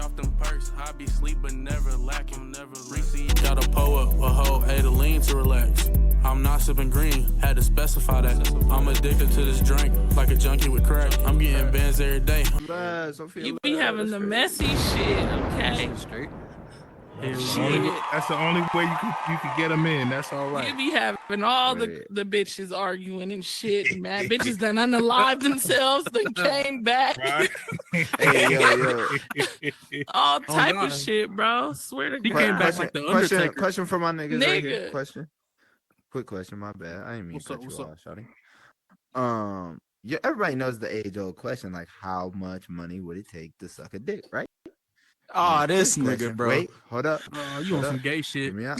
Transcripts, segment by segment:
off them perks. I be sleep but never lacking. Never receive. Gotta pull up a whole A to lean to relax. I'm not sipping green, had to specify that. I'm addicted to this drink, like a junkie with crack. I'm getting bands every day. You be having the messy shit, okay? Straight. That's the only way you could get them in. That's all right. You be having all the bitches arguing and shit. Mad bitches done unalived themselves, then came back. Right? All type of shit, bro. Swear to God. He came back like the Undertaker. Question for my niggas right here. Quick question. My bad. I didn't mean to cut you off, shawty. Yeah, everybody knows the age-old question, like how much money would it take to suck a dick, right? Oh, this nigga, bro. Wait, hold up. You want some gay shit? Hear me out.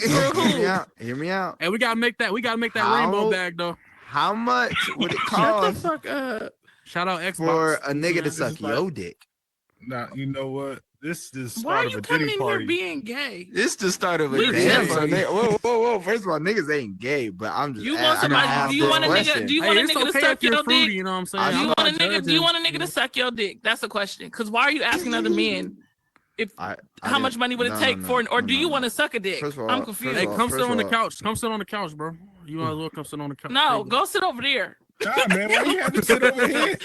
Hear me out. Hey, we gotta make that rainbow bag though. How much would it cost? Shut the fuck up. Shout out Xbox. For a nigga to suck your dick? Now you know what? This is Why are start you of a coming Diddy in party. here being gay? This the start of a Damn, so whoa. First of all, niggas ain't gay, but I'm just. You want somebody? Do you want a nigga? Do you want a nigga to suck your dick? You know what I'm saying? Do you want a nigga to suck your dick? That's the question. Because why are you asking other men? How much money would it take or do you want to suck a dick? I'm confused. Hey, come sit on the couch. Come sit on the couch, bro. You might as well come sit on the couch. No, go sit over there. Nah, man, why you have to sit over here?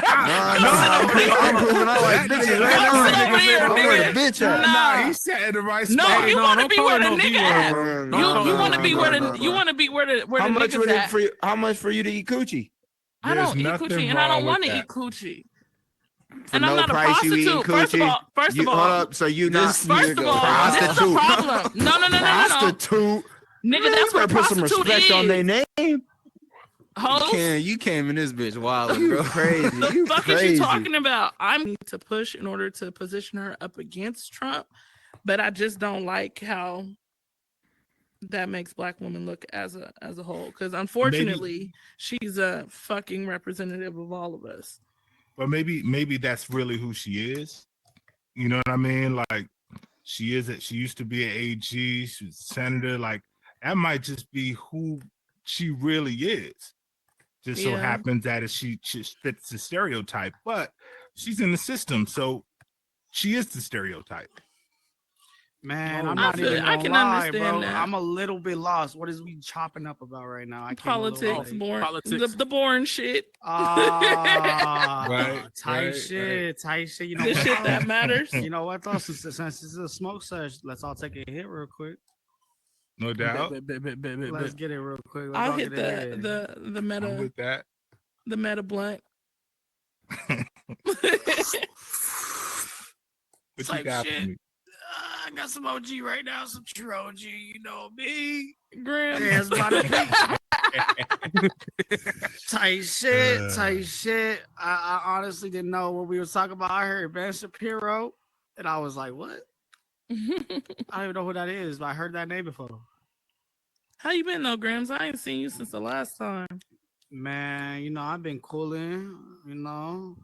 I'm proving I like bitches right now. I'm where the bitch at. Nah, he's sat in the right spot. No, you want to be where the nigga at. You want to be where the niggas at. How much for you to eat coochie? I don't eat coochie, and I don't want to eat coochie. And I'm not a prostitute. First of all, hold up. So you not first of all, this is a problem. No. Prostitute. Nigga, that's what put some respect on their name. You came in this bitch wild, bro. Crazy. The fuck is you talking about? I need to push in order to position her up against Trump, but I just don't like how that makes black women look as a whole. Because unfortunately, she's a fucking representative of all of us. But maybe that's really who she is. You know what I mean? Like she used to be an AG, she's a senator. Like that might just be who she really is. Just so happens that she fits the stereotype, but she's in the system, so she is the stereotype. Man, I'm not even I can lie, understand bro. that. I'm a little bit lost. What is we chopping up about right now? Politics, the boring shit. Right, tight shit. You know, the shit that matters. You know what? Though, since this is a smoke sesh, let's all take a hit real quick. No doubt. Let's get it real quick. I'll hit the meta. I'm with that. The meta blunt. What you got for me? I got some OG right now, some true OG. You know me, Graham. Yeah, it's about to be tight shit. I honestly didn't know what we were talking about. I heard Ben Shapiro, and I was like, "What?" I don't even know who that is, but I heard that name before. How you been though, Grams? I ain't seen you since the last time. Man, you know, I've been cooling, you know,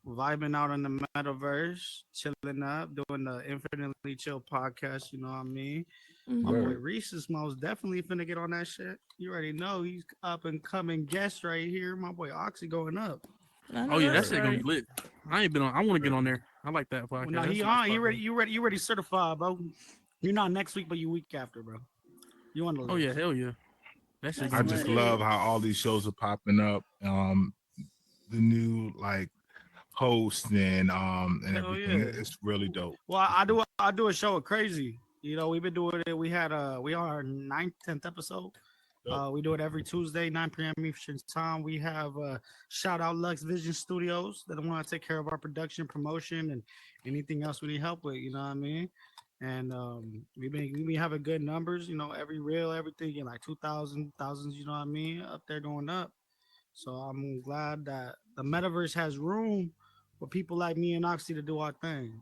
vibing out in the metaverse, chilling up, doing the Infinitely Chill podcast, you know what I mean? My boy Reese is most definitely finna get on that shit. You already know he's up and coming guest right here. My boy Oxy going up. Oh yeah, that shit gonna be lit. I ain't been on. I want to get on there. I like that podcast. Well, no, he on. You ready certified, bro. You're not next week, but you week after, bro. You on the list. Oh yeah, hell yeah. That shit. I just love how all these shows are popping up. The new like hosts and everything. Yeah. It's really dope. Well, I do a show with Crazy. You know, we've been doing it. We on our 9th, 10th episode. We do it every Tuesday, 9 p.m. Eastern time. We have shout out Lux Vision Studios that want to take care of our production, promotion, and anything else we need help with. You know what I mean? And we been having good numbers. You know, every reel, everything in like 2,000, thousands. You know what I mean? Up there going up. So I'm glad that the metaverse has room for people like me and Oxy to do our thing.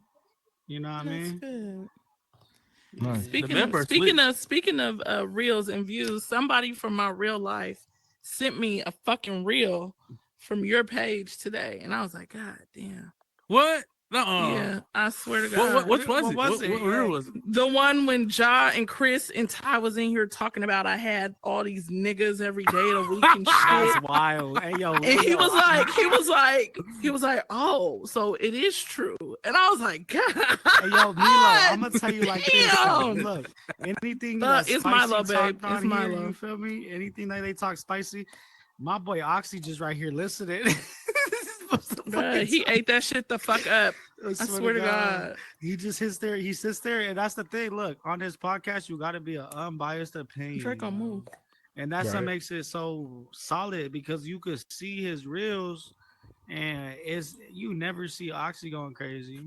You know what I mean? Good. Nice. Speaking of reels and views, somebody from my real life sent me a fucking reel from your page today, and I was like, God damn. What? Yeah, I swear to God. What was it? What reel was it? The one when Ja and Chris and Ty was in here talking about I had all these niggas every day of the week and shit. That's wild. Hey yo, And he was like, oh, so it is true. And I was like, God. Hey yo, Milo, I'm gonna tell you like this. Damn. Look, anything But that's it's spicy Milo, babe. talked on It's here, Milo. you feel me? Anything that they talk spicy, my boy Oxy just right here listening. Bruh, he ate that shit the fuck up. I swear to God. He just sits there, and that's the thing. Look, on this podcast, you got to be an unbiased opinion. Draco move. And that's what makes it so solid because you could see his reels, and you never see Oxy going crazy.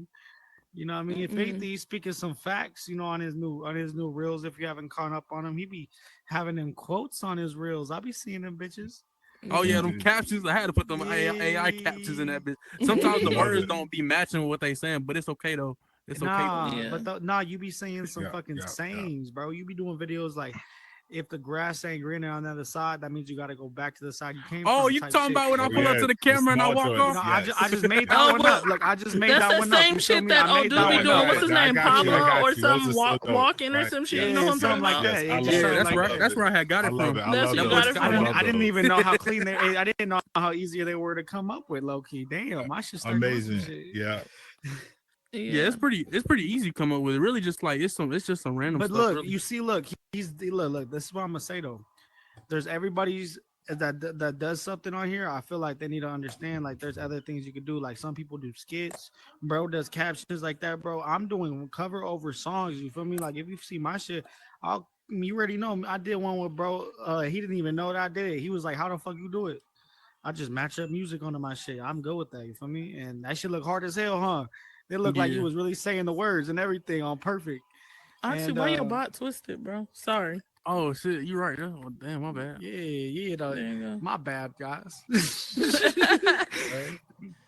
You know what I mean? If anything, he's speaking some facts, on his new reels. If you haven't caught up on him, he be having them quotes on his reels. I be seeing them bitches. Oh yeah, them captions. I had to put them AI captions in that bitch. Sometimes the words don't be matching with what they saying, but it's okay though. It's okay. But you be saying some fucking sayings, bro. You be doing videos like, if the grass ain't greener on the other side, that means you got to go back to the side you came from. Oh, you talking about when I pull up to the camera and I walk off? I just made that one up. Look, I just made that one up. That's the same shit that old dude be doing. What's his name? Pablo or some walking or some shit. You know what I'm talking about? Yeah, that's where I had got it from. I didn't even know how clean they. I didn't know how easy they were to come up with. Low key, damn, I should start. Amazing, yeah. Yeah, it's pretty easy to come up with. It really just like it's just some random but stuff. Look, really. you see, look, look, this is what I'm gonna say though. There's everybody's that does something on here. I feel like they need to understand, like, there's other things you could do. Like, some people do skits, bro does captions like that, bro. I'm doing cover over songs, you feel me? Like, if you see my shit, you already know I did one with bro. He didn't even know that I did it. He was like, how the fuck you do it? I just match up music onto my shit. I'm good with that, you feel me? And that shit look hard as hell, huh? It looked like you was really saying the words and everything on perfect. Actually, why your bot twisted, bro? Sorry. Oh shit, you right. Oh, damn, my bad. Yeah, my bad, guys.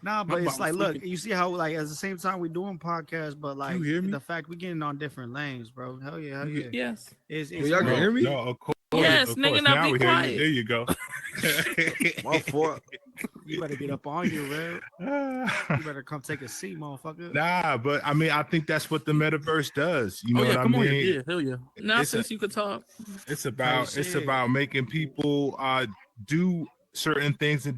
Nah, but it's like, look, you see how, like, at the same time we doing podcasts, but like the fact we getting on different lanes, bro. Hell yeah. Yes. Y'all can hear me? No, of course. Yes, nigga, now be quiet. There you go. You better get up on you, man. You better come take a seat, motherfucker. Nah, but I mean, I think that's what the metaverse does. You know what I mean? Yeah, hell yeah. Now since you could talk, it's about making people do certain things in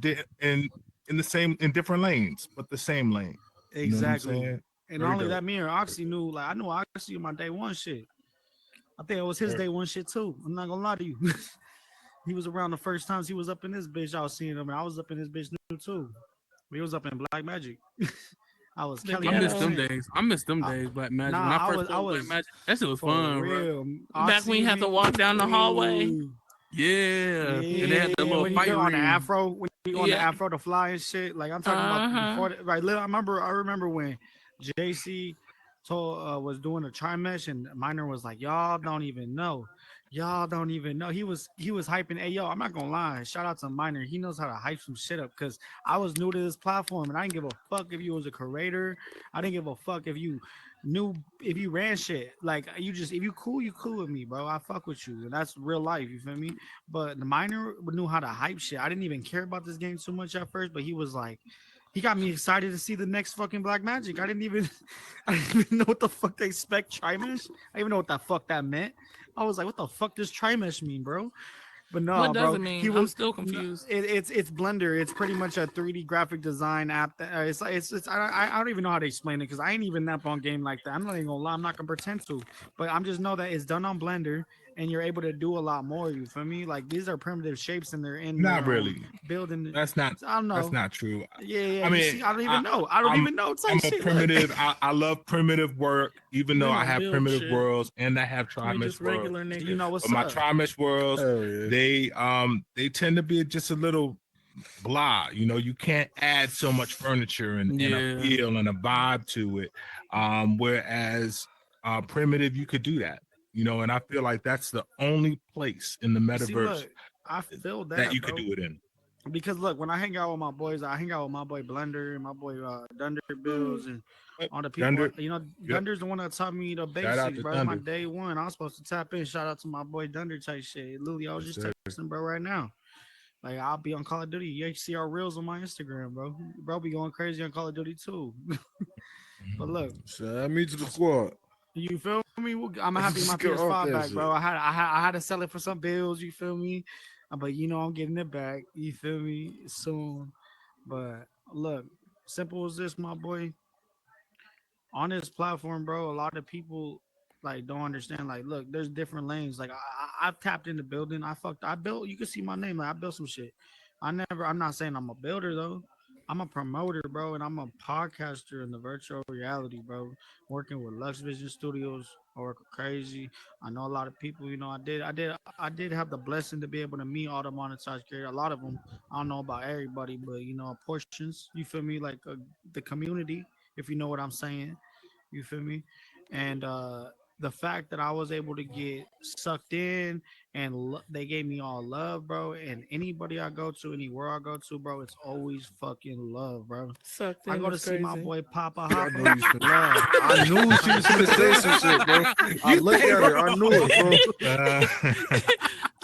different lanes, but the same lane. Exactly. You know and not only that, me and Oxy knew, like, I knew Oxy on my day one shit. I think it was his day one shit too. I'm not gonna lie to you. He was around the first times he was up in this bitch. I was seeing him, and I was up in this bitch too. He was up in Black Magic. I was. I missed them days. Black Magic. Nah, when I first played Black Magic, that shit was fun, real. Bro. Back when you had to walk down the hallway. Yeah. And they had the little when fight you go on ring. the afro, when you go on the afro to fly and shit. Like, I'm talking about before. Right, I remember when JC was doing a tri-mesh, and Minor was like, y'all don't even know. He was hyping. Hey, yo, I'm not gonna lie, shout out to Minor. He knows how to hype some shit up, because I was new to this platform and I didn't give a fuck if you was a creator. I didn't give a fuck if you ran shit. Like, if you cool with me, bro. I fuck with you, and that's real life, you feel me? But the Minor knew how to hype shit. I didn't even care about this game too much at first, but he was like, he got me excited to see the next fucking Black Magic. I didn't even know what the fuck they spec tri-mesh. I didn't even know what the fuck that meant. I was like, what the fuck does tri-mesh mean, bro? But no, what does bro, it mean? I'm still confused. It's Blender. It's pretty much a 3D graphic design app. I don't even know how to explain it, because I ain't even up on game like that. I'm not even gonna lie. I'm not gonna pretend to. But I'm just know that it's done on Blender, and you're able to do a lot more. You feel me? Like, these are primitive shapes, and they're in not really building. That's not. I don't know. That's not true. Yeah. I mean, I don't even know. I don't even know. I'm a primitive. I love primitive work, even though I have primitive shit. worlds and I have tri-mesh worlds. You know what's but my tri-mesh worlds, they tend to be just a little blah. You know, you can't add so much furniture and a feel and a vibe to it. Whereas primitive, you could do that. You know, and I feel like that's the only place in the metaverse I feel that you could do it in. Because look, when I hang out with my boys, I hang out with my boy Blender and my boy Dunder Bills and all the people. Dunder, Dunder's the one that taught me the basics, bro. My day one, I was supposed to tap in. Shout out to my boy Dunder type shit. Lily, I was just texting bro right now. Like, I'll be on Call of Duty. You see our reels on my Instagram, bro. Bro be going crazy on Call of Duty too. But look, add me to the squad. you feel me? I'm gonna have to get my Just get off PS5 that back, shit. bro. I had to sell it for some bills. You feel me? But you know I'm getting it back. You feel me? Soon. But look, simple as this, my boy. On this platform, bro, a lot of people like don't understand. Like, look, there's different lanes. Like, I've tapped in the building. I built. You can see my name. Like, I built some shit. I'm not saying I'm a builder though. I'm a promoter, bro, and I'm a podcaster in the virtual reality, bro. Working with Lux Vision Studios. I work with Crazy. I know a lot of people. You know, I did have the blessing to be able to meet all the monetized creators. A lot of them. I don't know about everybody, but you know, portions. You feel me? Like the community, if you know what I'm saying. You feel me? And the fact that I was able to get sucked in and they gave me all love, bro. And anybody I go to, anywhere I go to, bro, it's always fucking love, bro. Sucked I in go to is see my crazy. boy Papa I Hopper. knew you was Love. I knew she was gonna say some shit, bro. I looked at her. I knew it, bro.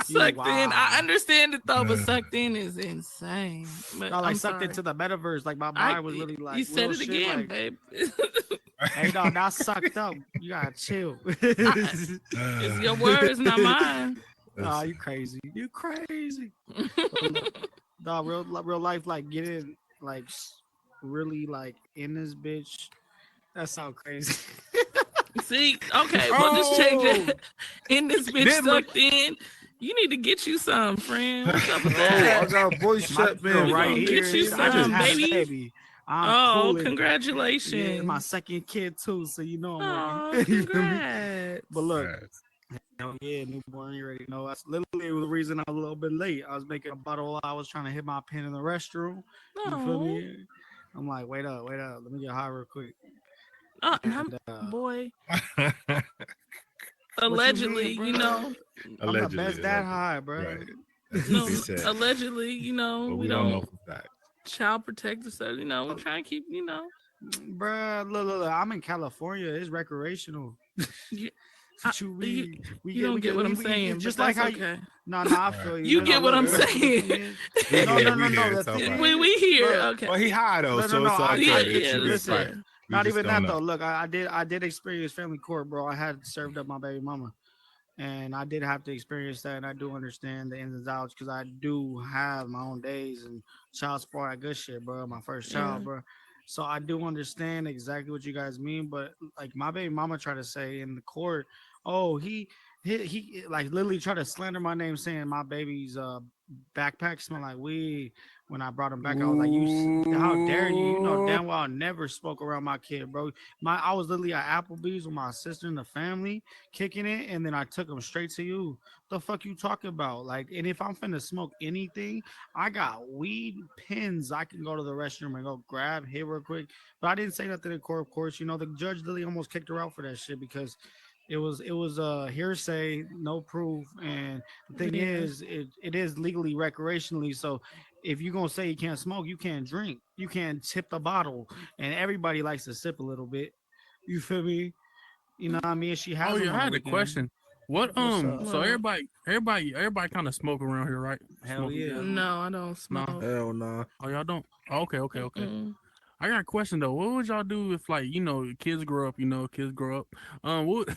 Sucked in. I Wow. understand it though, but sucked in is insane. But No, like I'm sucked sorry. into the metaverse. Like my mind was really You like said real it shit. again, Like, babe. hey, dog, that's sucked up. You gotta chill. It's your words, not mine. Nah, you crazy. You crazy. But look, dog, real life, like getting like really like in this bitch. That sound crazy. See, okay, well just change it. In this bitch Then look- sucked in. You need to get you some, friend. What's up with Oh, I that? got voice My chat girl man. right gonna here. get you I just some, had baby. a baby. I'm Oh, cool. Yeah, congratulations. my second kid too. So you know I'm Oh, working. You feel me? congrats. But look, hell yeah, newborn. You already know. That's literally the reason I was a little bit late. I was making a bottle. I was trying to hit my pen in the restroom. You feel Oh, me? I'm like, wait up. Let me get high real quick. boy. What Allegedly, you mean, you bro? know. I'm the best dad high, bro. Right. That's No, what they said. allegedly, you know, But we we don't know don't for fact. child protective stuff. You know, we try and keep, you know. Bruh, look, I'm in California. It's recreational. You, What you mean? you don't get what I'm saying, just but like that's how okay. no, I feel you. You No, get what look, I'm look, saying. the thing is- We No, hear, no, we hear. the It's all thing fine. is, we hear. look, Okay. Well, he high though, no, so it's all I Yeah, good. did. yeah, It should be that's Listen, fine. fair. We not just even don't that know. though. Look, I did experience family court, bro. I had served up my baby mama, and I did have to experience that, and I do understand the ins and outs because I do have my own days and child support, that good shit, bro. My first child, Yeah. bro. So I do understand exactly what you guys mean, but like my baby mama tried to say in the court, oh he like literally tried to slander my name, saying my baby's backpack smell like weed. When I brought him back, I was like, how dare you? You know damn well I never spoke around my kid, bro. I was literally at Applebee's with my sister and the family kicking it, and then I took him straight to you. The fuck you talking about? Like, and if I'm finna smoke anything, I got weed pens. I can go to the restroom and go grab, hit real quick. But I didn't say nothing in court, of course. You know, the judge literally almost kicked her out for that shit because it was hearsay, no proof. And the thing Yeah. is, it is legally recreationally. So if you're gonna say you can't smoke, you can't drink, you can't tip the bottle, and everybody likes to sip a little bit. You feel me? You know what I mean? She has Oh them yeah, on I the had a weekend. question. What What's up? so everybody kind of smoke around here, right? Hell Smoking yeah. gas. No, I don't smoke. Hell nah. Oh, y'all don't? Oh, okay. Mm-mm. I got a question though. What would y'all do if, like, you know, kids grow up? What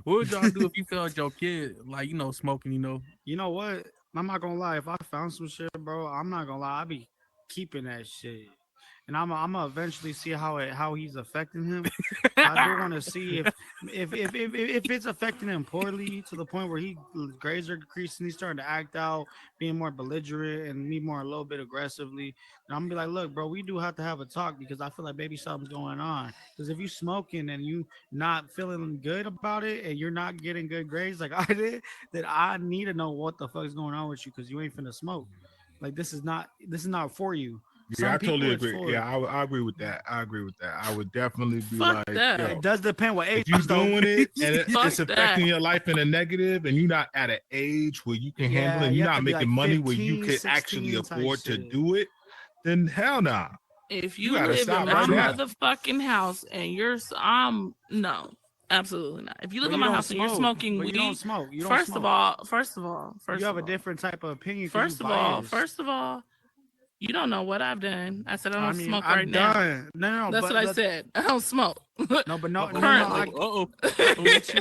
what would y'all do if you felt your kid, like, you know, smoking? You know what? I'm not gonna lie. If I found some shit, bro, I'm not gonna lie. I be keeping that shit, and I'm gonna eventually see how he's affecting him. I do want to see if it's affecting him poorly to the point where he grades are decreasing, he's starting to act out, being more belligerent and me more a little bit aggressively. And I'm gonna be like, look, bro, we do have to have a talk because I feel like maybe something's going on. Because if you smoking and you not feeling good about it and you're not getting good grades like I did, then I need to know what the fuck is going on with you because you ain't finna smoke. Like this is not for you. Yeah, Some I people totally it's agree. for. Yeah, I agree with that. I would definitely be Fuck like, that. yo, It does depend what age if you though. doing it and Fuck it's affecting that. your life in a negative, and you're not at an age where you can handle it, and you you're have not to be making like money where you 15, could actually 16 type afford to shit. do it, then hell nah. If You you gotta live stop in my right now. motherfucking house and no, absolutely not. If you live But in you my don't house and you're smoke. smoking But you don't weed, smoke. You don't first of smoke. all, You have a different type of opinion because you first of all, biased. You don't know what I've done. I said I don't smoke I'm right done. now. No, That's what I said. I don't smoke. No, but no, Currently.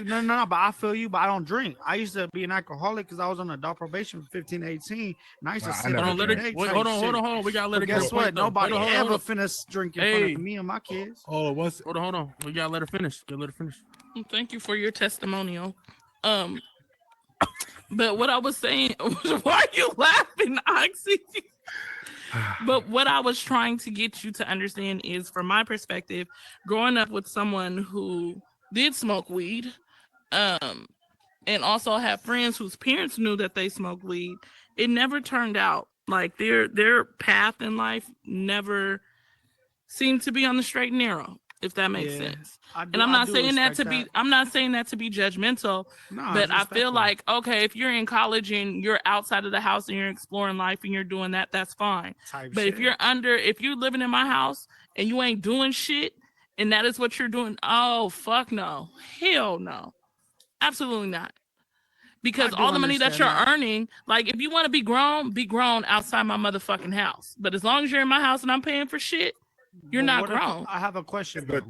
no, but I feel you, but I don't drink. I used to be an alcoholic because I was on adult probation from 15 to 18, and I used to sit Hold on, hold on. We gotta let her guess get what? Nobody ever finish. finna drink in front of me and my kids. Hold on. We gotta let her finish. Thank you for your testimonial. But what I was saying, why are you laughing, Oxy? But what I was trying to get you to understand is, from my perspective, growing up with someone who did smoke weed, and also have friends whose parents knew that they smoked weed, it never turned out like their path in life never seemed to be on the straight and narrow, if that makes sense. And I'm not saying that to be judgmental, but I feel like, okay, if you're in college and you're outside of the house and you're exploring life and you're doing that, that's fine. But if you're living in my house and you ain't doing shit and that is what you're doing, oh fuck no. Hell no. Absolutely not. Because all the money that you're earning, like if you want to be grown outside my motherfucking house. But as long as you're in my house and I'm paying for shit, you're not grown. I have a question. But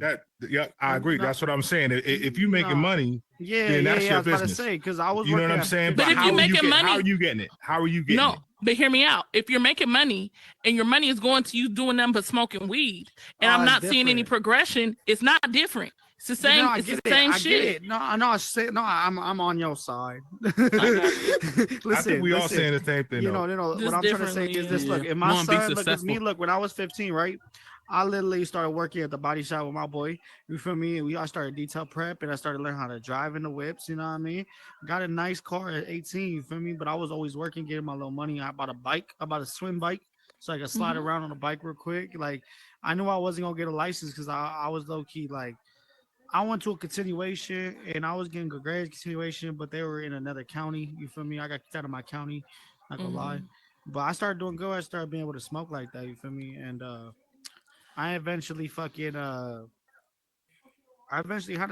I agree. That's what I'm saying. If you making money, then that's your business. I was about to say, because I was, you know what I'm saying. But if you're making money, how are you getting it? How are you getting it? But hear me out. If you're making money and your money is going to you doing nothing but smoking weed, and I'm not seeing any progression, it's not different. It's the same. It's the same shit. No, I'm on your side. Listen, I think we all saying the same thing. You know what I'm trying to say is this. Look, if my son look at me, look, when I was 15, right? I literally started working at the body shop with my boy. You feel me? I started detail prep and I started learning how to drive in the whips. You know what I mean? Got a nice car at 18. You feel me? But I was always working, getting my little money. I bought a bike. I bought a swim bike so I could slide around on a bike real quick. Like I knew I wasn't gonna get a license because I was low key like I went to a continuation and I was getting good grades continuation, but they were in another county. You feel me? I got kicked out of my county. Not gonna lie, but I started doing good. I started being able to smoke like that. You feel me? And I eventually had a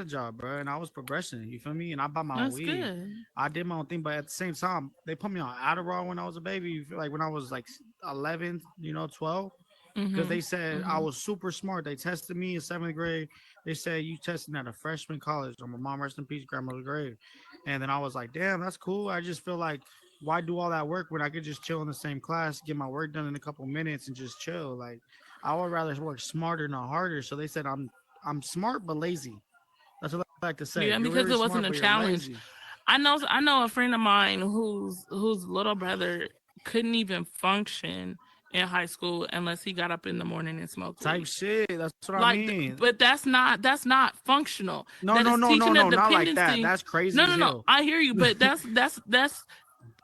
job, bro, and I was progressing. You feel me? And I bought my own weed. Good. I did my own thing, but at the same time, they put me on Adderall when I was a baby. You feel like when I was like 11, 12, because they said I was super smart. They tested me in 7th grade. They said you testing at a freshman college. My mom, rest in peace, grandmother's grave. And then I was like, damn, that's cool. I just feel like, why do all that work when I could just chill in the same class, get my work done in a couple minutes, and just chill? Like, I would rather work smarter, not harder. So they said I'm smart but lazy. That's what I like to say. Yeah, because it wasn't a challenge. I know a friend of mine whose little brother couldn't even function in high school unless he got up in the morning and smoked type weed. Shit. That's what I mean. But that's not functional. No, not like that. That's crazy. No. I hear you, but that's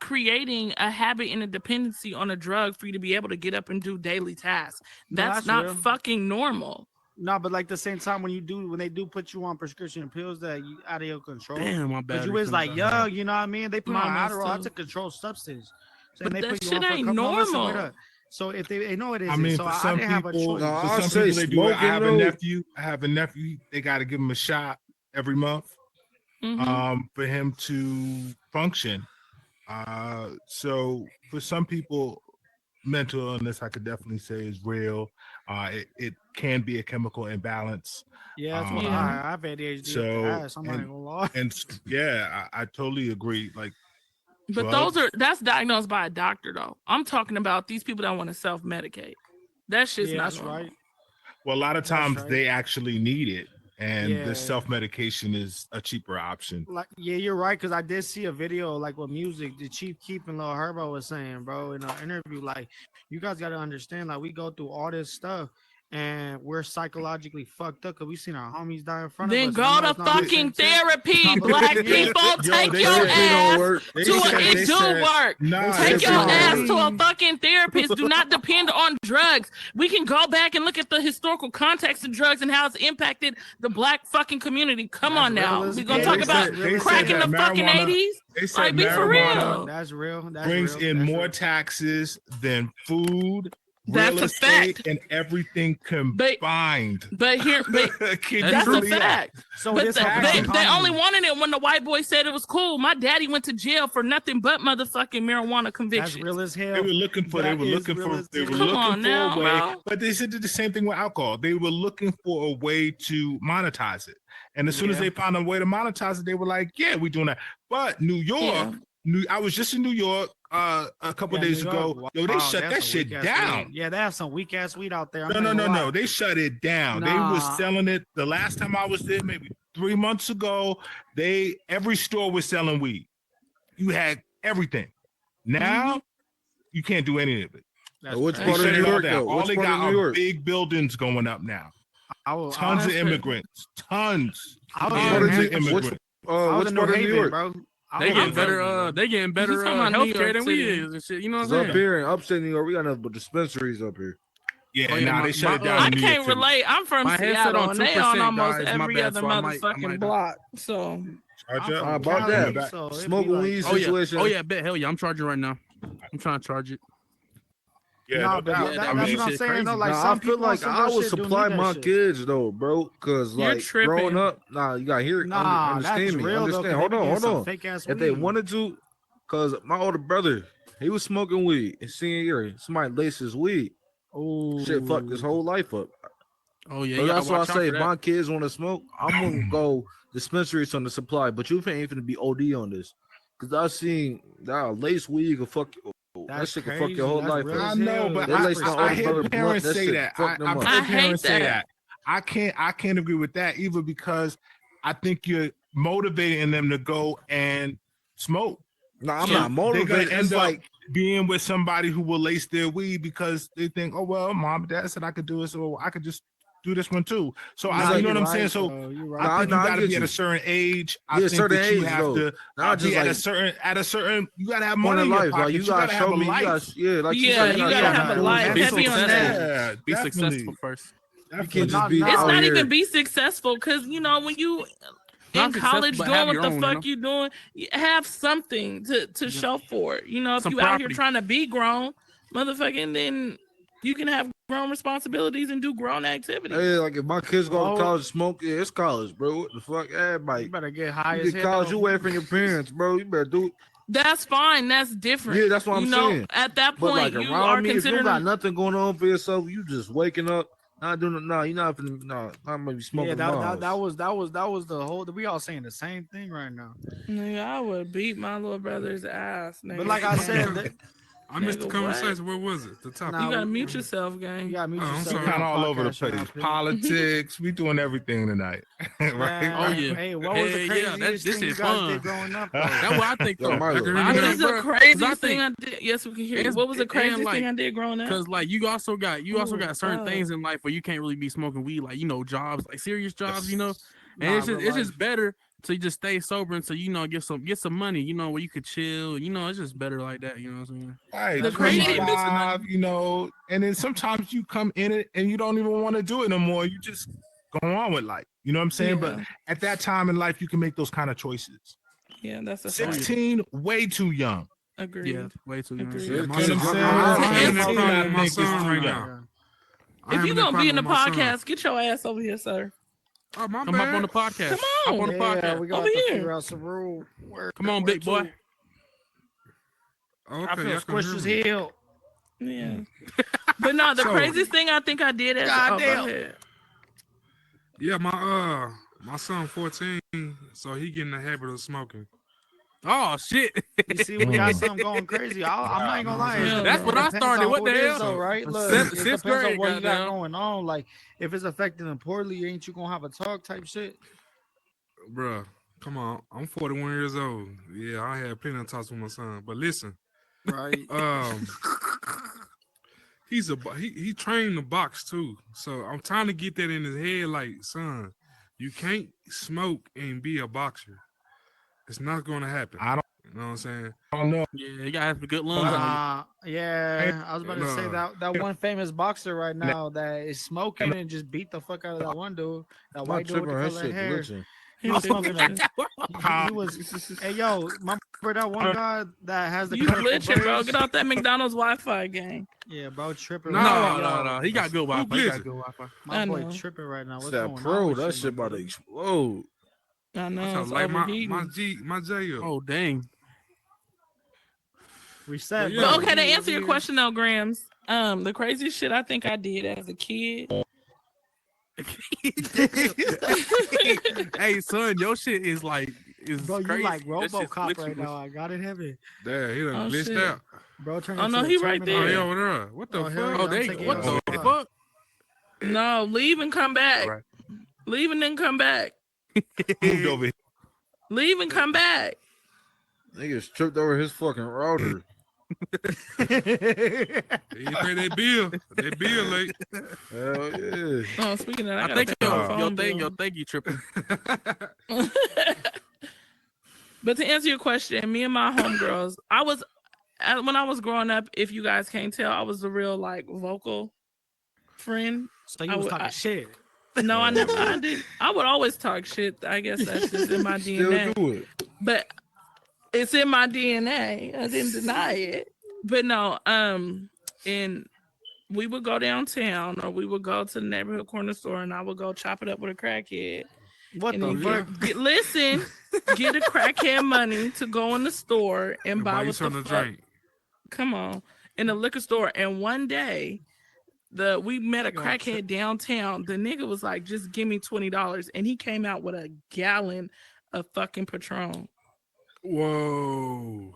creating a habit and a dependency on a drug for you to be able to get up and do daily tasks. That's not real. Fucking normal. No, but like the same time when they do put you on prescription pills that you out of your control. Damn, my bad. But you was like young, you know what I mean? They put on Adderall. That's a controlled substance. So but they that put you shit on ain't normal. So if they know it isn't, I mean, so for some didn't have a choice. For some people they do it. I have a nephew. They got to give him a shot every month, for him to function. So for some people, mental illness, I could definitely say, is real. It can be a chemical imbalance. Yeah, that's what I have ADHD. So I'm not gonna lie. And yeah, I totally agree. Like, but that's diagnosed by a doctor though. I'm talking about these people that want to self-medicate. That shit's not normal. Right. Well, a lot of times they actually need it. And the self-medication is a cheaper option. Like, yeah, you're right. Because I did see a video like with music, the Chief Keef and Lil Herbo was saying, bro, in an interview, like, you guys got to understand, like, we go through all this stuff and we're psychologically fucked up because we seen our homies die in front of us. Then go to fucking therapy, black people. Take your ass to it. Do work. Take your ass to a fucking therapist. Do not depend on drugs. We can go back and look at the historical context of drugs and how it's impacted the black fucking community. Come on now. We're going to talk about crack in the fucking 80s. Like, be for real. That's real. Brings in more taxes than food, That's real a estate fact. and everything combined. But here, Can that's you a believe that? fact. So But this they only wanted it when the white boy said it was cool. My daddy went to jail for nothing but motherfucking marijuana convictions. That's real as hell. They were looking for a way, but they did the same thing with alcohol. They were looking for a way to monetize it. And as soon as they found a way to monetize it, they were like, yeah, we're doing that. But New York, I was just in New York a couple days ago. Yo, they shut that shit down. Weed. Yeah, they have some weak ass weed out there. No. They shut it down. They were selling it the last time I was there, maybe 3 months ago. Every store was selling weed. You had everything. Now you can't do any of it. Which part of New York? All they got are big buildings going up now. Tons of immigrants. Tons of immigrants. Which part of New York, bro? They getting better. They getting better healthcare than we is and shit. You know what I'm saying? Up here in upstate New York, we got nothing but dispensaries up here. Yeah, they shut it down. I can't relate. I'm from Seattle, and they on almost every other motherfucking block. So how about that? Smoking weed situation. Oh yeah, bet hell yeah, I'm charging right now. I'm trying to charge it. Yeah, that's what I'm saying. Though, like I feel like I would supply my kids though, bro. Because like growing up, you gotta hear it. Understand me. Understand. Hold on. If they wanted to, because my older brother, he was smoking weed and seeing here somebody lace his weed. Oh, shit, fucked his whole life up. Oh yeah, so that's why I say if my kids want to smoke, I'm gonna go dispensaries on the supply. But you ain't finna be OD on this, because I seen that lace weed can fuck you. That shit can fuck your whole life. I know, but I hear parents say that. I've heard parents say that. I can't agree with that either, because I think you're motivating them to go and smoke. No, I'm not motivated. They're gonna end up being with somebody who will lace their weed because they think, oh well, mom and dad said I could do it, so I could just do this one too. So you know what I'm saying? So I think you gotta be at a certain age. I think that you have to be at a certain. You gotta have money in your pocket. You gotta show me. You gotta have a life. Heavy on that. Be successful first. You can't just be. It's not even be successful, because you know when you in college doing what the fuck you doing, you have something to show for it. You know, if you out here trying to be grown, motherfucking, then you can have grown responsibilities and do grown activities. Hey, like if my kids go to college, smoke, it's college, bro. What the fuck, everybody? You better get high. You get college, you away from your parents, bro. You better do it. That's fine. That's different. Yeah, that's what I'm saying. At that point, like, you are considering. If you got nothing going on for yourself, you just waking up. Not doing it. No, you're not. No, I'm gonna be smoking. Yeah, that was the whole. We all saying the same thing right now. Nigga, I would beat my little brother's ass. Nigga. But like I said, I missed the conversation. Where was it? The topic. You gotta mute yourself, gang. You gotta mute yourself. Kind of all over the place. Politics. We doing everything tonight, right? Oh yeah. Hey, what was the craziest thing you guys did growing up? That's what I think. This is the craziest thing I did. Yes, we can hear you. What was the craziest thing I did growing up? Because like you also got certain things in life where you can't really be smoking weed, like jobs, like serious jobs, and it's just better to just stay sober until get some money, where you could chill. It's just better like that. You know what I'm saying? Right. The crazy, and then sometimes you come in it and you don't even want to do it no more. You just go on with life. You know what I'm saying? Yeah. But at that time in life, you can make those kind of choices. Yeah, that's a 16, way too young. Agreed. Yeah, way too young. If you're gonna be in the podcast, get your ass over here, sir. Oh, come up on the podcast. Come on. Hop on the podcast. We got to figure out some rule. Come on, big boy. Okay, I feel squished as hell. Yeah. But no, the craziest thing I think I did as yeah, my son 14, so he get in the habit of smoking. Oh shit! You see, we got something going crazy. I'm not gonna lie. That's what I started. What the hell? Though, right? Look, sixth grade. On what you got going on? Like, if it's affecting them poorly, ain't you gonna have a talk type shit? Bruh, come on. I'm 41 years old. Yeah, I had plenty of talks with my son. But listen, right? He trained to box too. So I'm trying to get that in his head. Like, son, you can't smoke and be a boxer. It's not going to happen. You know what I'm saying? I don't know. Yeah, you got to have good lungs. Yeah, I was about to say that one famous boxer right now that is smoking and just beat the fuck out of that one dude. That white dude with the color hair. He was smoking he was. Hey, yo, my bro, that one guy that has the. You glitching, bro. Get off that McDonald's Wi-Fi game. Yeah, bro, tripping. No. He got good Wi-Fi. He got good Wi-Fi. My boy tripping right now. What's that going pro, on? that shit about to explode. I know. I'm It's like overheating. my J up. Oh dang. Reset. But okay, to answer your question though, Grams, the craziest shit I think I did as a kid. Hey son, your shit is bro, crazy. You like RoboCop right now. I got it heavy. Damn, he done glitched shit. out. Bro, turn Oh no, he right Oh, there. he over there. What the fuck? Oh, dang. What the fuck? No, leave and come back. Right. Leave and then come back. Moved over here. Leave and come back. Niggas tripped over his fucking router. He pay their bill. They bill late. Hell yeah. Oh, speaking of that, I think your thing you tripping. But to answer your question, me and my homegirls, when I was growing up, if you guys can't tell, I was a real vocal friend. So you was talking shit. No, I never. I did. I would always talk shit. I guess that's just in my DNA. Still do it. But it's in my DNA. I didn't deny it. But no, and we would go downtown or we would go to the neighborhood corner store and I would go chop it up with a crackhead. What and the fuck? Listen, get a crackhead money to go in the store and buy what the fuck. Drink. Come on, in the liquor store. And one day, we met a crackhead downtown. The nigga was like, "Just give me $20," and he came out with a gallon of fucking Patron. Whoa.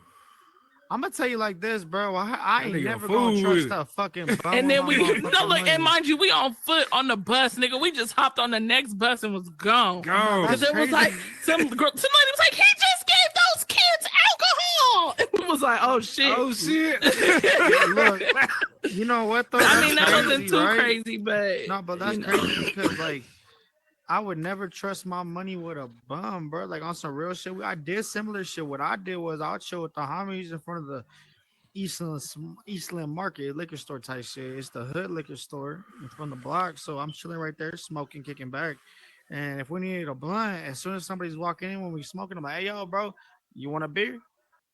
I'm gonna tell you like this, bro. I ain't never gonna trust a fucking bum. And then and mind you, we on foot on the bus, nigga. We just hopped on the next bus and was gone. Because it was like somebody was like, he just gave those kids alcohol. And we was like, oh shit. Oh shit. Look, you know what though? I mean, that wasn't too crazy, but no, but that's crazy because I would never trust my money with a bum, bro. Like on some real shit. I did similar shit. What I did was I would chill with the homies in front of the Eastland Market liquor store type shit. It's the hood liquor store from the block. So I'm chilling right there, smoking, kicking back. And if we needed a blunt, as soon as somebody's walking in when we smoking, I'm like, hey yo, bro, you want a beer?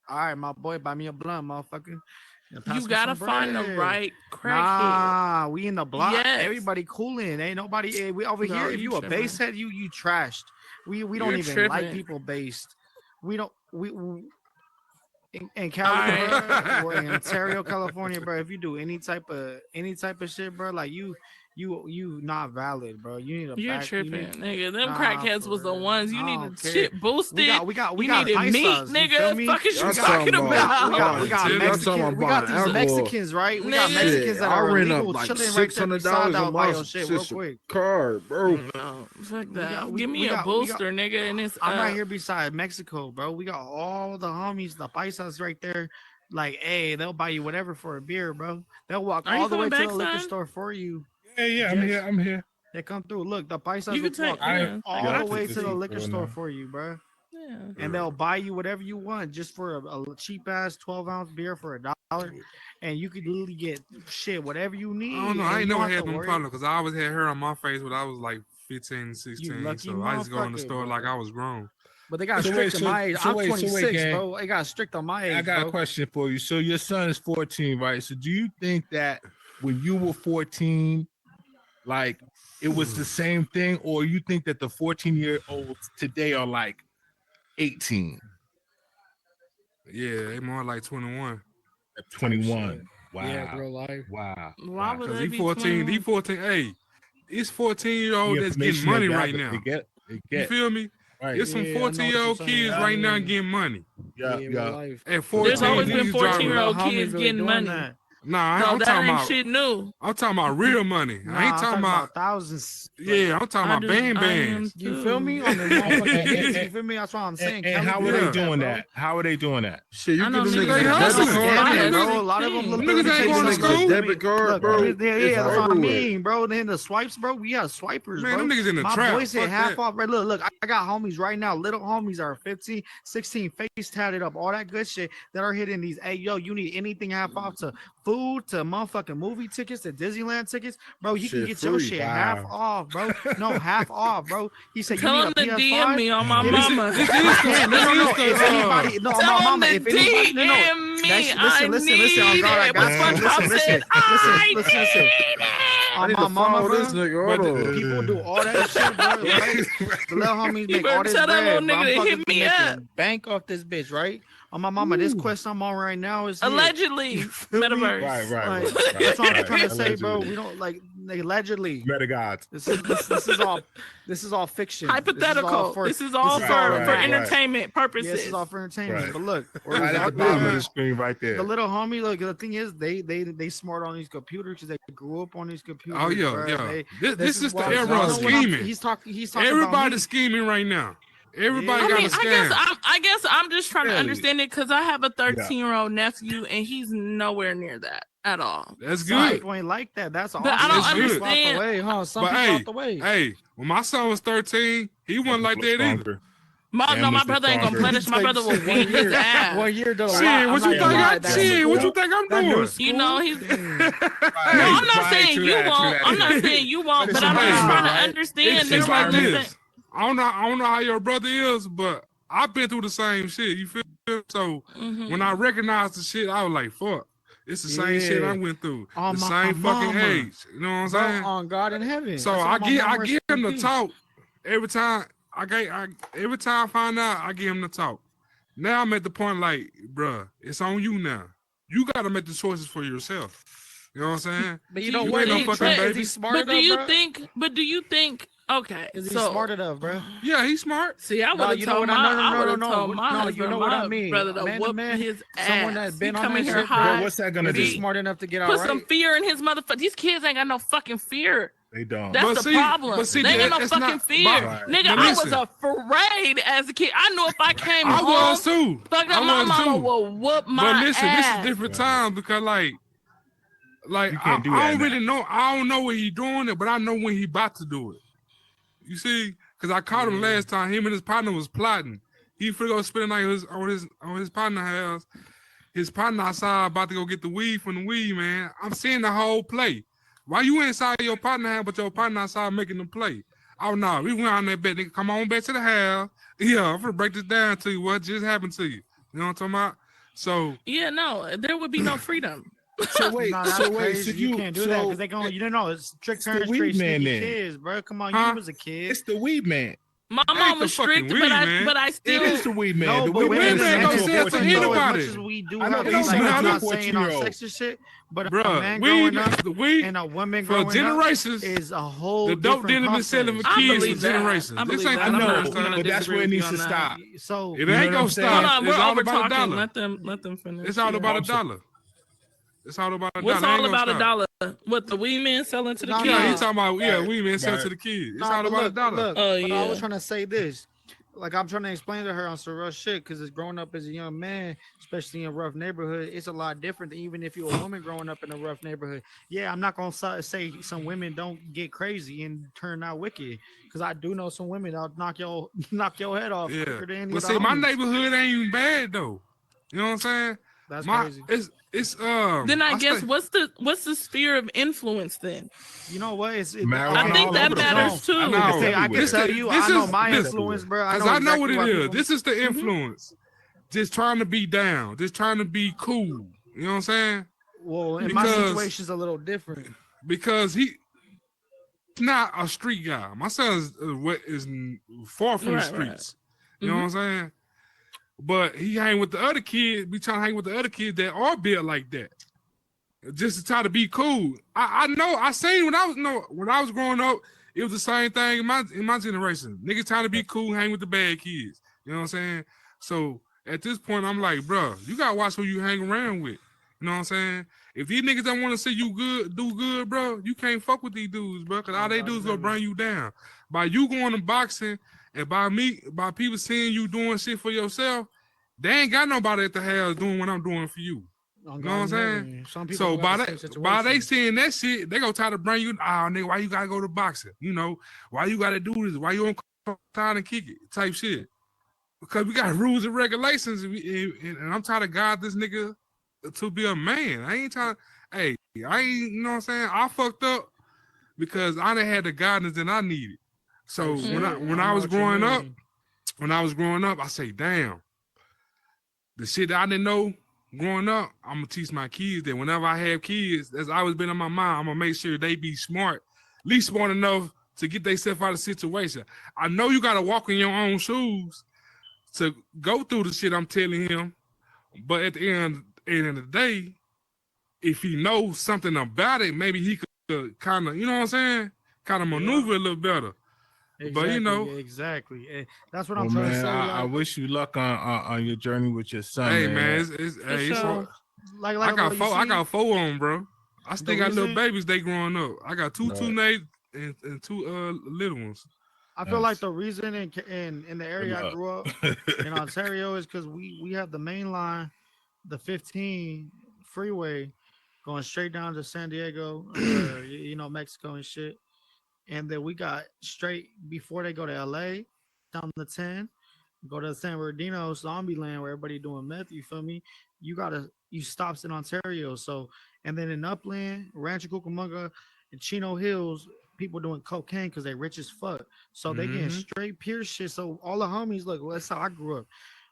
All right, my boy, buy me a blunt, motherfucker. You gotta find the right crackhead. Nah, we in the block. Yes. Everybody cooling. Ain't nobody. We over here. If you a base head, you trashed. We don't even tripping. like people based. We don't. We in Cali, bro, or in Ontario, California, bro. If you do any type of shit, bro, like you not valid, bro. You need a. You're back, tripping, nigga. Them crackheads was the ones you needed shit boosted. We got needed meat, nigga. Fuck is you talking about? We got Mexicans. We got these Mexicans, right? We got Mexicans that are illegal, chilling right there beside the bio shit real quick. Car, bro. No, fuck that. Give me a booster, nigga. And it's I'm right here beside Mexico, bro. We got all the homies, the paisas right there. Like, hey, they'll buy you whatever for a beer, bro. They'll walk all the way to the liquor store for you. Yeah, I'm here. They come through. Look, the paisas You will can walk all the way to the liquor store for you, bro. Yeah. And they'll buy you whatever you want just for a cheap ass 12-ounce beer for $1. And you could literally get shit, whatever you need. I don't know. I ain't never had no problem because I always had hair on my face when I was like 15, 16. So I used to go in the store like I was grown. But they got strict on my age. I'm 26, bro. They got strict on my age. I got a question for you. So your son is 14, right? So do you think that when you were 14, like it was the same thing, or you think that the 14-year-olds today are like 18? Yeah, they more like 21. 21. Wow. Yeah, bro, life. Wow. Why would Because they he be 14. 21? He 14. Hey, it's 14-year-old that's getting money right now. You feel me? Right. There's some 14-year-old kids right now getting money. Yeah. At 14, There's always been he's 14-year-old kids getting money. Nah, No, I'm that talking ain't about shit new. I'm talking about real money. I ain't talking about thousands. Yeah, I'm talking about band bands. You feel me? On the motherfucking you feel me? That's what I'm saying. And how are they doing that? How are they doing that? Shit, you I give know them niggas niggas a ain't debit hustling. card, Bro, a lot of them Niggas ain't going to school. debit card, bro. Yeah, It's that's what I over with. mean, bro. Then the swipes, bro. We have swipers, Man, bro. them niggas in the My trap. boys hit Fuck half that. off. Right, look, I got homies right now. Little homies are 15, 16, face tatted up, all that good shit that are hitting these. Hey, yo, you need anything half off to food to motherfucking movie tickets to Disneyland tickets, bro. You can get your shit half off, bro. No, half off, bro. He said tell you him need a to PS5. DM me on my mama. No. If anybody, no, on my mama. If anybody, no. Listen. On God, I got you. Listen. On my mama, bro. People do all that shit, bro. Right? The little homies make all this bread, bro. I'm fucking making bank off this bitch, right? On my mama, this quest I'm on right now is allegedly metaverse. Right. That's what I'm trying to say, bro. We don't like allegedly. Metagods. This is all fiction. Hypothetical. This is all for entertainment purposes. Yeah, this is all for entertainment. Right. But look, right at the bottom of the screen, right there. The little homie. Look, the thing is, they smart on these computers because they grew up on these computers. Oh yeah, bro. yeah. This is the era of scheming. He's talking. Everybody's scheming right now. Everybody got a scam. I guess I'm just trying to understand it because I have a 13-year-old nephew and he's nowhere near that at all. That's good. People ain't like that. That's awesome. But I don't understand. Some people out the way. Hey, when my son was 13, he wasn't like that either. My brother ain't gonna punish. My brother will beat his ass. 1 year though. Shit, what you think I'm doing? You know he's. No, I'm not saying you won't. I'm not saying you won't. But I'm just trying to understand. It's like this. I don't know how your brother is, but I've been through the same shit. You feel me? So when I recognized the shit, I was like, "Fuck, it's the same shit I went through. The same fucking age." You know what I'm saying? On God in heaven. So I give him the talk every time. Every time I find out, I give him the talk. Now I'm at the point like, bruh, it's on you now. You got to make the choices for yourself. You know what I'm saying? But you know what? Ain't no fucking baby. Is he smart enough, But do you think? Okay, is he smart enough, bro? Yeah, he's smart. See, I would have told my husband, you know what I mean, brother, to whoop his ass. Someone that's been on that shit, bro. What's that gonna do? He's smart enough to get out. Put some fear in his motherfucker. These kids ain't got no fucking fear. They don't. That's the problem. They ain't got no fucking fear. Nigga, I was afraid as a kid. I knew if I came home, I was too. Fuck that, my mama will whoop my ass. But listen, this is different time because like I don't really know. I don't know when he doing it, but I know when he about to do it. You see, because I caught him last time. Him and his partner was plotting. He finna go spend the night on his partner house. His partner outside about to go get the weed from the weed man. I'm seeing the whole play. Why you inside your partner house, but your partner outside making the play? Oh no, we went on that bed. Nigga, come on back to the house. Yeah, I'm finna break this down to you. What just happened to you? You know what I'm talking about? So yeah, no, there would be no freedom. So wait, so you can't do that because they going. You don't know it's strict parents treat kids, bro. Come on, you was a kid. It's the weed man. My mom was strict, but I still. It is the weed man. No, the weed man don't say it to anybody. As we do, I'm not saying on sexist shit, but a man growing up and a woman growing generations up is a whole. The dope dealer been selling for kids for generations. This ain't the first time. But that's where it needs to stop. So it ain't gonna stop. We're over talking. Let them finish. It's all about $1. It's all about $1. What's all about $1? What the weed man selling to the kids? Yeah, he's talking about weed man selling to the kids. It's all about $1. Look, I was trying to say this. Like I'm trying to explain to her on some rough shit because it's growing up as a young man, especially in a rough neighborhood, it's a lot different than even if you're a woman growing up in a rough neighborhood. Yeah, I'm not gonna say some women don't get crazy and turn out wicked because I do know some women that'll knock your head off. Yeah, but see, my neighborhood ain't even bad though. You know what I'm saying? That's crazy. It's Then I guess what's the sphere of influence then? You know what? I think that matters too. I can tell you, I know my influence, bro. Because I know what it is. This is the influence. Just trying to be down, just trying to be cool. You know what I'm saying? Well, my situation's a little different. Because he's not a street guy. My son is far from the streets. You know what I'm saying? But he hang with the other kids. We trying to hang with the other kids that are built like that, just to try to be cool. I know. I seen when I was growing up, it was the same thing in my generation. Niggas trying to be cool, hang with the bad kids. You know what I'm saying? So at this point, I'm like, bro, you gotta watch who you hang around with. You know what I'm saying? If these niggas don't want to see you do good, bro, you can't fuck with these dudes, bro, because all they do is gonna bring you down. By you going to boxing. And by people seeing you doing shit for yourself, they ain't got nobody at the house doing what I'm doing for you. You know what I'm saying? So by they seeing that shit, they gonna try to bring you, nigga, why you gotta go to boxing? You know, why you gotta do this? Why you don't time and kick it? Type shit. Because we got rules and regulations, and I'm trying to guide this nigga to be a man. I hey, I ain't, you know what I'm saying? I fucked up because I done had the guidance that I needed. So when I was growing up, I say, damn, the shit that I didn't know growing up, I'm gonna teach my kids that whenever I have kids, that's always been on my mind. I'm gonna make sure they be smart, at least smart enough to get themselves out of the situation. I know you gotta walk in your own shoes to go through the shit I'm telling him, but at the end of the day, if he knows something about it, maybe he could kind of, you know what I'm saying, kind of maneuver a little better. Exactly, but you know, exactly. That's what I'm trying to say. I wish you luck on your journey with your son. Hey man, I got four on them, bro. I still got little babies. They growing up. I got two teenage and two little ones. I feel like the reason in the area I grew up in Ontario is because we have the main line, the 15 freeway, going straight down to San Diego, or, Mexico and shit. And then we got straight before they go to LA, down the 10, go to San Bernardino, Zombie Land, where everybody doing meth. You feel me? You stops in Ontario. So, and then in Upland, Rancho Cucamonga, and Chino Hills, people doing cocaine because they rich as fuck. So they getting straight pure shit. So all the homies, look, that's how I grew up.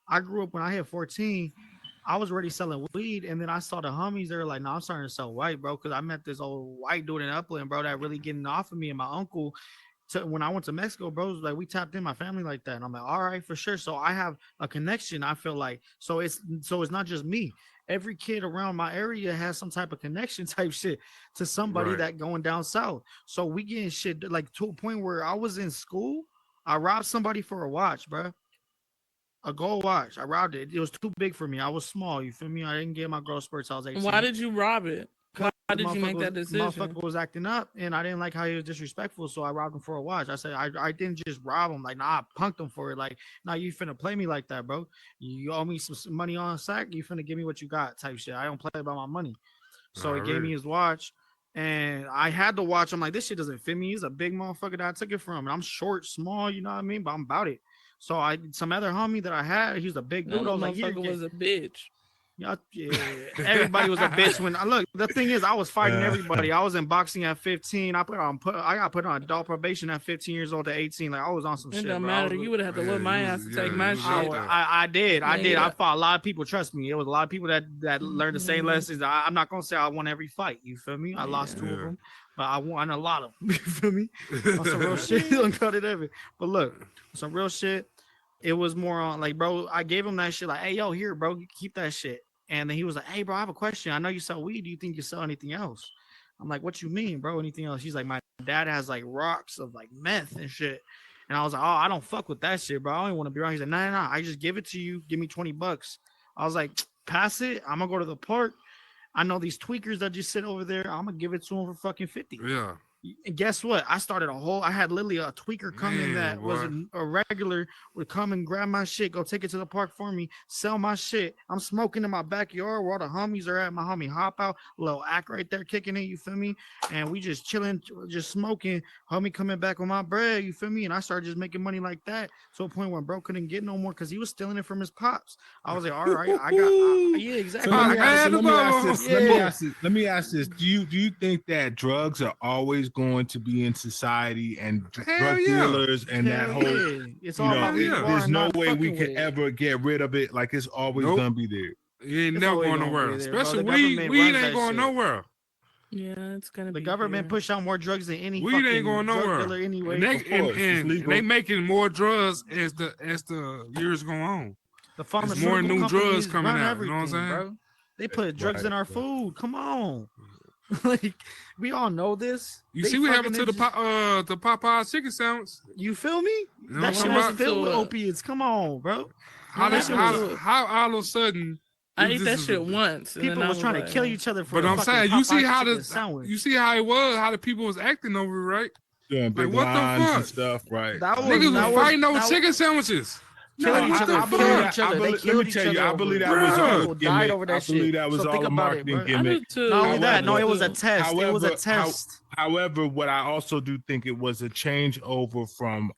I grew up when I hit 14. I was already selling weed, and then I saw the homies. They were like, "No, I'm starting to sell white, bro." Because I met this old white dude in Upland, bro, that really getting off of me. And my uncle, when I went to Mexico, bro, was like, we tapped in my family like that, and I'm like, all right, for sure. So I have a connection. I feel like so it's not just me. Every kid around my area has some type of connection type shit to somebody that going down south. So we getting shit like to a point where I was in school, I robbed somebody for a watch, bro. A gold watch. I robbed it. It was too big for me. I was small. You feel me? I didn't get my growth spurts. I was 18. Why did you rob it? Why did you make that decision? Motherfucker was acting up, and I didn't like how he was disrespectful, so I robbed him for a watch. I said, I didn't just rob him. Like, nah, I punked him for it. Like, nah, you finna play me like that, bro. You owe me some money on a sack. You finna give me what you got type shit. I don't play about my money. So he gave me his watch, and I had to watch. I'm like, this shit doesn't fit me. He's a big motherfucker that I took it from, and I'm short, small, you know what I mean? But I'm about it. So some other homie that I had, he was a big dude. I was like, motherfucker was a bitch. Yeah, everybody was a bitch when look. The thing is, I was fighting everybody. I was in boxing at 15. I got put on adult probation at 15 years old to 18. Like I was on some shit. It don't bro. matter. You would have had to whip my ass to take my shit. I did. I fought a lot of people. Trust me, it was a lot of people that learned the same lessons. I'm not gonna say I won every fight. You feel me? I lost 2 of them, but I won a lot of them. You feel me? On some real shit, uncut it ever. But look, some real shit. It was more on like, bro, I gave him that shit. Like, hey, yo, here, bro, keep that shit. And then he was like, hey, bro, I have a question. I know you sell weed. Do you think you sell anything else? I'm like, what you mean, bro? Anything else? He's like, my dad has like rocks of like meth and shit. And I was like, oh, I don't fuck with that shit, bro. I don't even want to be around. He's like, no, I just give it to you. Give me $20. I was like, pass it. I'm going to go to the park. I know these tweakers that just sit over there. I'm going to give it to them for fucking 50. Yeah. And guess what? I had literally a tweaker come in that was a regular, would come and grab my shit, go take it to the park for me, sell my shit. I'm smoking in my backyard where all the homies are at. My homie Hop Out, little act right there kicking it, you feel me? And we just chilling, just smoking. Homie coming back with my bread, you feel me? And I started just making money like that to a point where bro couldn't get no more because he was stealing it from his pops. I was like, all right, yeah, exactly. So let me ask this. Do you think that drugs are always going to be in society and drug dealers and that whole it's all about there's no way we could ever get rid of it. Like it's always gonna be there. It ain't never going nowhere. Especially weed ain't going nowhere. Yeah, it's gonna be the government push out more drugs than any weed ain't going nowhere anyway. And they making more drugs as the years go on. The pharmaceutical more new drugs coming out. You know what I'm saying? Bro. They put drugs in our food. Come on. Like we all know this. You see what happened to the Popeye chicken sandwich? You feel me? You that shit was filled with opiates. Come on, bro. How all of a sudden I ate that shit once. People was trying to kill each other for. But I'm saying, you see how it was, how the people was acting over it, right? Yeah, like what the fuck? And stuff, right? Niggas was fighting over chicken sandwiches. Killing each other. Let me tell you, I believe that was all died over that shit. I believe that was all a marketing gimmick. Not only that, no, it was a test. It was a test. However, what I also do think it was a changeover from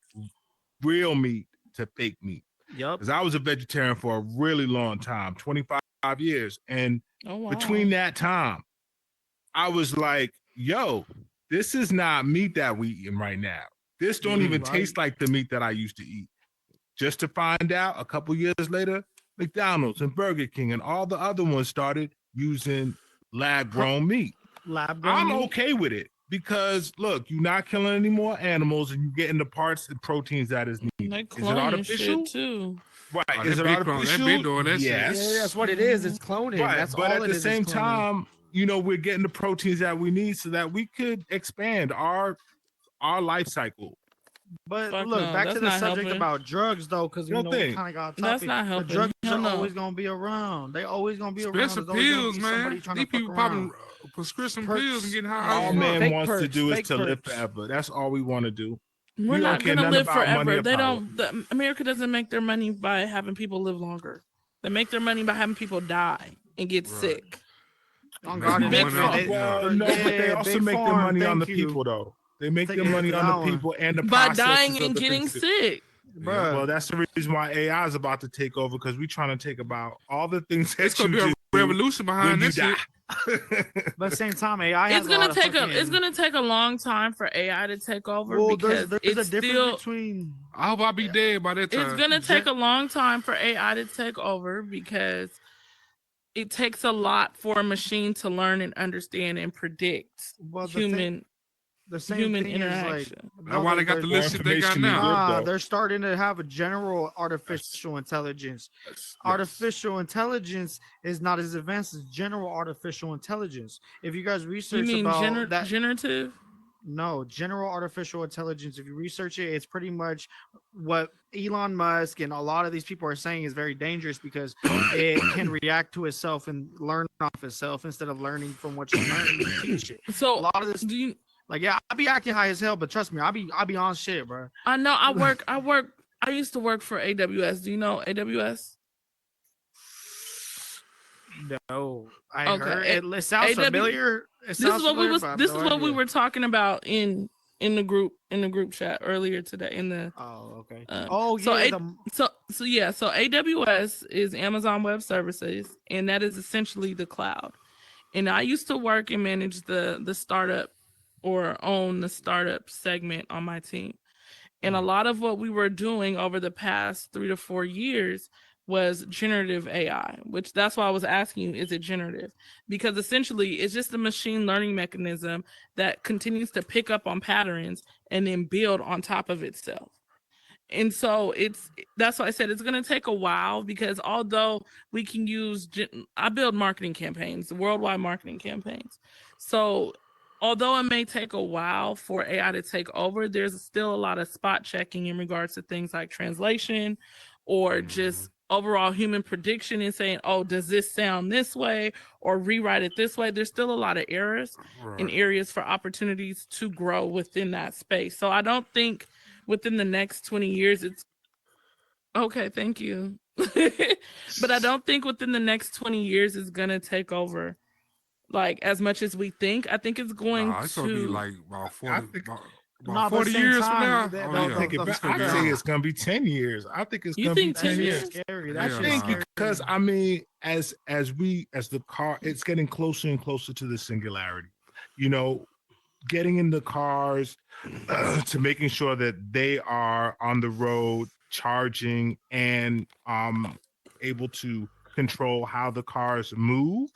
real meat to fake meat. Yep. Because I was a vegetarian for a really long time, 25 years, and between that time, I was like, yo, this is not meat that we eating right now. This don't even taste like the meat that I used to eat. Just to find out a couple years later, McDonald's and Burger King and all the other ones started using lab-grown meat. I'm okay with it because, look, you're not killing any more animals and you're getting the parts and proteins that is needed. Is it artificial? Too. Right. Is it artificial? Yes. Yeah, that's what it is. It's cloning. Right. That's but all at the same time, we're getting the proteins that we need so that we could expand our life cycle. But look, back to the subject about drugs, though, because we kind of got topic. That's not helping. The drugs are always gonna be around. They always gonna be around. Expensive pills, man. These people popping prescription pills and getting high. All man wants to do is to live forever. That's all we want to do. We're not gonna live forever. They don't. America doesn't make their money by having people live longer. They make their money by having people die and get sick. On God, but they also make their money on the people, though. They make their money on the people and the by dying and getting sick. Yeah, well, that's the reason why AI is about to take over because we're trying to take about all the things that it's gonna be a revolution behind this shit. But at the same time, AI it's gonna take a long time for AI to take over because there's it's a difference still. Between I hope I'll be dead by that time. It's gonna take a long time for AI to take over because it takes a lot for a machine to learn and understand and predict human interaction. That's why they got the list that they got now. They're starting to have a general artificial intelligence. Artificial intelligence is not as advanced as general artificial intelligence. If you guys research generative? No, general artificial intelligence. If you research it, it's pretty much what Elon Musk and a lot of these people are saying is very dangerous because it can react to itself and learn off itself instead of learning from what you learn. You teach it. So a lot of this, I be acting high as hell, but trust me, I be on shit, bro. I know. I used to work for AWS. Do you know AWS? No, I heard it sounds familiar. This is what we were talking about in the group chat earlier today. Okay. So AWS is Amazon Web Services, and that is essentially the cloud. And I used to work and manage the startup or own the startup segment on my team. And a lot of what we were doing over the past 3 to 4 years was generative AI, which that's why I was asking you, is it generative? Because essentially it's just a machine learning mechanism that continues to pick up on patterns and then build on top of itself. And so that's why I said it's going to take a while because although we can I build marketing campaigns, worldwide marketing campaigns. So although it may take a while for AI to take over, there's still a lot of spot checking in regards to things like translation or just overall human prediction and saying, oh, does this sound this way or rewrite it this way? There's still a lot of errors and areas for opportunities to grow within that space. So I don't think within the next 20 years it's okay. Thank you. But I don't think within the next 20 years it's going to take over like as much as we think. I think it's going it's gonna be like about 40, about 40 years from now. I think it's gonna be 10 years. I think it's gonna be 10 years. Scary. I think because I mean, as the car, it's getting closer and closer to the singularity. Getting in the cars to making sure that they are on the road charging and able to control how the cars move.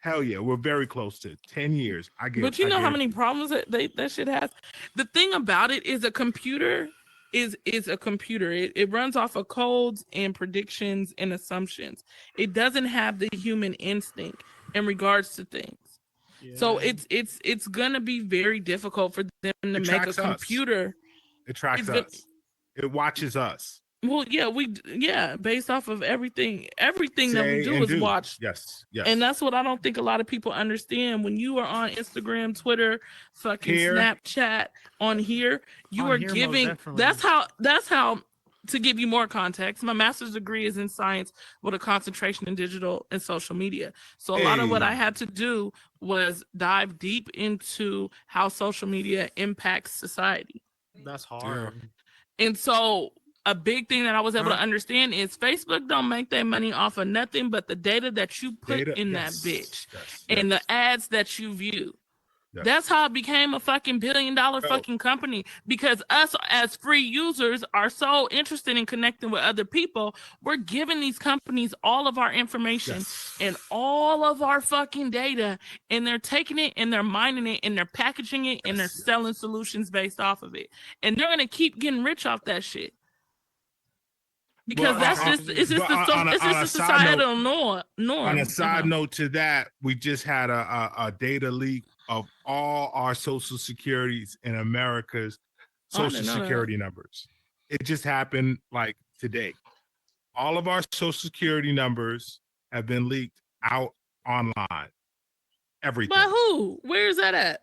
Hell yeah, we're very close to 10 years. But you know how many problems that shit has? The thing about it is a computer is a computer. It runs off of codes and predictions and assumptions. It doesn't have the human instinct in regards to things. Yeah. So it's gonna be very difficult for them to make a computer. It tracks us. It watches us. Well, based off of everything that we do is watch. Yes. And that's what I don't think a lot of people understand. When you are on Instagram, Twitter, fucking Snapchat, on here, you are giving. That's how. To give you more context, my master's degree is in science with a concentration in digital and social media. So a lot of what I had to do was dive deep into how social media impacts society. That's hard. And so a big thing that I was able to understand is Facebook don't make their money off of nothing but the data that you put in that bitch and the ads that you view. Yes. That's how it became a fucking $1 billion fucking company, because us as free users are so interested in connecting with other people. We're giving these companies all of our information and all of our fucking data, and they're taking it and they're mining it and they're packaging it and they're selling solutions based off of it. And they're going to keep getting rich off that shit. Because it's just a societal norm. On a side note to that, we just had a data leak of all our social securities in America's social security numbers. It just happened like today. All of our social security numbers have been leaked out online. Everything. By who? Where is that at?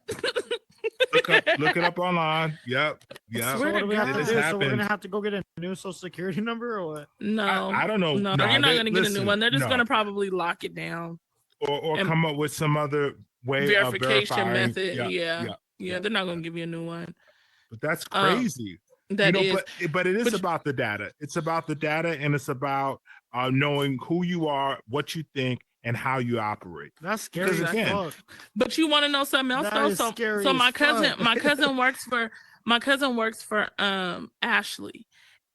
Look it up online. Yep. So what do we have to do? So we're gonna have to go get a new social security number, or what? No, I don't know. No, you're not gonna get a new one. They're just gonna probably lock it down, or come up with some other way verification method. Yeah, they're not gonna give you a new one. But that's crazy. But it is about the data. It's about the data, and it's about knowing who you are, what you think, and how you operate. That's scary. But you want to know something else though? So my cousin works for Ashley,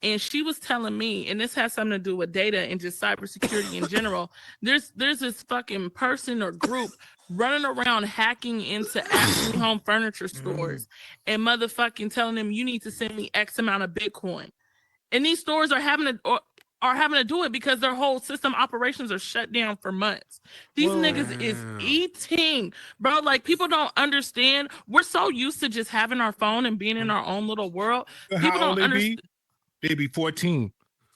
and she was telling me, and this has something to do with data and just cybersecurity in general. There's this fucking person or group running around hacking into Ashley home furniture stores and motherfucking telling them you need to send me X amount of Bitcoin, and these stores are having to do it because their whole system operations are shut down for months. These niggas is eating, bro. Like, people don't understand. We're so used to just having our phone and being in our own little world. People don't understand. They be 14.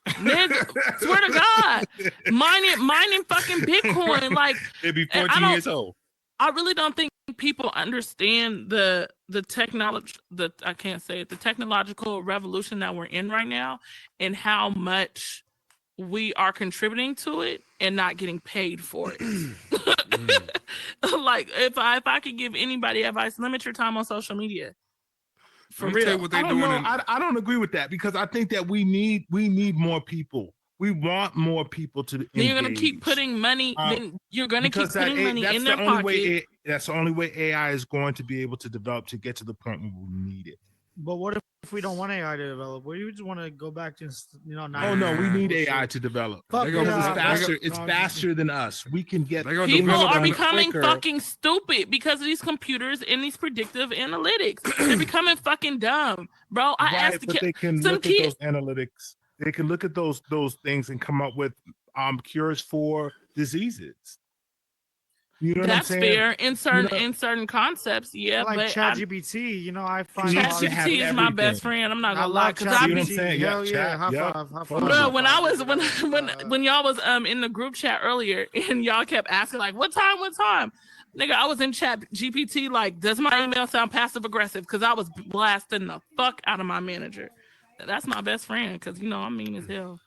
Nigga, swear to God, mining fucking Bitcoin. Like, they be 14 years old. I really don't think people understand the technology. The technological revolution that we're in right now, and how much we are contributing to it and not getting paid for it. Like, if I could give anybody advice, limit your time on social media. For real. I don't agree with that, because I think that we need more people. We want more people to engage. Then you're gonna keep putting money. Then you're gonna keep putting money in their pocket. That's the only way AI is going to be able to develop to get to the point where we need it. But what if we don't want AI to develop? Well, you just want to go back to, Oh no, we need AI to develop. It's faster than us. We can get. People are becoming fucking stupid because of these computers and these predictive analytics. They're becoming fucking dumb, bro. I asked the they can look at those analytics. They can look at those things and come up with cures for diseases. You know that's what I'm saying? Fair in certain concepts, yeah. Like but ChatGPT, I find ChatGPT is my best friend. I'm not gonna lie, because I be when y'all was in the group chat earlier, and y'all kept asking like, what time? Nigga, I was in Chat GPT like, does my email sound passive aggressive? Because I was blasting the fuck out of my manager. That's my best friend, because I'm mean as hell.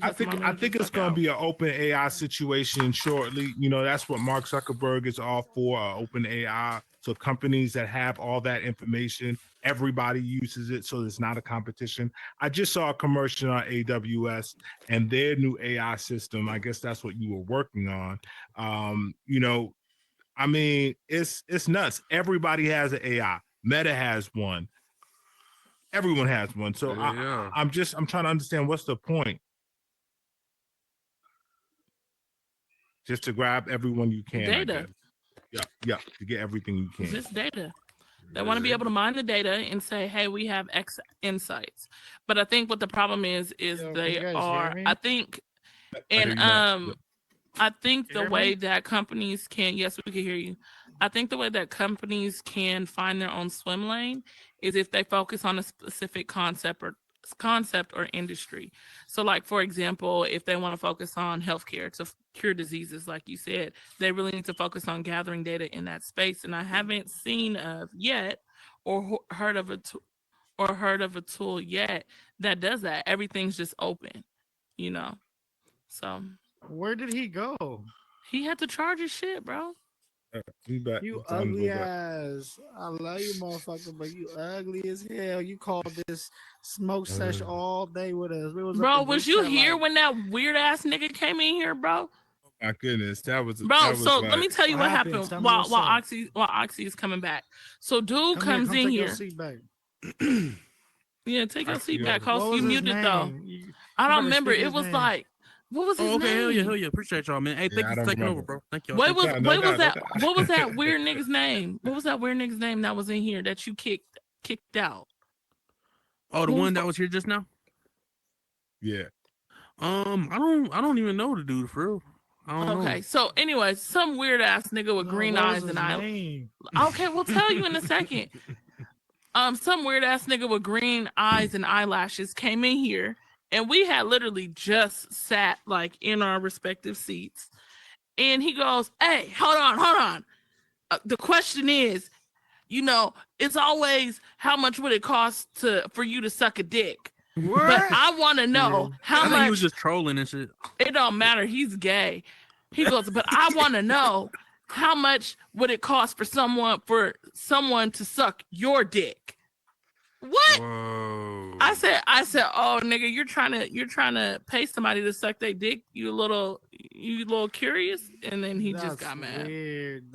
I think it's going to be an open AI situation shortly. That's what Mark Zuckerberg is all for, open AI. So companies that have all that information, everybody uses it, so it's not a competition. I just saw a commercial on AWS and their new AI system. I guess that's what you were working on. I mean, it's nuts. Everybody has an AI. Meta has one. Everyone has one. So I'm trying to understand, what's the point? Just to grab everyone you can. Data. Yeah, to get everything you can. Just data. They want to be able to mine the data and say, hey, we have X insights. But I think what the problem is they are, I think, and I think the way that companies can, yes, we can hear you. I think the way that companies can find their own swim lane is if they focus on a specific concept or industry. So, like, for example, if they want to focus on healthcare to cure diseases, like you said, they really need to focus on gathering data in that space. And I haven't seen yet or heard of a tool yet that does that. Everything's just open, So where did he go? He had to charge his shit, bro. You ugly ass. I love you, motherfucker, but you ugly as hell. You called this smoke sesh all day with us. Bro, was you here when that weird ass nigga came in here, bro? My goodness, that was so like, let me tell you what happened while Oxy is coming back. So dude comes in here. Yeah, take your seat back. Cause you muted though. I don't remember. It was like, what was his name? Hell yeah. Appreciate y'all, man. Hey, thank you for taking over, bro. Thank y'all. What was that weird nigga's name? What was that weird nigga's name that was in here that you kicked out? Oh, the one that was here just now? Yeah. I don't even know the dude for real. I don't know. So anyway, some weird ass nigga with green eyes and Okay, we'll tell you in a second. Some weird ass nigga with green eyes and eyelashes came in here, and we had literally just sat like in our respective seats. And he goes, "Hey, hold on. The question is, it's always how much would it cost for you to suck a dick? What? But I want to know how much." He was just trolling and shit. It don't matter. He's gay. He goes, "But I want to know how much would it cost for someone to suck your dick?" What? Whoa. I said, "Oh, nigga, you're trying to pay somebody to suck their dick? You a little curious?" And then he just got mad. Weird.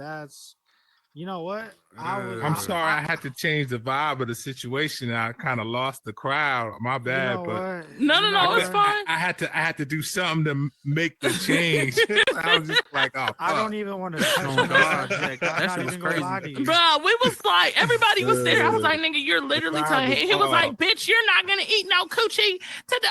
You know what? I'm sorry, I had to change the vibe of the situation. I kind of lost the crowd. My bad, but no, it's fine. I had to do something to make the change. I was just like, oh, fuck. I don't even want to touch the subject. That shit was crazy. Bro, we was like, everybody was there. I was like, nigga, you're literally telling him. He was like, bitch, you're not gonna eat no coochie.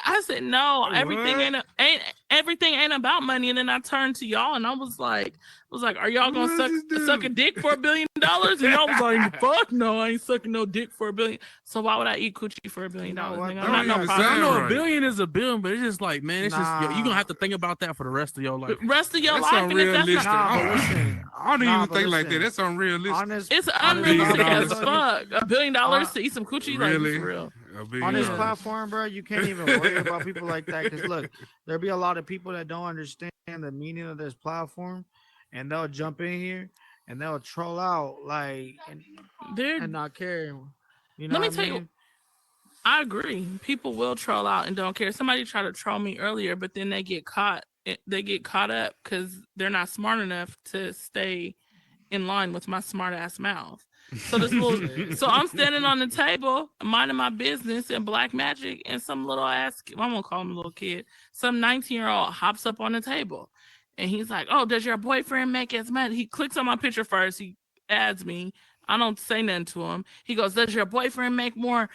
I said, no, everything ain't about money. And then I turned to y'all and I was like, are y'all gonna suck a dick for $1 billion? And y'all was like, fuck no, I ain't sucking no dick for $1 billion. So why would I eat coochie for $1 billion? I know $1 billion is $1 billion, but it's just like, man, it's just you gonna have to think about that for the rest of your life. Rest of your life. Unrealistic. I don't even think like that. That's unrealistic. It's unrealistic as fuck. $1 billion to eat some coochie, really? Like for real. On this platform, bro, you can't even worry about people like that. Because look, there'll be a lot of people that don't understand the meaning of this platform, and they'll jump in here and they'll troll out and not care. Let me tell you, I agree. People will troll out and don't care. Somebody tried to troll me earlier, but then they get caught. They get caught up because they're not smart enough to stay in line with my smart ass mouth. So so I'm standing on the table, minding my business in Black Magic, and some little ass, I won't call him a little kid, some 19-year-old hops up on the table. And he's like, "Oh, does your boyfriend make as much?" He clicks on my picture first. He adds me. I don't say nothing to him. He goes, "Does your boyfriend make more?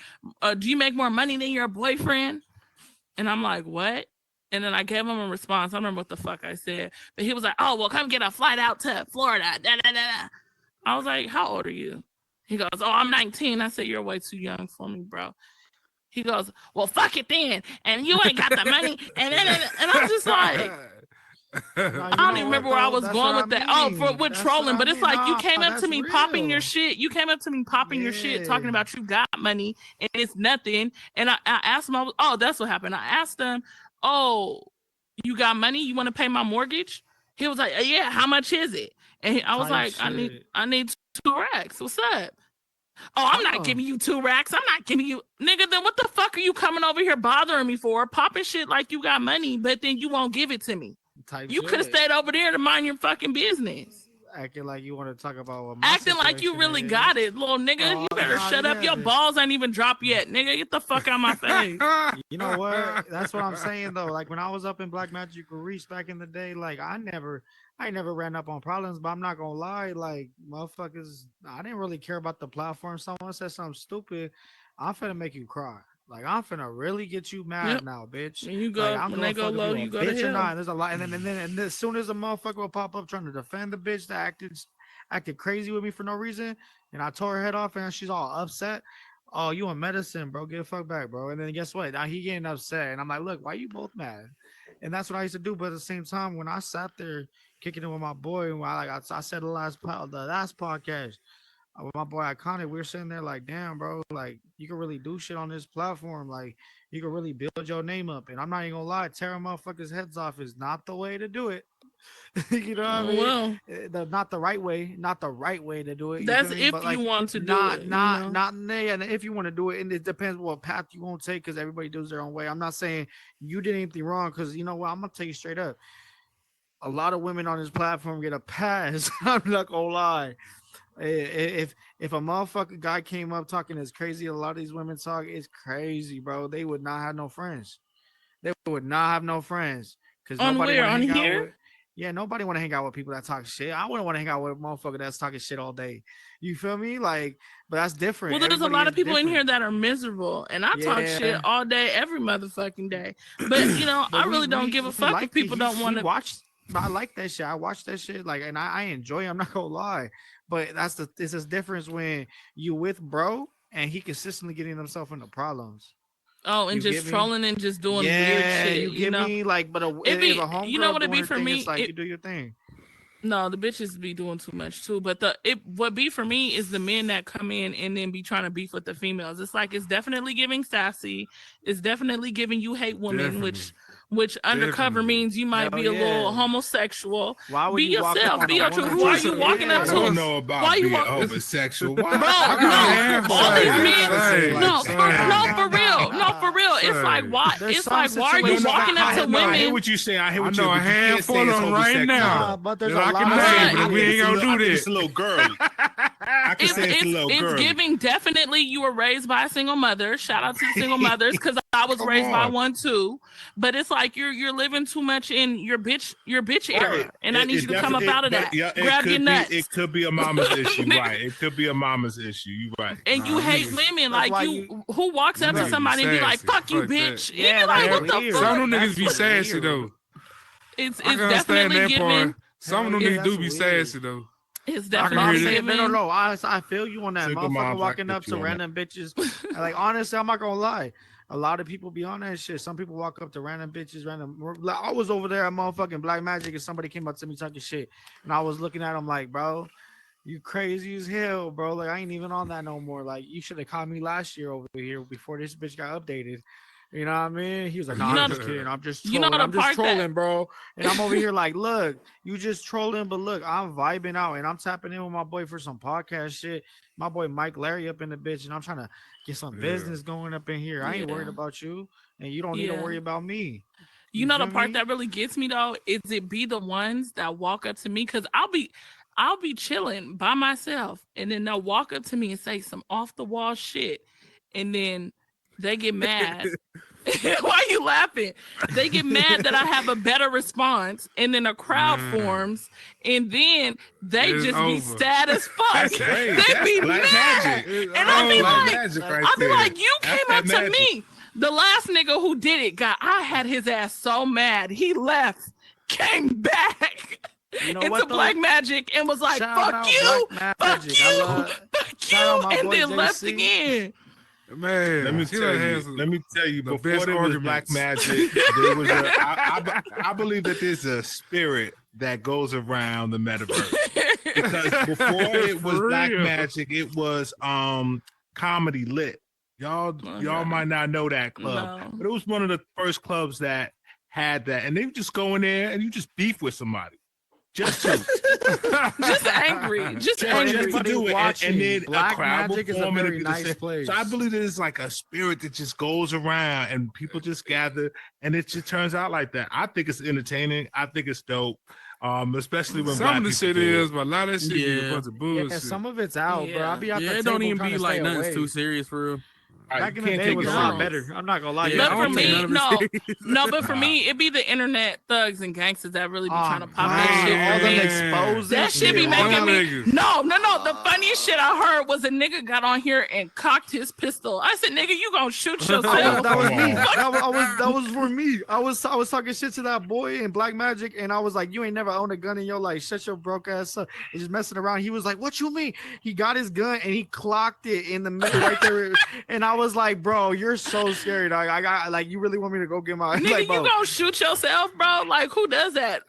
Do you make more money than your boyfriend?" And I'm like, "What?" And then I gave him a response. I don't remember what the fuck I said. But he was like, "Oh, well, come get a flight out to Florida." Da, da, da, da. I was like, "How old are you?" He goes, "Oh, I'm 19. I said, "You're way too young for me, bro." He goes, "Well, fuck it then. And you ain't got the money." And I'm just like, I don't even remember where I was going with that. With trolling, but it's like you came up to me popping your shit. You came up to me popping your shit, talking about you got money and it's nothing. And I asked him, that's what happened. I asked him, "Oh, you got money? You want to pay my mortgage?" He was like, "Yeah, how much is it?" And I was like, I need 2 racks. What's up?" "Oh, I'm not giving you 2 racks. I'm not giving you, nigga. Then what the fuck are you coming over here bothering me for? Popping shit like you got money, but then you won't give it to me. You could have stayed over there to mind your fucking business." Acting like you want to talk about what acting like you really got it, little nigga. You better shut up. Your balls ain't even dropped yet, nigga. Get the fuck out of my face. You know what? That's what I'm saying though. Like when I was up in Black Magic Reach back in the day, like I never ran up on problems, but I'm not gonna lie, like motherfuckers, I didn't really care about the platform. Someone said something stupid, I'm finna make you cry. Like I'm finna really get you mad now, bitch. When you go, like, when they go low, you go to hell. Not. There's a lot, and then as soon as a motherfucker will pop up trying to defend the bitch that acted crazy with me for no reason, and I tore her head off, and she's all upset. "Oh, you on medicine, bro? Get the fuck back, bro." And then guess what? Now he getting upset, and I'm like, "Look, why you both mad?" And that's what I used to do. But at the same time, when I sat there kicking it with my boy, I said the last podcast. With my boy Iconic, we were sitting there like, damn, bro, like you can really do shit on this platform. Like you can really build your name up. And I'm not even gonna lie, tearing motherfuckers' heads off is not the way to do it. You know what I mean? Well, not the right way, not the right way to do it. That's if you want to do it. Not if you want to do it, and it depends what path you want to take because everybody does their own way. I'm not saying you did anything wrong because you know what, I'm gonna tell you straight up. A lot of women on this platform get a pass. I'm not gonna lie. If a motherfucking guy came up talking as crazy a lot of these women talk, it's crazy, bro. They would not have no friends. They would not have no friends because nobody want to hang out with. Yeah, nobody want to hang out with people that talk shit. I wouldn't want to hang out with a motherfucker that's talking shit all day. You feel me? Like, but that's different. Well, there's a lot of people in here that are miserable, and I talk shit all day, every motherfucking day. But you know, I really don't give a fuck if people don't want to watch. I like that shit. I watch that shit, like, and I enjoy it. I'm not gonna lie, but it's a difference when you with bro and he consistently getting himself into problems. Oh, and just trolling and just doing weird shit. You know? Me? Like, but if a homegirl, you know what it be for me? It's like you do your thing. No, the bitches be doing too much too. But what be for me is the men that come in and then be trying to beef with the females. It's like it's definitely giving sassy. It's definitely giving you hate women, which undercover means you might be a little homosexual. Why would be you yourself? Be your truth. Why are you walking up to him? I don't know about being homosexual. Bro, no, all these men. No, for real. No, for real. It's like why? It's like why are you walking up to women? I hear what you're saying. I hear what you're saying. I know a handful of them right now. But there's a lot. But we ain't gonna do this. It's a little girly. I can say it's a little girly. It's giving definitely you were raised by a single mother. Shout out to the single mothers because I was raised by one too. But it's like you're living too much in your bitch era, and I need you to come up out of that. Grab your nuts. It could be a mama's issue, right? It could be a mama's issue. You right. And you hate women, like you. Who walks up to somebody and be like, "Fuck you, bitch"? Yeah, like what the fuck? Some of them niggas be sassy though. It's definitely giving. Some of them niggas do be sassy though. It's definitely no. I feel you on that. Motherfucker walking up to random bitches. Like honestly, I'm not gonna lie. A lot of people be on that shit. Some people walk up to random bitches, Like, I was over there at motherfucking Black Magic and somebody came up to me talking shit. And I was looking at him like, bro, you crazy as hell, bro. Like, I ain't even on that no more. Like, you should have called me last year over here before this bitch got updated. You know what I mean? He was like, I'm just kidding. I'm just trolling. I'm just trolling, bro. And I'm over here like, look, you just trolling, but look, I'm vibing out and I'm tapping in with my boy for some podcast shit. My boy Mike Larry up in the bitch, and I'm trying to get some business going up in here. I ain't worried about you, and you don't need to worry about me. You know the part that really gets me though is it be the ones that walk up to me because I'll be chilling by myself, and then they'll walk up to me and say some off the wall shit, and then they get mad. Why are you laughing? They get mad that I have a better response, and then a crowd forms, and then they just be sad as fuck. They be mad, and I be like, you came up to me. The last nigga who did it, I had his ass so mad. He left, came back. You know into Black Magic and was like, fuck you, fuck you, and then left again. Man, let me tell you. Before there was Black Magic, there was I believe that there's a spirit that goes around the metaverse. Because before it was Black Magic, it was Comedy Lit. Y'all might not know that club, but it was one of the first clubs that had that, and they just go in there and you just beef with somebody. Just angry, just to do it, and then Black a crowd Magic is a very nice place. So I believe there's like a spirit that just goes around, and people just gather, and it just turns out like that. I think it's entertaining. I think it's dope, especially when some of the shit is, but a lot of that shit is a bunch of bullshit. Yeah, some of it's out, bro. I'll be out it don't even be like nothing too serious for real. Back in the day, it was a lot better. I'm not gonna lie. Yeah, but for me, but for me, it be the internet thugs and gangsters that really be trying to pop that shit. All them exposed. That shit be making me. No. The funniest shit I heard was a nigga got on here and cocked his pistol. I said, "Nigga, you gonna shoot yourself?" That was me. That was for me. I was talking shit to that boy in Black Magic, and I was like, "You ain't never owned a gun in your life. Shut your broke ass up." And just messing around. He was like, "What you mean?" He got his gun and he clocked it in the middle right there, and I was like, bro, you're so scary, dog. I got like, you really want me to go get my nigga? like, You gonna shoot yourself, bro? Like, who does that?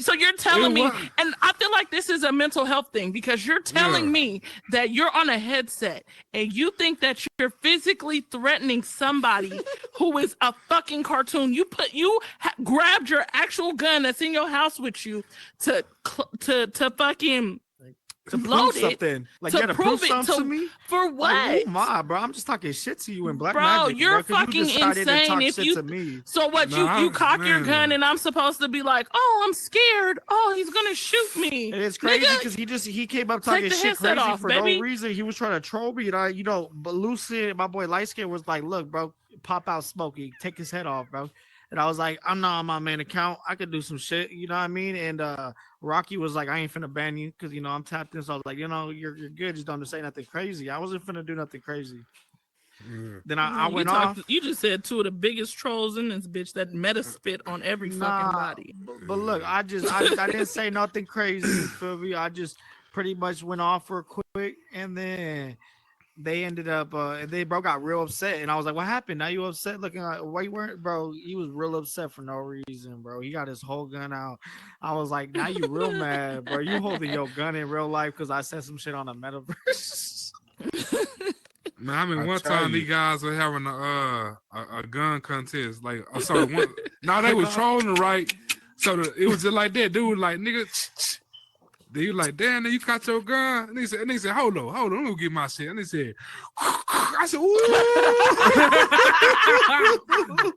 So you're telling me, and I feel like this is a mental health thing because you're telling me that you're on a headset and you think that you're physically threatening somebody who is a fucking cartoon. You grabbed your actual gun that's in your house with you to fucking. To prove something, like you gotta prove something to me for what? Like, oh my, bro, I'm just talking shit to you in Black Magic, you're bro, fucking insane. If you, to me. So what? You cock your gun, and I'm supposed to be like, oh, I'm scared. Oh, he's gonna shoot me. And it's crazy because he came up talking shit crazy off, for no reason. He was trying to troll me, and but Lucid, my boy Lightskin, was like, look, bro, pop out Smokey, take his head off, bro. And I was like, I'm not on my main account. I could do some shit, you know what I mean? And Rocky was like, I ain't finna ban you because I'm tapped in. So I was like, you're good. Just don't say nothing crazy. I wasn't finna do nothing crazy. Then I went off. You just said two of the biggest trolls in this bitch that meta spit on every fucking body. But look, I didn't say nothing crazy. You feel me? I just pretty much went off for quick, and then they ended up bro got real upset, and I was like, what happened? Now you upset? Looking like, why you weren't, bro? He was real upset for no reason, bro. He got his whole gun out. I was like, now you real mad, bro. You holding your gun in real life because I said some shit on the metaverse. Man, I mean, one time these guys were having a gun contest. Like, so they was trolling, right? So it was just like that. Dude was like, nigga. They was like, damn, you got your gun? And they said, hold on, let me get my shit. And they said, I said, ooh.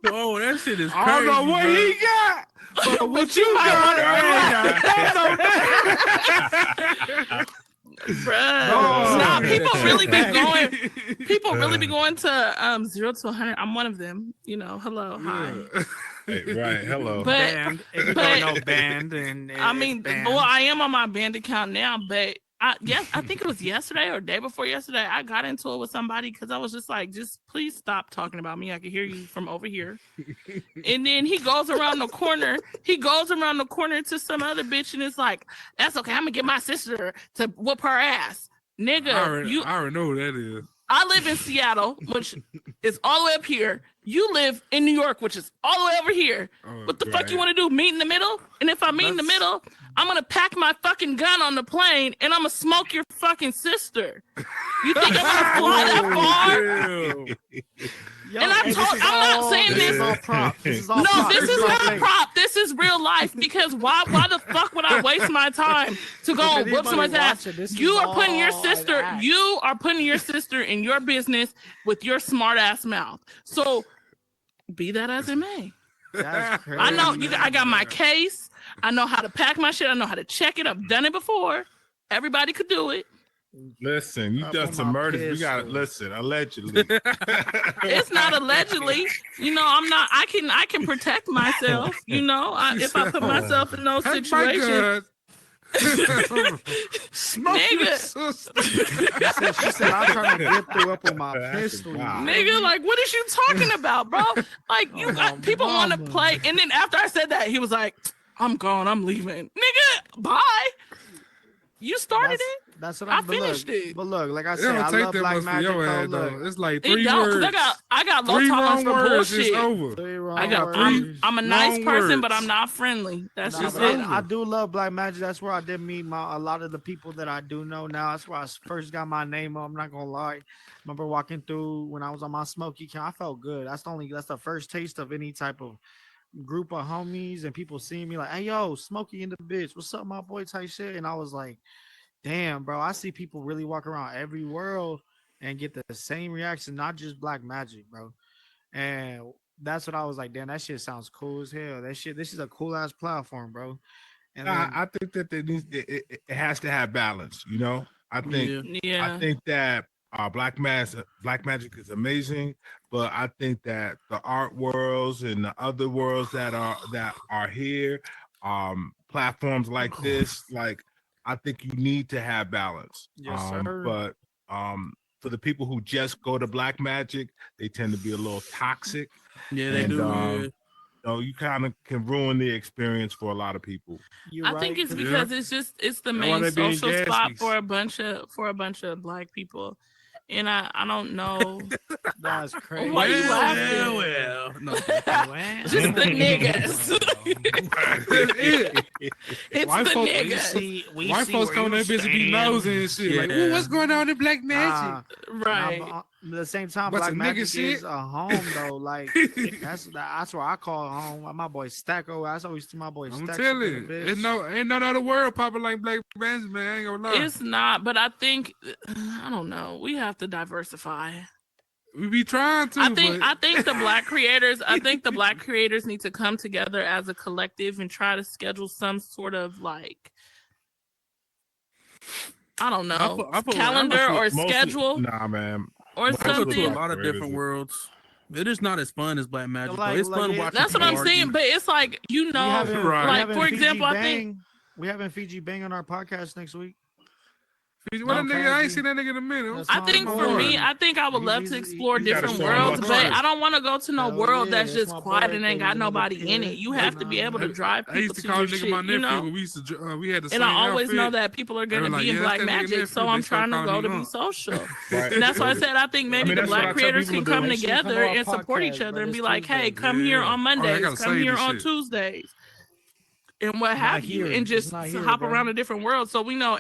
Oh, that shit is crazy. I don't know what he got. But what you got? Nah, people really be going to 0 to 100. I'm one of them. Hello, hi. Hey, right, hello. Band, band, and I mean, well, I am on my band account now, but I think it was yesterday or day before yesterday. I got into it with somebody because I was just like, just please stop talking about me. I can hear you from over here. And then he goes around the corner. To some other bitch, and it's like, that's okay. I'm gonna get my sister to whoop her ass, nigga. I already know who that is. I live in Seattle, which is all the way up here. You live in New York, which is all the way over here. What the fuck you want to do? Meet in the middle? And if I meet in the middle, I'm going to pack my fucking gun on the plane and I'm going to smoke your fucking sister. You think I'm going to fly that far? Yo, and I'm not saying this. This is all prop. This is not prop. This is real life. Because why the fuck would I waste my time to go whoop somebody's ass? You are putting your sister in your business with your smart ass mouth. So be that as it may. That's crazy. I know I got my case. I know how to pack my shit. I know how to check it. I've done it before. Everybody could do it. Listen, you done some murders. We got to listen. Allegedly, it's not allegedly. I'm not. I can protect myself. If I put myself in those situations. Nigga. She said, I'm trying to get through up with my pistol. Nigga, like, what is you talking about, bro? Like, people want to play. And then after I said that, he was like, I'm gone. I'm leaving. Nigga, bye. You started it. That's what I finished it. But look, like I said, I love Black Magic. It's like 3 words. I got low tolerance for bullshit. It's over. I'm a nice person, but I'm not friendly. That's just it. I do love Black Magic. That's where I did meet a lot of the people that I do know now. That's where I first got my name up. I'm not gonna lie. Remember walking through when I was on my Smoky account, I felt good. That's the first taste of any type of group of homies and people seeing me like, hey yo, Smokey in the bitch, what's up, my boy, type shit. And I was like, damn, bro, I see people really walk around every world and get the same reaction, not just Black Magic, bro. And that's what I was like, damn, that shit sounds cool as hell. This is a cool ass platform, bro. And I think that it has to have balance, I think I think that Black Magic is amazing, but I think that the art worlds and the other worlds that are here, platforms like this, like I think you need to have balance. Yes, sir. But for the people who just go to Black Magic, they tend to be a little toxic. Yeah, they do. You kind of can ruin the experience for a lot of people. I think it's because it's the main social spot for a bunch of Black people. And I don't know. That's crazy. Why you laughing? Well, no. Just the niggas. It's white the folks, niggas. white folks come that bitch and be nosing and shit. Like, ooh, what's going on in Black Magic? Right. At the same time, But Black some Magic nigga is a home though. Like that's where I call home. My boy Stacko. I always see my boy. I'm Stacks telling up in you, the bitch. ain't no other world popping like Black Magic, man. I ain't gonna lie. It's not, but I think I don't know. We have to diversify. We be trying to. I think the black creators need to come together as a collective and try to schedule some sort of like I don't know calendar or schedule. Nah, man. Or something. I go to a lot of different worlds. It is not as fun as Black Magic. Though. It's fun watching. That's what I'm saying. But it's like like for example, I think we having Fiji Bang on our podcast next week. What a nigga, I ain't seen that nigga in a minute. I think for me, I think I would love to explore different worlds, but I don't want to go to no world that's just quiet and ain't got nobody in it. You have to be able to drive people. I used to call a nigga my nephew, you know? but we had the same and I always outfit. know that people are gonna be in Black Magic, so I'm trying to go to be social. And that's why I said I think maybe the black creators can come together and support each other and be like, hey, come here on Mondays, come here on Tuesdays. And what have you, and just hop around a different world. So we know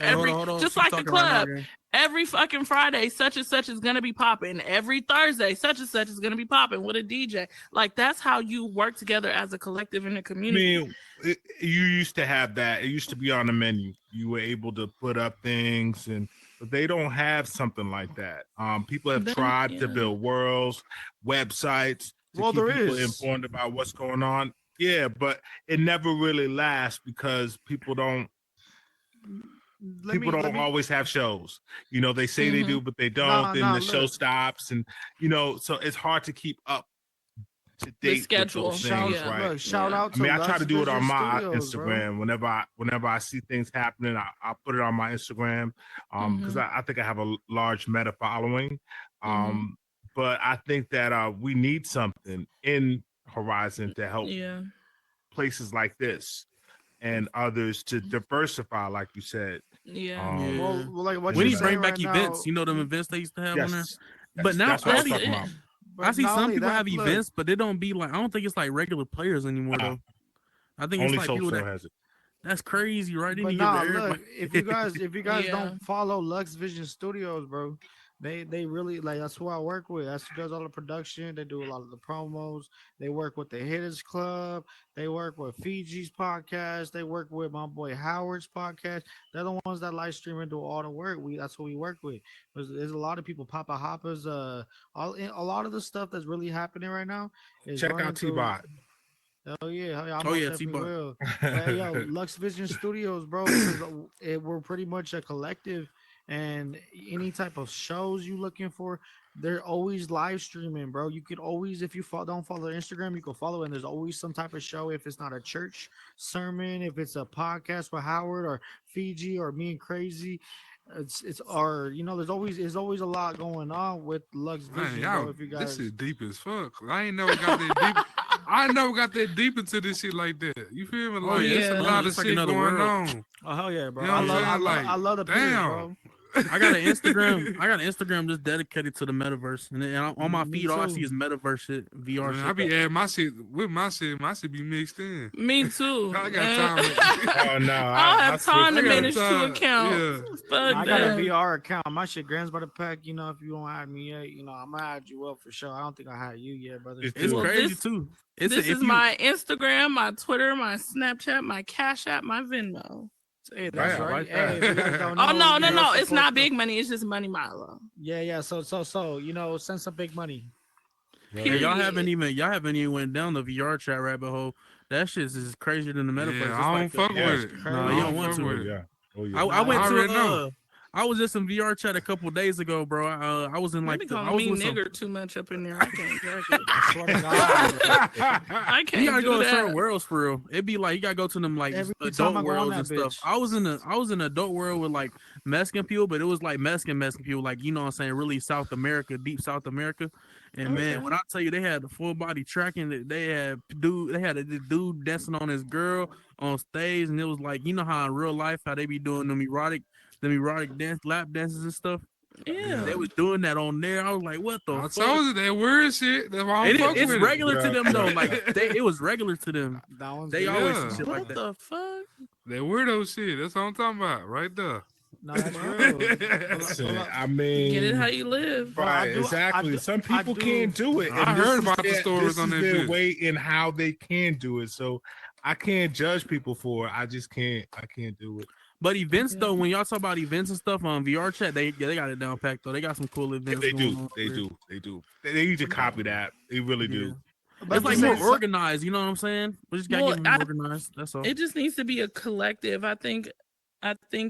just like the club, every fucking Friday, such and such is gonna be popping. Every Thursday, such and such is gonna be popping with a DJ. Like that's how you work together as a collective in a community. I mean, you used to have that. It used to be on the menu. You were able to put up things, but they don't have something like that. People have tried to build worlds, websites to keep people informed about what's going on. Yeah, but it never really lasts because people don't always have shows. You know, they say they do, but they don't. Then the show stops, and so it's hard to keep up to date schedule. With those things, right? Look, shout out to I try to do it on my Studios, Instagram. Bro. Whenever I see things happening, I put it on my Instagram because I think I have a large meta following. But I think that we need something in Horizon to help places like this and others to diversify, like you said. Well, like what when you you bring right back now, events, them events they used to have on there. But That's now what I'm talking about. I see some people have events, but they don't be like. I don't think it's like regular players anymore though. I think it's like people that has it. That's crazy, right? But look, if you guys don't follow Lux Vision Studios, bro, they really like that's who I work with. That's who does all the production. They do a lot of the promos. They work with the Hitters Club. They work with Fiji's podcast. They work with my boy Howard's podcast. They're the ones that live stream and do all the work. That's who we work with. There's a lot of people, Papa Hoppers, a lot of the stuff that's really happening right now is check out T-Bot. Oh yeah, T-Bot. Will. Yo, Lux Vision Studios, bro. We're pretty much a collective, and any type of shows you looking for, they're always live streaming, bro. You could always, if you don't follow their Instagram, you can follow, and there's always some type of show. If it's not a church sermon, if it's a podcast with Howard or Fiji or me and Crazy. It's our there's always a lot going on with Lux Vision. Man, bro, if you guys... This is deep as fuck. I ain't never got that deep. I never got that deep into this shit like that. You feel me? Like it's a lot of shit going on. Oh hell yeah, bro! You know I love the damn. bro. I got an Instagram just dedicated to the metaverse, and on my feed, all I see is metaverse shit, VR shit. I be adding my shit with my shit. My shit be mixed in. Me too. I got time. Oh no, I have time to manage two accounts. I got a VR account. My shit grams by the pack. If you don't add me yet, I'm gonna add you up for sure. I don't think I had you yet, brother. It's crazy too. This is my Instagram, my Twitter, my Snapchat, my Cash App, my Venmo. Hey, that's right. Hey, no. It's not big money. It's just money, Milo. Yeah. So, send some big money. Yeah, y'all haven't even went down the VR chat rabbit hole. That shit is crazier than the metaverse. Yeah, I don't fuck with it. No, you don't want to. Yeah. Oh, yeah. I went to I was just in VR chat a couple days ago, bro. I was in like I was with nigger too much up in there. I can't drag it. I swear to God, I can't. You gotta do go that. to certain worlds for real. It'd be like you gotta go to them like adult worlds and stuff. Bitch. I was in an adult world with like Mexican people, but it was like Mexican people, like what I'm saying, really South America, deep South America. And man, when I tell you they had the full body tracking, they had a dude dancing on his girl on stage, and it was like how in real life how they be doing them erotic lap dances and stuff. Yeah, they was doing that on there. I was like, what the I fuck? told you that weird shit. That's why I'm fucking It's with regular it. to them though. Like it was regular to them. They always Yeah. see shit like what that. the fuck? That weirdo shit. That's what I'm talking about right there. No, that's real. Listen, I Get it how mean, you live. right? Exactly. Some people can't do it. I and heard this about is the their, stories this on is that their bitch. way in how they can do it. So I can't judge people for it. I just can't. I can't do it. But events though, when y'all talk about events and stuff on VR chat, they got it down packed though. They got some cool events. They going do. on They there. do. They do. They need to copy that. They really do. But It's like the more same- organized. You know what I'm saying? We just gotta Well, get them organized. That's all. It just needs to be a collective. I think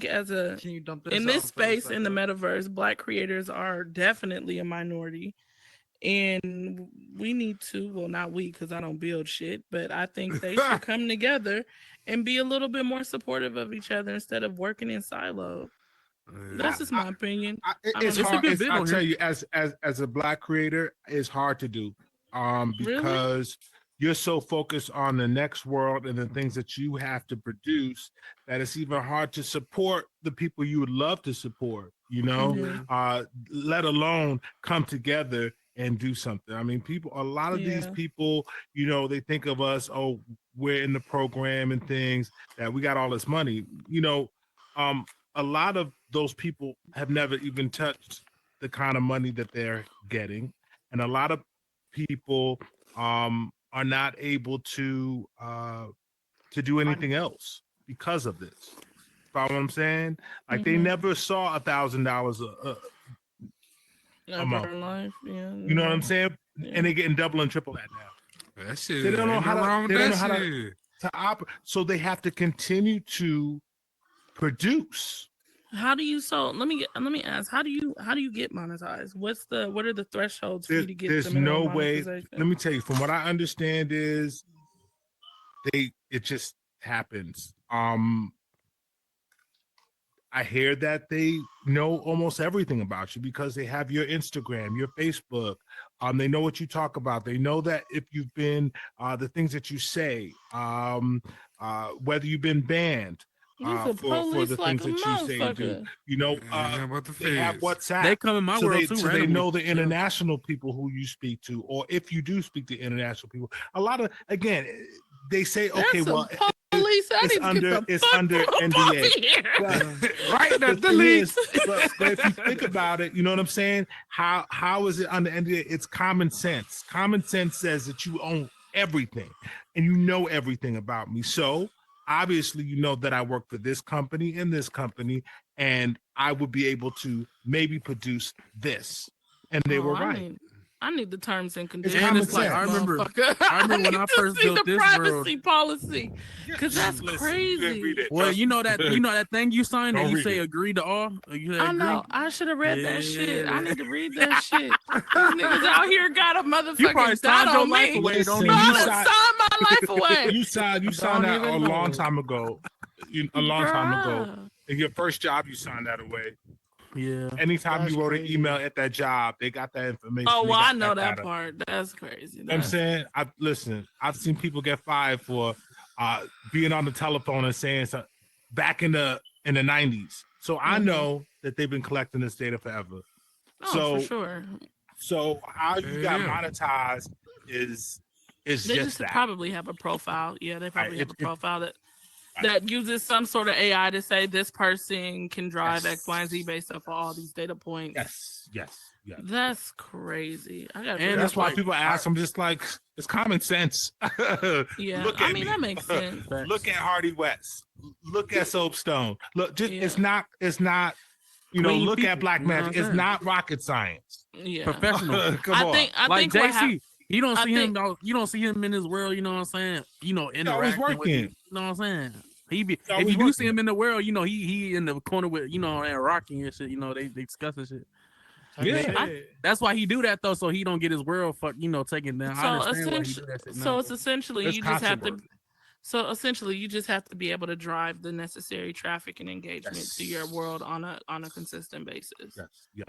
as a Can you dump in this out for a space in the metaverse, Black creators are definitely a minority, and we need to. Well, not we, because I don't build shit, but I think they should come together and be a little bit more supportive of each other instead of working in silo. That's just my opinion. It's hard. I'll tell you, as a Black creator, it's hard to do, because you're so focused on the next world and the things that you have to produce that it's even hard to support the people you would love to support. You know, let alone come together and do something. I mean, a lot of these people, you know, they think of us, oh, we're in the program and things that we got all this money. You know, a lot of those people have never even touched the kind of money that they're getting, and a lot of people are not able to do anything else because of this. Follow what I'm saying? Like they never saw $1,000 a month. Life, You know what I'm saying? And they're getting double and triple that now. That shit. They don't know how to. They don't know how shit. to operate. So they have to continue to produce. How do you let me ask, how do you get monetized? What are the thresholds for you to get There's no way. Let me tell you, from what I understand is it just happens. I hear that they know almost everything about you because they have your Instagram, your Facebook. They know what you talk about. They know that if you've been the things that you say, whether you've been banned. For the things that you say and do, you know, they have WhatsApp. They come in my world too. So they know the international people who you speak to, or if you do speak to international people. A lot of, again, they say, okay, well, it's under NDA. Right? But if you think about it, you know what I'm saying? How is it under NDA? It's common sense. Common sense says that you own everything and you know everything about me. So obviously, you know that I work for this company and this company, and I would be able to maybe produce this. And they were right. I need the terms and conditions. And it's like I remember when I first built this privacy world policy, because that's crazy. Well, you know that thing you signed that you say agree to all. I know. I should have read that shit. I need to read that shit. Niggas out here got a motherfucking dot on me. Away, don't you signed my life away. You signed that a long time ago. Time ago. In your first job, you signed that away. Yeah. Anytime you wrote an email at that job, they got that information. Oh, well, I know that part. That's crazy. I'm saying, I've seen people get fired for being on the telephone and saying something back in the 90s. So I know that they've been collecting this data forever. Oh, for sure. So how you got monetized is they just that. Probably have a profile. Yeah, they probably have a profile that uses some sort of AI to say this person can drive X, Y, and Z based off of all these data points. Yes. That's crazy. And that's why people ask. I'm just like, it's common sense. Yeah, that makes sense. Look at Hardy West. Look at Soapstone. Look, it's not. You know, look at Black Magic. It's not rocket science. Yeah, professional. Come on. I think JC. You don't see him. You don't see him in this world. You know what I'm saying? You know, interacting with you. You know what I'm saying? If you do see him in the world, you know he in the corner with and Rocky and shit. You know they discussing shit. Yeah, that's why he do that though, so he don't get his world taken down. I understand why he do that shit now. So it's essentially you just have to. So essentially, you just have to be able to drive the necessary traffic and engagement to your world on a consistent basis. Yes.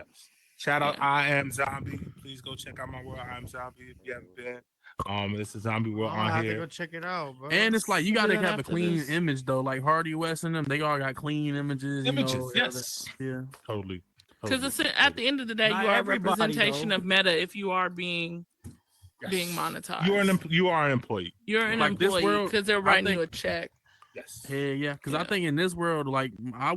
Shout out I Am Zombie. Please go check out my world. I Am Zombie if you haven't been. It's a zombie world on I here. have to go check it out, bro. And it's like you gotta have a clean image though. Like Hardy West and them, they all got clean images. Images, you know, yes. Yeah. Totally. Because at the end of the day, you are a representation of Meta if you are being monetized. You are an employee. You're an employee because they're writing you a check. Yes. Yeah. Because I think in this world, like I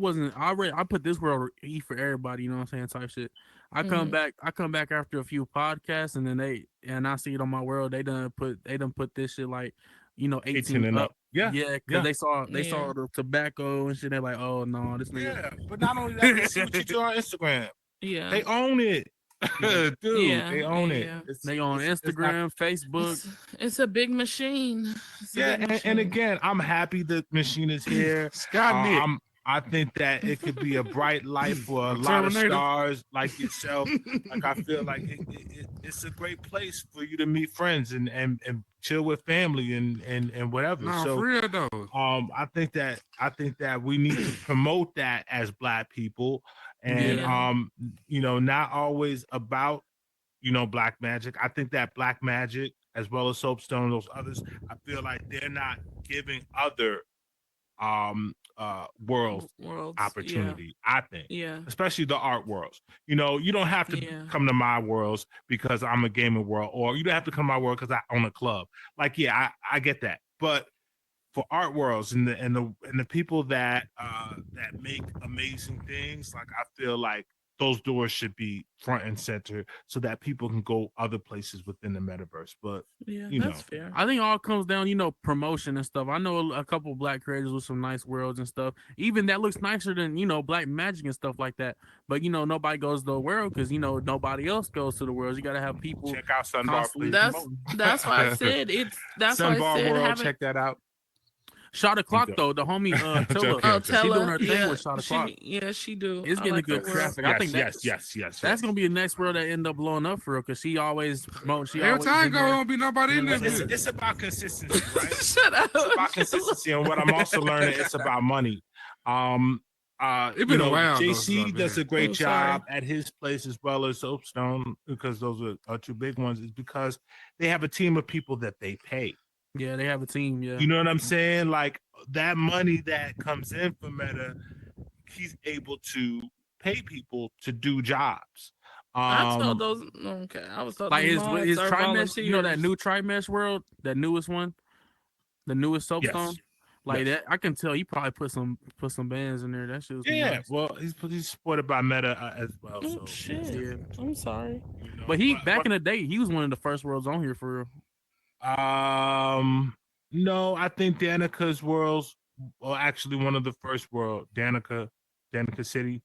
put this world E for everybody. You know what I'm saying? Type shit. I come back after a few podcasts, and then I see it on my world. They done put this shit like, 18 and up. Yeah. Because they saw the tobacco and shit. They're like, oh no, this nigga. Yeah, but not only that, they see what you do on Instagram. Yeah, they own it. Dude, they own it. They on Instagram, Facebook. It's a big machine. And again, I'm happy the machine is here. I think that it could be a bright light for a lot of stars like yourself. Like I feel like it's a great place for you to meet friends and chill with family and whatever. No, so for real though. I think that we need to promote that as Black people, and not always about black magic. I think that black magic as well as Soapstone and those others, I feel like they're not giving other worlds opportunity. I think, especially the art worlds. You don't have to come to my worlds because I'm a gaming world, or you don't have to come to my world because I own a club. Like, I get that, but for art worlds and the people that make amazing things, like I feel like those doors should be front and center so that people can go other places within the metaverse. But that's fair. I think it all comes down, promotion and stuff. I know a couple Black creators with some nice worlds and stuff. Even that looks nicer than, Black magic and stuff like that. But nobody goes to the world because nobody else goes to the world. You gotta have people check out Sunbar. That's why I said Sunbar World. Check that out. Shot o'clock though, the homie Tella, she doing her thing with Shot o'clock. She do. It's getting a good traffic. I think yes. That's gonna be the next world that end up blowing up for her because she always promotes. Every time go, won't be nobody in there. It's about consistency, right? Shut up. It's about consistency, and what I'm also learning, it's about money. It's been a while. JC does a great job at his place as well as Soapstone, because those are two big ones. Is because they have a team of people that they pay. Yeah, they have a team. Yeah, you know what I'm saying? Like that money that comes in for Meta, he's able to pay people to do jobs. I told those. Okay, I was talking like his Trimesh. That new Trimesh world, that newest one, the newest Soapstone. Yes. Like that, I can tell he probably put some bands in there. That shit was nice. Well, he's supported by Meta as well. Oh shit! Yeah. I'm sorry, but back in the day, he was one of the first worlds on here for real. No, I think Danica's worlds, well, actually one of the first world, Danica City.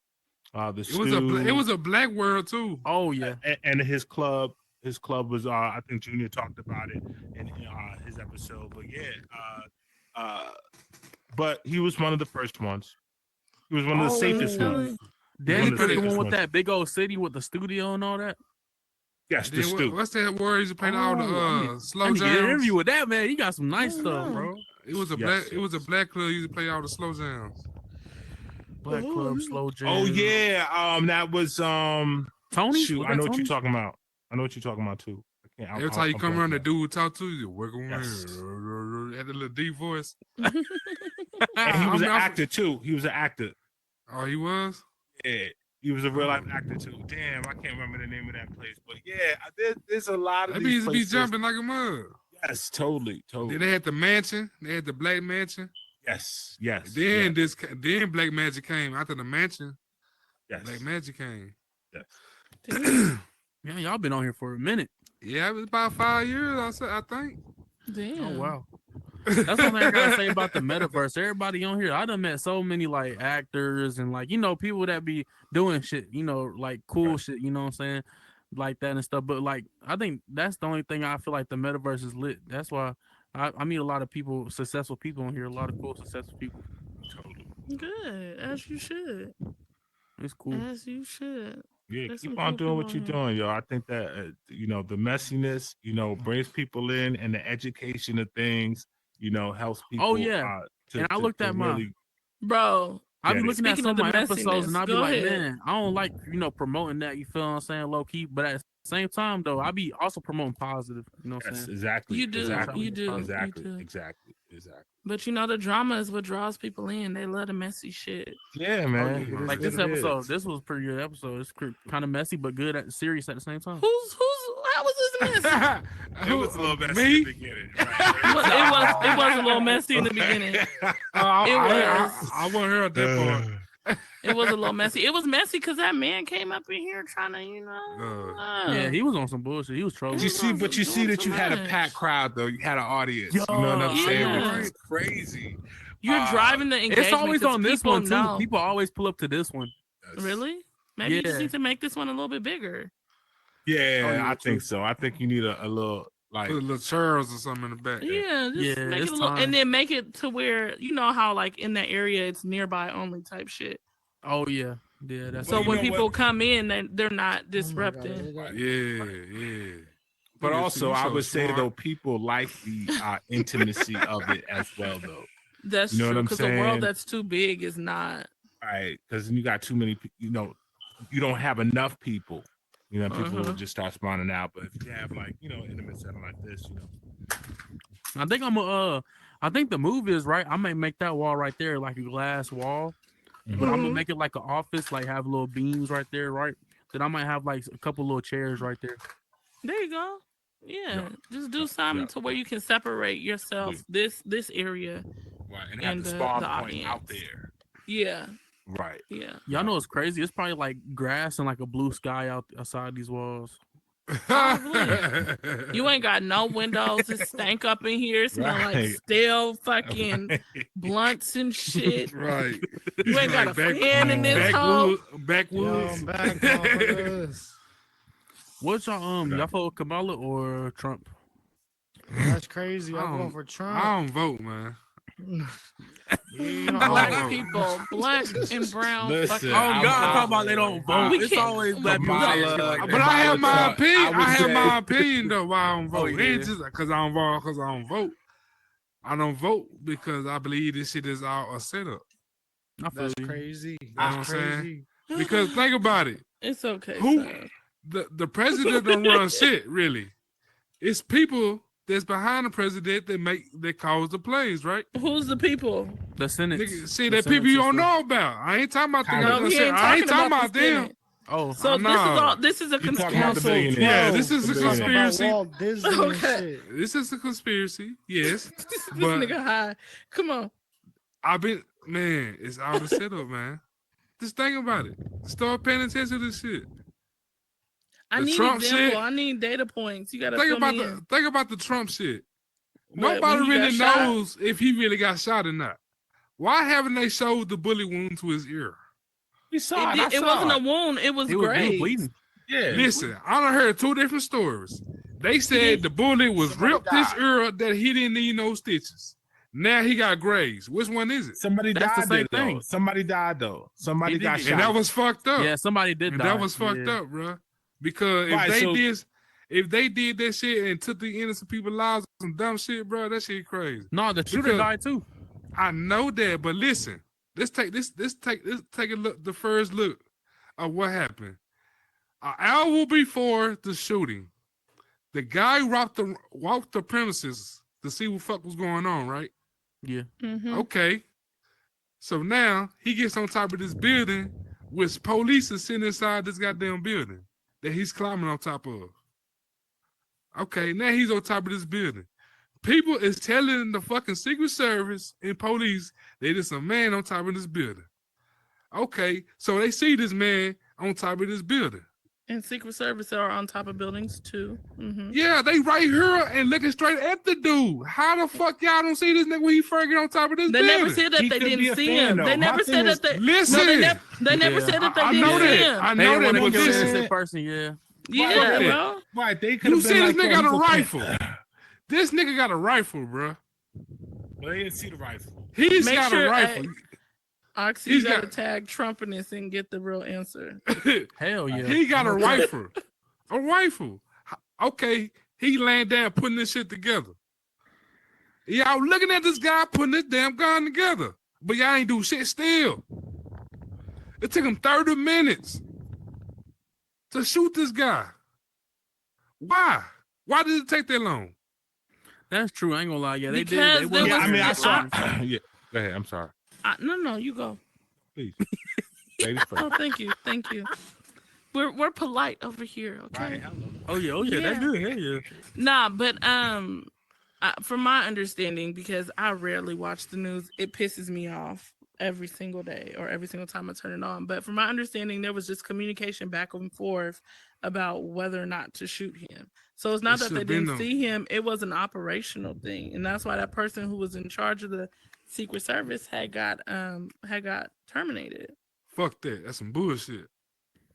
It was a Black world too. Oh yeah, and his club was I think Junior talked about it in his episode. But but he was one of the first ones. He was one of the safest ones. Danica, the one with that big old city with the studio and all that. Yes, the Stu. What's that word? He's playing all the slow jams. Get an interview with that man. He got some nice stuff, bro. It was a black club. He used to play all the slow jams. Black club slow jams. Oh yeah, that was Tony. Shoot, I know what you're talking about. I know what you're talking about too. Every time you come around, the dude would talk to you. Work on had a little deep voice. And he was an actor too. He was an actor. Oh, he was. Yeah. He was a real life actor too. Damn, I can't remember the name of that place, but there's a lot of these places. Be jumping like a mug. Yes, totally. They had the mansion. They had the Black Mansion. Yes. Then Black Magic came after the mansion. Yes, Black Magic came. Yes. Yeah, y'all been on here for a minute. Yeah, it was about 5 years. I think. Damn. Oh wow. That's one thing I gotta say about the metaverse. Everybody on here, I done met so many like actors and like people that be doing shit, like cool shit, you know what I'm saying, like that and stuff. But like I think that's the only thing I feel like the metaverse is lit. That's why I meet a lot of people, successful people on here, a lot of cool successful people. Totally. Good, as you should. It's cool. As you should. Yeah, keep on doing what you're doing, yo. I think that the messiness, brings people in, and the education of things. Helps people. Oh yeah, and I looked at my bro. I be looking at some of my episodes, and I be like, ahead. man, I don't like promoting that. You feel what I'm saying, low key. But at the same time, though, I be also promoting positive. You know what I'm saying? Exactly. You do. Exactly. You do. Exactly. You do. Exactly. Exactly. But you know, the drama is what draws people in. They love the messy shit. Yeah, man. Oh, yeah. Like this episode, this was a pretty good episode. It's kind of messy, but good serious at the same time. How was this messy? It was a little messy in the beginning. Right? It was a little messy in the beginning. I want to hear that part. It was a little messy. It was messy because that man came up in here trying to, yeah, he was on some bullshit. He was trolling. You see that you had a packed crowd though. You had an audience. You know what I'm saying? Which is crazy. You're driving the engagement. It's always on this one too. Know. People always pull up to this one. Really? Maybe you just need to make this one a little bit bigger. Yeah, I think so. I think you need a little like put a little chairs or something in the back. Yeah, just make it a little, and then make it to where you know how like in that area it's nearby only type shit. Oh yeah, that's so when people come in, they're not disrupting. Yeah. But also, I would say though, people like the intimacy of it as well, though. That's true because the world that's too big is not right. Because you got too many. You don't have enough people. People will just start spawning out. But if you have like intimate setting like this, I think I think the move is right. I might make that wall right there like a glass wall. But I'm gonna make it like an office, like have little beams right there, right? Then I might have like a couple little chairs right there. There you go. Yeah. Just do something to where you can separate yourself, this area, right, and have the spawn point audience out there. Yeah. Right. Yeah. Y'all know it's crazy. It's probably like grass and like a blue sky outside these walls. You ain't got no windows. It stank up in here. It smell like stale fucking blunts and shit. Right. You ain't got a fan in this hole. Backwoods. What's y'all vote Kamala or Trump? That's crazy. I'm going for Trump. I don't vote, man. Black people, black and brown. Listen, God, talk about they don't vote. It's always black people. But I have my opinion. I have my opinion though. Why I don't vote? It ain't just because I don't vote. Because I don't vote. I don't vote because I believe this shit is all a setup. That's crazy. That's crazy. Because think about it. It's okay. The president don't run shit really. It's people that's behind the president that cause the plays, right? Who's the people? The Senate. See, that people you don't know about. I ain't talking about I ain't talking about them. Oh, so this is a conspiracy. Yeah, this is a conspiracy. Okay. This is a conspiracy. Yes. This nigga high. Come on. It's all the setup, man. Just think about it. Start paying attention to this shit. I need an example. I need data points. You gotta think about the Trump shit. Nobody really knows if he really got shot or not. Why haven't they showed the bullet wound to his ear? You saw it. It wasn't a wound. It was great. Bleeding. Yeah. Listen, I done heard two different stories. They said the bullet was ripped his ear that he didn't need no stitches. Now he got graves. Which one is it? Somebody died though. Somebody died though. Somebody got shot. And that was fucked up. Yeah, somebody did die. That was fucked up, bro. Because if they did that shit and took the innocent people's lives on some dumb shit, bro, that shit crazy. No, the shooter died too. I know that, but listen, let's take a look. The first look of what happened. An hour before the shooting, the guy walked the premises to see what fuck was going on, right? Yeah. Mm-hmm. Okay. So now he gets on top of this building with police is sitting inside this goddamn building that he's climbing on top of. Okay, now he's on top of this building. People is telling the fucking Secret Service and police that there's a man on top of this building. Okay, so they see this man on top of this building. And Secret Service are on top of buildings too. Mm-hmm. Yeah, they right here and looking straight at the dude. How the fuck y'all don't see this nigga when he first get on top of this building? They never said that they didn't see him. They never said that they listen. They never said that they didn't see him. I know that, but this person, yeah. Yeah, bro. Right, they could. You see this nigga got a rifle. This nigga got a rifle, bro. But they didn't see the rifle. He's got a rifle. Oxy, you gotta tag Trump in this and get the real answer. Hell yeah. He got a rifle. A rifle. Okay, he laying down putting this shit together. Y'all looking at this guy putting this damn gun together. But y'all ain't do shit still. It took him 30 minutes to shoot this guy. Why? Why did it take that long? That's true. I ain't gonna lie. Yeah, they Because did. They Yeah, I mean, I saw. I, Yeah, go ahead. I'm sorry. No, you go. Please, ladies first. Oh, thank you. We're polite over here, okay? Right. oh yeah, that's good. Hell yeah. Nah, but from my understanding, because I rarely watch the news, it pisses me off every single day or every single time I turn it on. But from my understanding, there was just communication back and forth about whether or not to shoot him. So it's not that they didn't see him; it was an operational thing, and that's why that person who was in charge of the Secret Service had got terminated. Fuck that. That's some bullshit.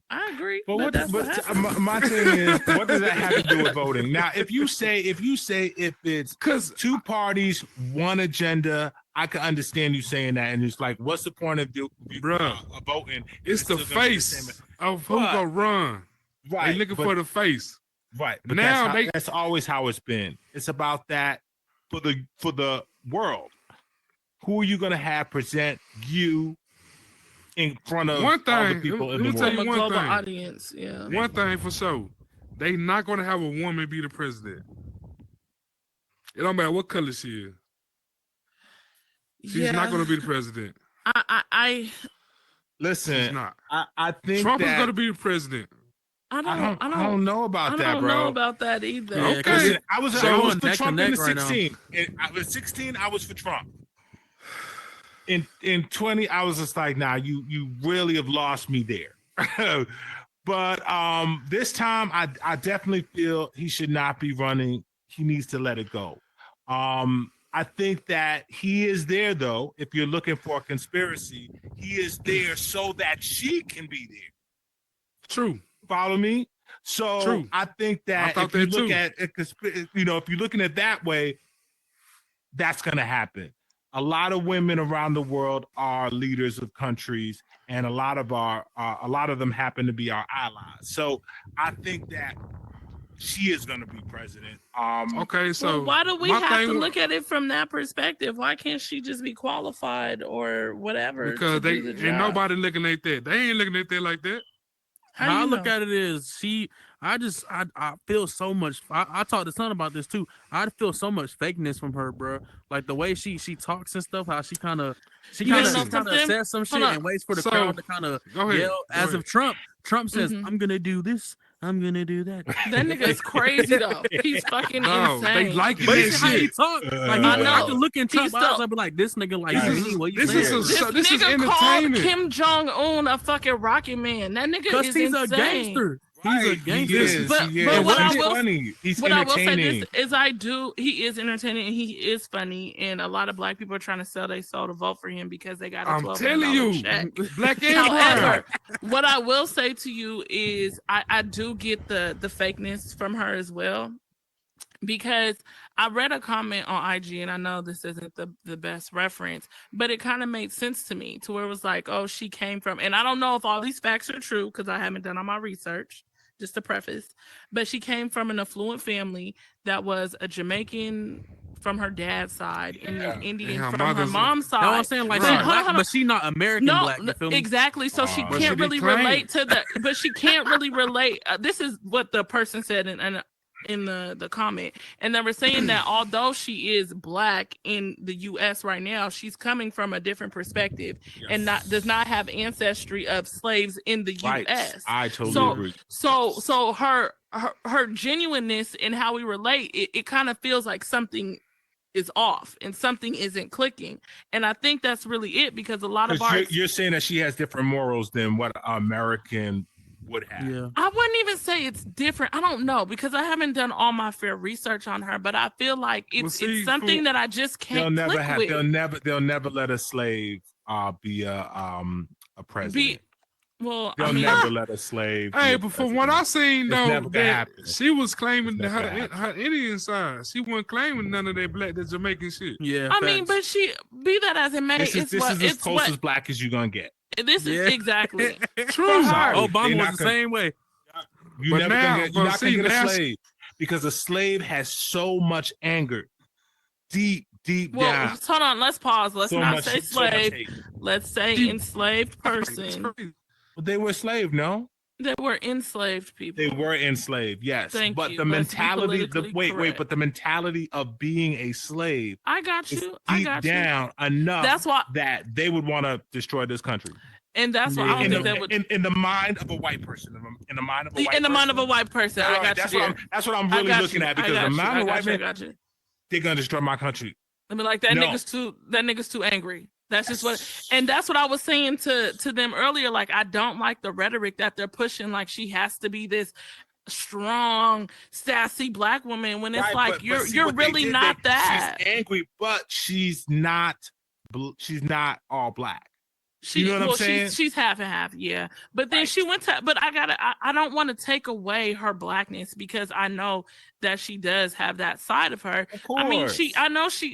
I agree. But that's what my thing is, what does that have to do with voting? Now, if it's because 2 parties, 1 agenda, I can understand you saying that, and it's like, what's the point of voting? It's the face of who gonna run. Right, they looking for the face. Right, but now that's always how it's been. It's about that for the world. Who are you gonna have present you in front of all the people in the world? From a global audience, yeah. One thing for sure, they not gonna have a woman be the president. It don't matter what color she is. She's not gonna be the president. Listen. She's not. I think Trump is gonna be the president. I don't know about that, bro. I don't know about that either. Yeah, okay. Listen, I was for Trump in the right 16. I was 16. I was for Trump. In 20, I was just like, nah, you really have lost me there. But this time, I definitely feel he should not be running. He needs to let it go. I think that he is there, though. If you're looking for a conspiracy, he is there so that she can be there. True. Follow me? So True. I think that if you look at it, if you're looking at it that way, that's going to happen. A lot of women around the world are leaders of countries, and a lot of them happen to be our allies. So I think that she is going to be president. Okay, so why do we have to look at it from that perspective? Why can't she just be qualified or whatever? Because ain't nobody looking at that. They ain't looking at that like that. How I look at it is I feel so much. I talked to Son about this too. I feel so much fakeness from her, bro. Like the way she talks and stuff. How she kind of says some shit and waits for the crowd to kind of yell. As of Trump says, "I'm gonna do this. I'm gonna do that." That nigga is crazy though. He's fucking insane. They like it. But it's how he talk. Like I can look in Trump's eyes and be like, "This nigga like me." What you saying? This nigga called Kim Jong-un a fucking rocket man. That nigga is he's insane. A gangster. He's a gangster. But what I will say this is he is entertaining and he is funny, and a lot of black people are trying to sell their soul to vote for him because they got a $12 telling you, check. Black and However, what I will say to you is I do get the fakeness from her as well. Because I read a comment on IG, and I know this isn't the best reference, but it kind of made sense to me, to where it was like, oh, she came from, and I don't know if all these facts are true because I haven't done all my research, just to preface, but she came from an affluent family that was a Jamaican from her dad's side and an Indian from her mom's side. No, I'm saying like she's black, but she's not American black. You feel me? Exactly. So she can't really relate to the, but she can't really relate. This is what the person said in the comment, and they were saying that although she is black in the US right now, she's coming from a different perspective and does not have ancestry of slaves in the US. I totally agree. So her genuineness in how we relate, it kind of feels like something is off and something isn't clicking, and I think that's really it, because a lot of you're saying that she has different morals than what American would have. Yeah. I wouldn't even say it's different. I don't know, because I haven't done all my fair research on her, but I feel like it's something that I just can't click with. They'll never let a slave be a president. They'll never let a slave. Hey, but from what I seen though, that she was claiming her Indian side. She wasn't claiming none of that black, that Jamaican shit. Yeah, I mean, but she, be that as it may, this is as close as black as you're gonna get. This is exactly true. Obama was the same way. You're not gonna get a slave, because a slave has so much anger, deep down. Hold on, let's pause. Let's not say slave. Let's say enslaved person. But they were slave, no? They were enslaved people. They were enslaved, yes. But the mentality, but the mentality of being a slave. I got you. Deep down enough that's why that they would want to destroy this country. And that's why I don't think that would in the mind of a white person. In the mind of a white person. In the mind of a white person. I got you. That's what I'm really looking at, because the mind of a white man, they're gonna destroy my country. I mean, like that nigga's too angry. That's just that's what I was saying to them earlier. Like, I don't like the rhetoric that they're pushing. Like, she has to be this strong, sassy black woman when it's like you're really not that. She's angry, but she's not all black. You know what I'm saying? She's half and half, yeah. But then she went to. But I don't want to take away her blackness, because I know that she does have that side of her. Of course. I mean,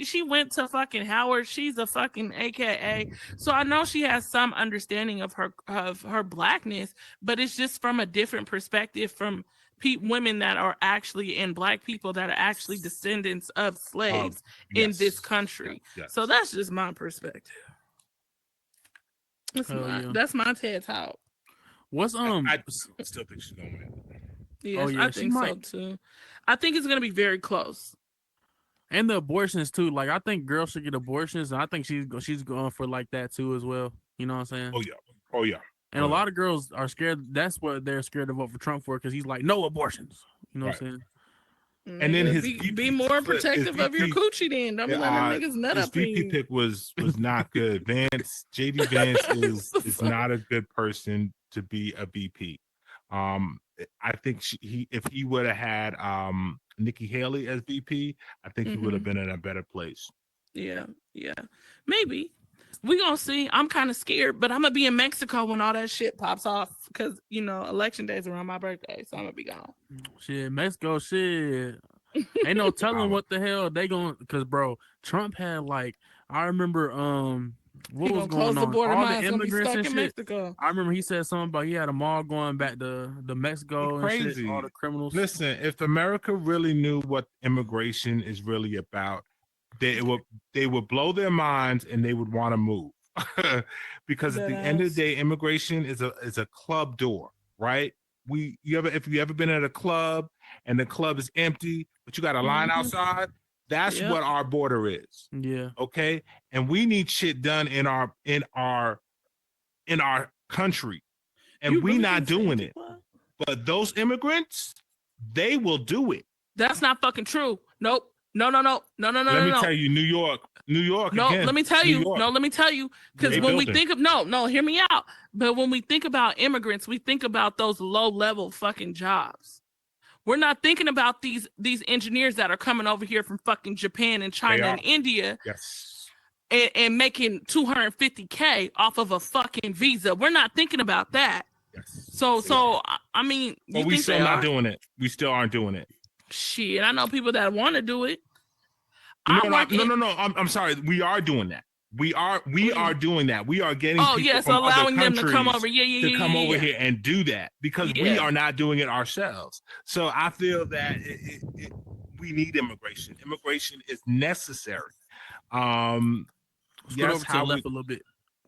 she went to fucking Howard. She's a fucking AKA. So I know she has some understanding of her blackness, but it's just from a different perspective from women that are actually, and black people that are actually descendants of slaves in this country. Yes. So that's just my perspective. That's my TED Talk. What's I still think she's gonna win. Yes, I think so too. I think it's gonna be very close. And the abortions too. Like, I think girls should get abortions, and I think she's going for like that too as well. You know what I'm saying? Oh yeah. And a lot of girls are scared. That's what they're scared to vote for Trump for, because he's like, no abortions. You know what I'm saying? And then be more protective of your coochie. Then don't be letting niggas nut up. His VP pick was not good. JD Vance is not a good person to be a VP. I think if he would have had Nikki Haley as VP, I think he would have been in a better place. Yeah, maybe. We gonna see. I'm kind of scared, but I'm gonna be in Mexico when all that shit pops off, because election day is around my birthday, so I'm gonna be gone. Shit, Mexico, shit. Ain't no telling what the hell they gonna. Because bro, Trump had I remember what was going on? All the immigrants and shit. Mexico. I remember he said something about he had them all going back to Mexico and shit. All the criminals. Listen, if America really knew what immigration is really about, they would blow their minds and they would want to move. Because at the end of the day, immigration is a club door, right? If you ever been at a club and the club is empty, but you got a line outside, that's what our border is. Yeah. Okay. And we need shit done in our country, and we not doing it. But those immigrants, they will do it. That's not fucking true. Nope. No. Let me tell you, New York. No, again, let me tell you. No, let me tell you. Because when we think of hear me out. But when we think about immigrants, we think about those low-level fucking jobs. We're not thinking about these engineers that are coming over here from fucking Japan and China and India. Yes. And making $250K off of a fucking visa. We're not thinking about that. Yes. So I mean, but we still not doing it. We still aren't doing it. Shit, I know people that want to do it. No. I'm sorry. We are doing that. We are doing that. We are getting people from allowing other them to come over. To come over here and do that, because we are not doing it ourselves. So I feel that we need immigration. Immigration is necessary. Yes, how we, a little bit.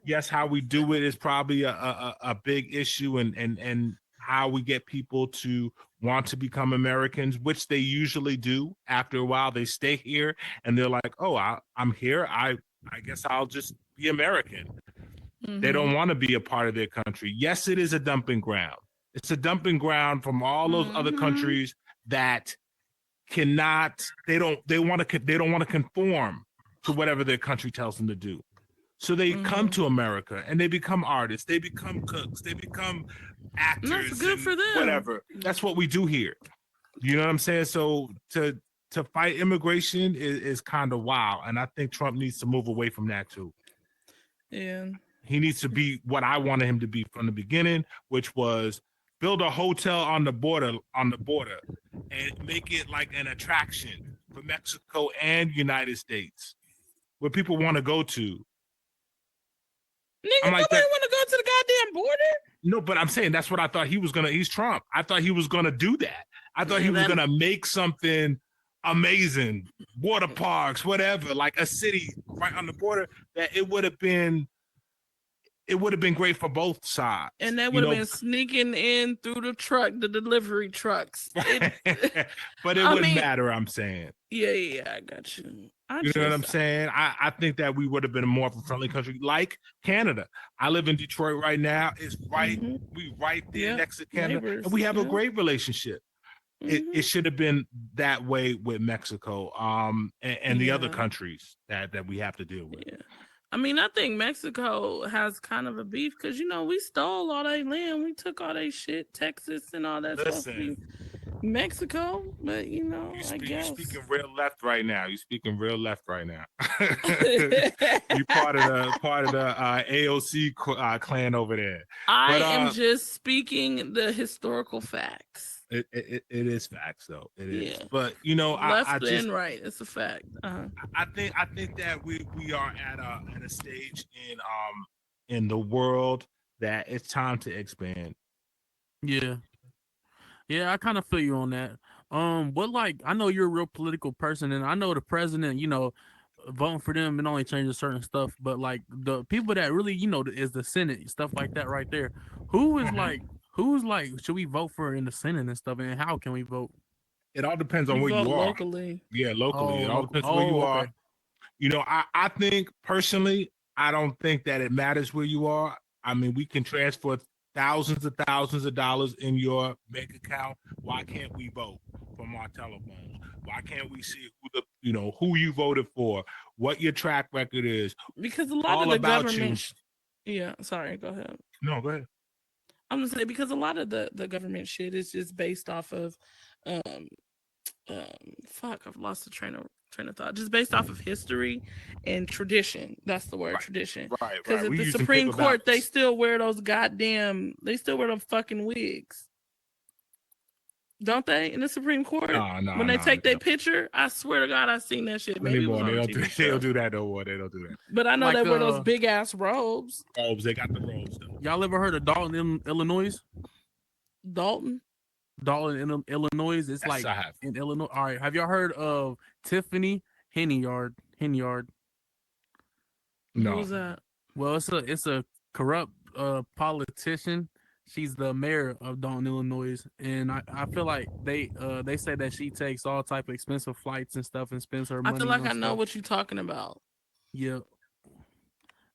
Yes, how we do it is probably a big issue, and how we get people to want to become Americans, which they usually do. After a while, they stay here and they're like, "Oh, I'm here. I guess I'll just be American." Mm-hmm. They don't want to be a part of their country. Yes, it is a dumping ground. It's a dumping ground from all those other countries that cannot. They don't want to conform to whatever their country tells them to do. So they come to America and they become artists. They become cooks. They become actors. That's good for them. Whatever. That's what we do here. You know what I'm saying? So to fight immigration is kind of wild. And I think Trump needs to move away from that too. Yeah. He needs to be what I wanted him to be from the beginning, which was build a hotel on the border and make it like an attraction for Mexico and United States where people want to go to. Nigga, nobody want to go to the goddamn border. No, but I'm saying that's what I thought he was gonna. He's Trump. I thought he was gonna do that. I thought he was gonna make something amazing, water parks, whatever, like a city right on the border. That it would have been it would have been great for both sides. And they would have been sneaking in through the delivery trucks. But it wouldn't matter, I'm saying. Yeah, I got you. You know what I'm saying? I think that we would have been more of a friendly country like Canada. I live in Detroit right now. It's right, we right there next to Canada. Neighbors. And we have a great relationship. It should have been that way with Mexico and the other countries that we have to deal with. Yeah. I mean, I think Mexico has kind of a beef because, you know, we stole all their land. We took all their shit, Texas and all that stuff. Mexico, but, you know, I guess. You're speaking real left right now. You're part of the AOC clan over there. I am just speaking the historical facts. It is facts though. It is. Yeah. But you know, left and right, it's a fact. I think that we are at a stage in the world that it's time to expand. Yeah, I kind of feel you on that. But like, I know you're a real political person, and I know the president, you know, voting for them and only changes certain stuff. But like the people that really, you know, is the Senate stuff like that right there. Who's like, should we vote for in the Senate and stuff, and how can we vote? It all depends on where you are. Locally. Yeah, locally. It all depends on where you are. You know, I think personally, I don't think that it matters where you are. I mean, we can transfer thousands of dollars in your bank account. Why can't we vote from our telephones? Why can't we see who you voted for, what your track record is? Because a lot of the government. Yeah, sorry, go ahead. No, go ahead. I'm gonna say because a lot of the government shit is just based off of I've lost the train of thought. Just based off of history and tradition. That's the word, tradition. Right. Because at the Supreme Court, they still wear those fucking wigs. Don't they? In the Supreme Court? No. When they take their picture, I swear to God, I seen that shit. Maybe they don't do that no more. They don't do that. But I know like, they wear those big ass robes. They got the robes though. Y'all ever heard of Dalton, Illinois? Dalton, Illinois. It's yes, like I have. In Illinois. All right. Have y'all heard of Tiffany Henyard? No. Who's that? Well, it's a corrupt politician. She's the mayor of Dalton, Illinois, and I feel like they say that she takes all type of expensive flights and stuff and spends her money. I feel like I know what you're talking about. Yeah.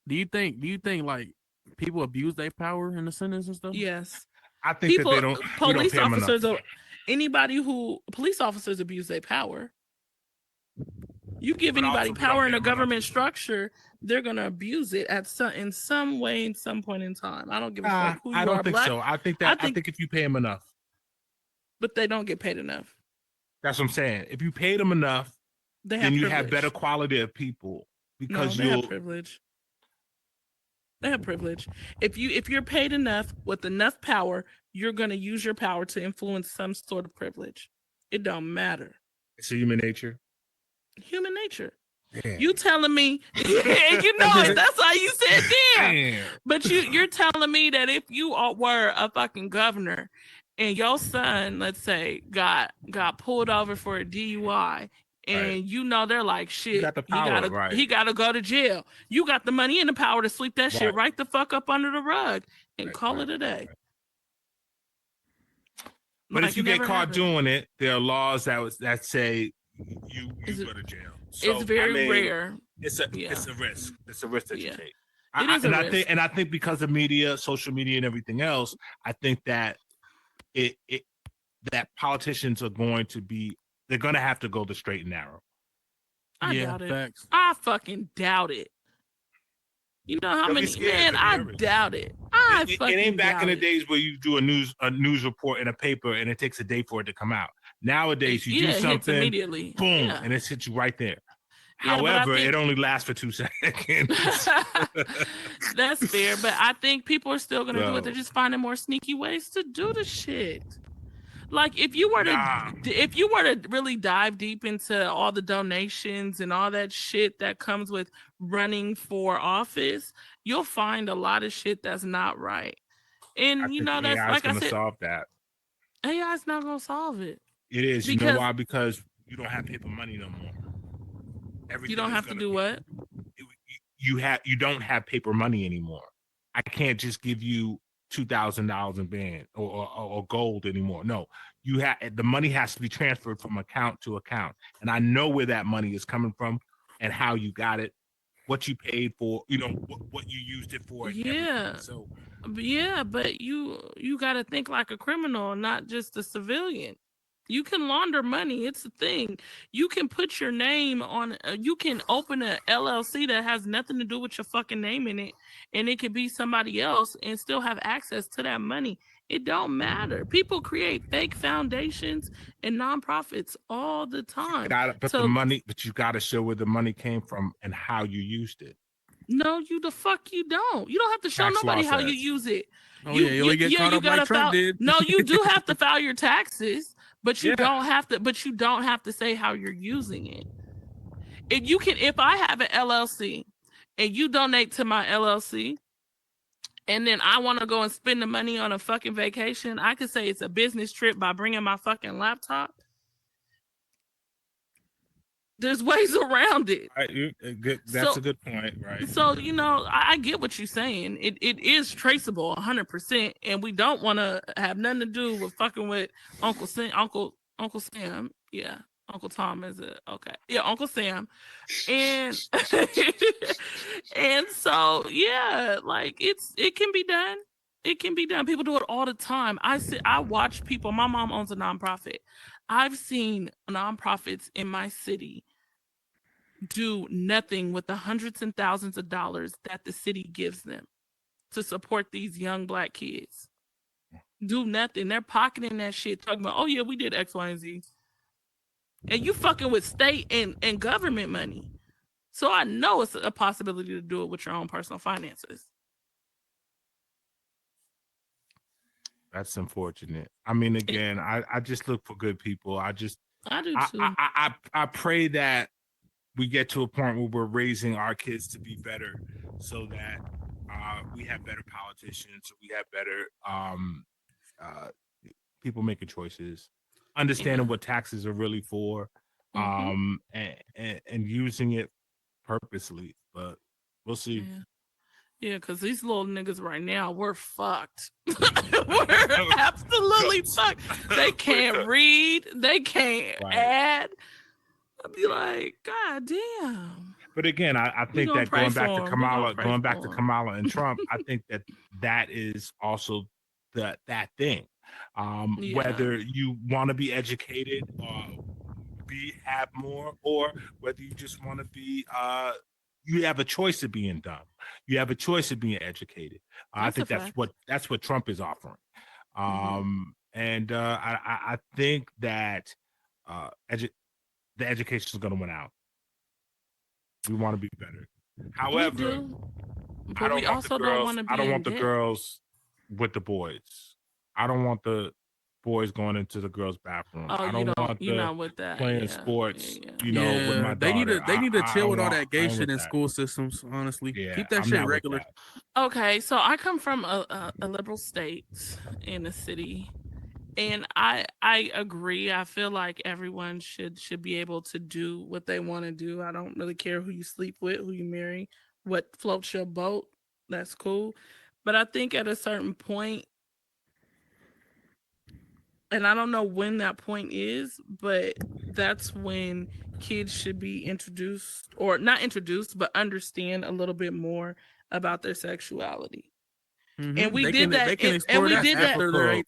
Do you think like people abuse their power in the Senate and stuff? Yes. I think that they don't. Police officers police officers abuse their power. You give anybody power in a government structure, they're gonna abuse it in some way, in some point in time. I don't give a fuck who you are. I don't think so. I think if you pay them enough, but they don't get paid enough. That's what I'm saying. If you pay them enough, then you have better quality of people because they have privilege. They have privilege. If you're paid enough with enough power, you're gonna use your power to influence some sort of privilege. It don't matter. It's human nature. Human nature. Damn. You telling me, you know it. That's why you said damn. But you're telling me that if you were a fucking governor and your son, let's say, got pulled over for a DUI, and you know they're like shit, got the power, he gotta go to jail. You got the money and the power to sweep that shit right the fuck up under the rug and call it a day. But if you get caught doing it, there are laws that say you go to jail. So, it's very rare. It's a risk. It's a risk that you take. I think because of media, social media, and everything else, I think that that politicians are going to have to go the straight and narrow. I doubt it. Facts. I fucking doubt it. You know how many? Man, I doubt it. It ain't back in the days where you do a news report in a paper and it takes a day for it to come out. Nowadays, you do something immediately, boom, and it hits you right there. However, it only lasts for 2 seconds. That's fair, but I think people are still gonna do it. They're just finding more sneaky ways to do the shit. Like if you were to really dive deep into all the donations and all that shit that comes with running for office, you'll find a lot of shit that's not right. And that's like I said, solve that. AI is not gonna solve it. It is. You know why? Because you don't have paper money no more. You don't have to do what? You don't have paper money anymore. I can't just give you $2,000 in band or gold anymore. No, the money has to be transferred from account to account, and I know where that money is coming from and how you got it, what you paid for, what you used it for. Yeah. So yeah, but you got to think like a criminal, not just a civilian. You can launder money. It's a thing. You can put your name on. You can open a LLC that has nothing to do with your fucking name in it, and it could be somebody else, and still have access to that money. It don't matter. People create fake foundations and nonprofits all the time. But you got to show where the money came from and how you used it. No, you don't. You don't have to show nobody how you use it. Oh, you get caught up like Trump did. No, you do have to file your taxes, but you don't have to. But you don't have to say how you're using it. If I have an LLC, and you donate to my LLC, and then I want to go and spend the money on a fucking vacation, I could say it's a business trip by bringing my fucking laptop. There's ways around it. That's a good point, right? So, I get what you're saying. It is traceable 100%, and we don't want to have nothing to do with fucking with Uncle Sam. Yeah, Uncle Tom is it? Okay. Yeah, Uncle Sam. And and so, yeah, like it can be done. It can be done. People do it all the time. I watch people. My mom owns a nonprofit. I've seen nonprofits in my city do nothing with the hundreds and thousands of dollars that the city gives them to support these young Black kids. Do nothing. They're pocketing that shit, talking about, oh yeah, we did X, Y, and Z. And you fucking with state and government money. So I know it's a possibility to do it with your own personal finances. That's unfortunate. I mean, again, I just look for good people. I do too. I pray that we get to a point where we're raising our kids to be better, so that we have better politicians, we have better people making choices, understanding what taxes are really for, and using it purposely. But we'll see. Yeah, because these little niggas right now, we're fucked. We're absolutely fucked. They can't read. They can't add. I'd be like, God damn. But again, I think that going back to Kamala and Trump, I think that is also that thing. Whether you want to be educated or have more, or whether you just want to be you have a choice of being dumb. You have a choice of being educated. I think that's what Trump is offering. And I think that the education is going to win out. We want to be better. However, I don't want the girls with the boys. I don't want the boys going into the girls' bathroom. Oh, I don't want not with that. playing sports. With my daughter. They need to chill with all that gay shit in school systems. Honestly, keep that shit regular. Okay, so I come from a liberal state in a city, and I agree. I feel like everyone should be able to do what they want to do. I don't really care who you sleep with, who you marry, what floats your boat. That's cool. But I think at a certain point, and I don't know when that point is, but that's when kids should be introduced, or not introduced, but understand a little bit more about their sexuality. And we did that. And we did that. No.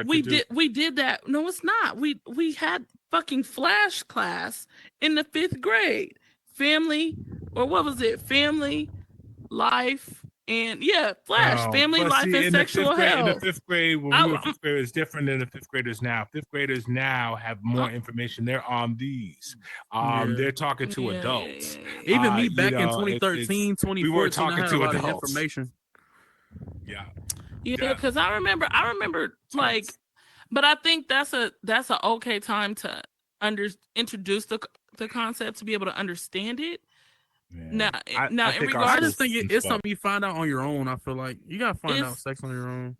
We did that. No, it's not. We had fucking flash class in the 5th grade. Family, or what was it? Family, life, and flash, family, life, and sexual health. In the 5th grade, when we were 5th grade, it's different than the 5th graders now. 5th graders now have more information. They're on these. They're talking to adults. Even me back in 2013, 2014, we were talking to adults. Information. Yeah, because I remember like, but I think that's an okay time to introduce the concept, to be able to understand it. Yeah. I just think it's something you find out on your own. I feel like you gotta find out sex on your own.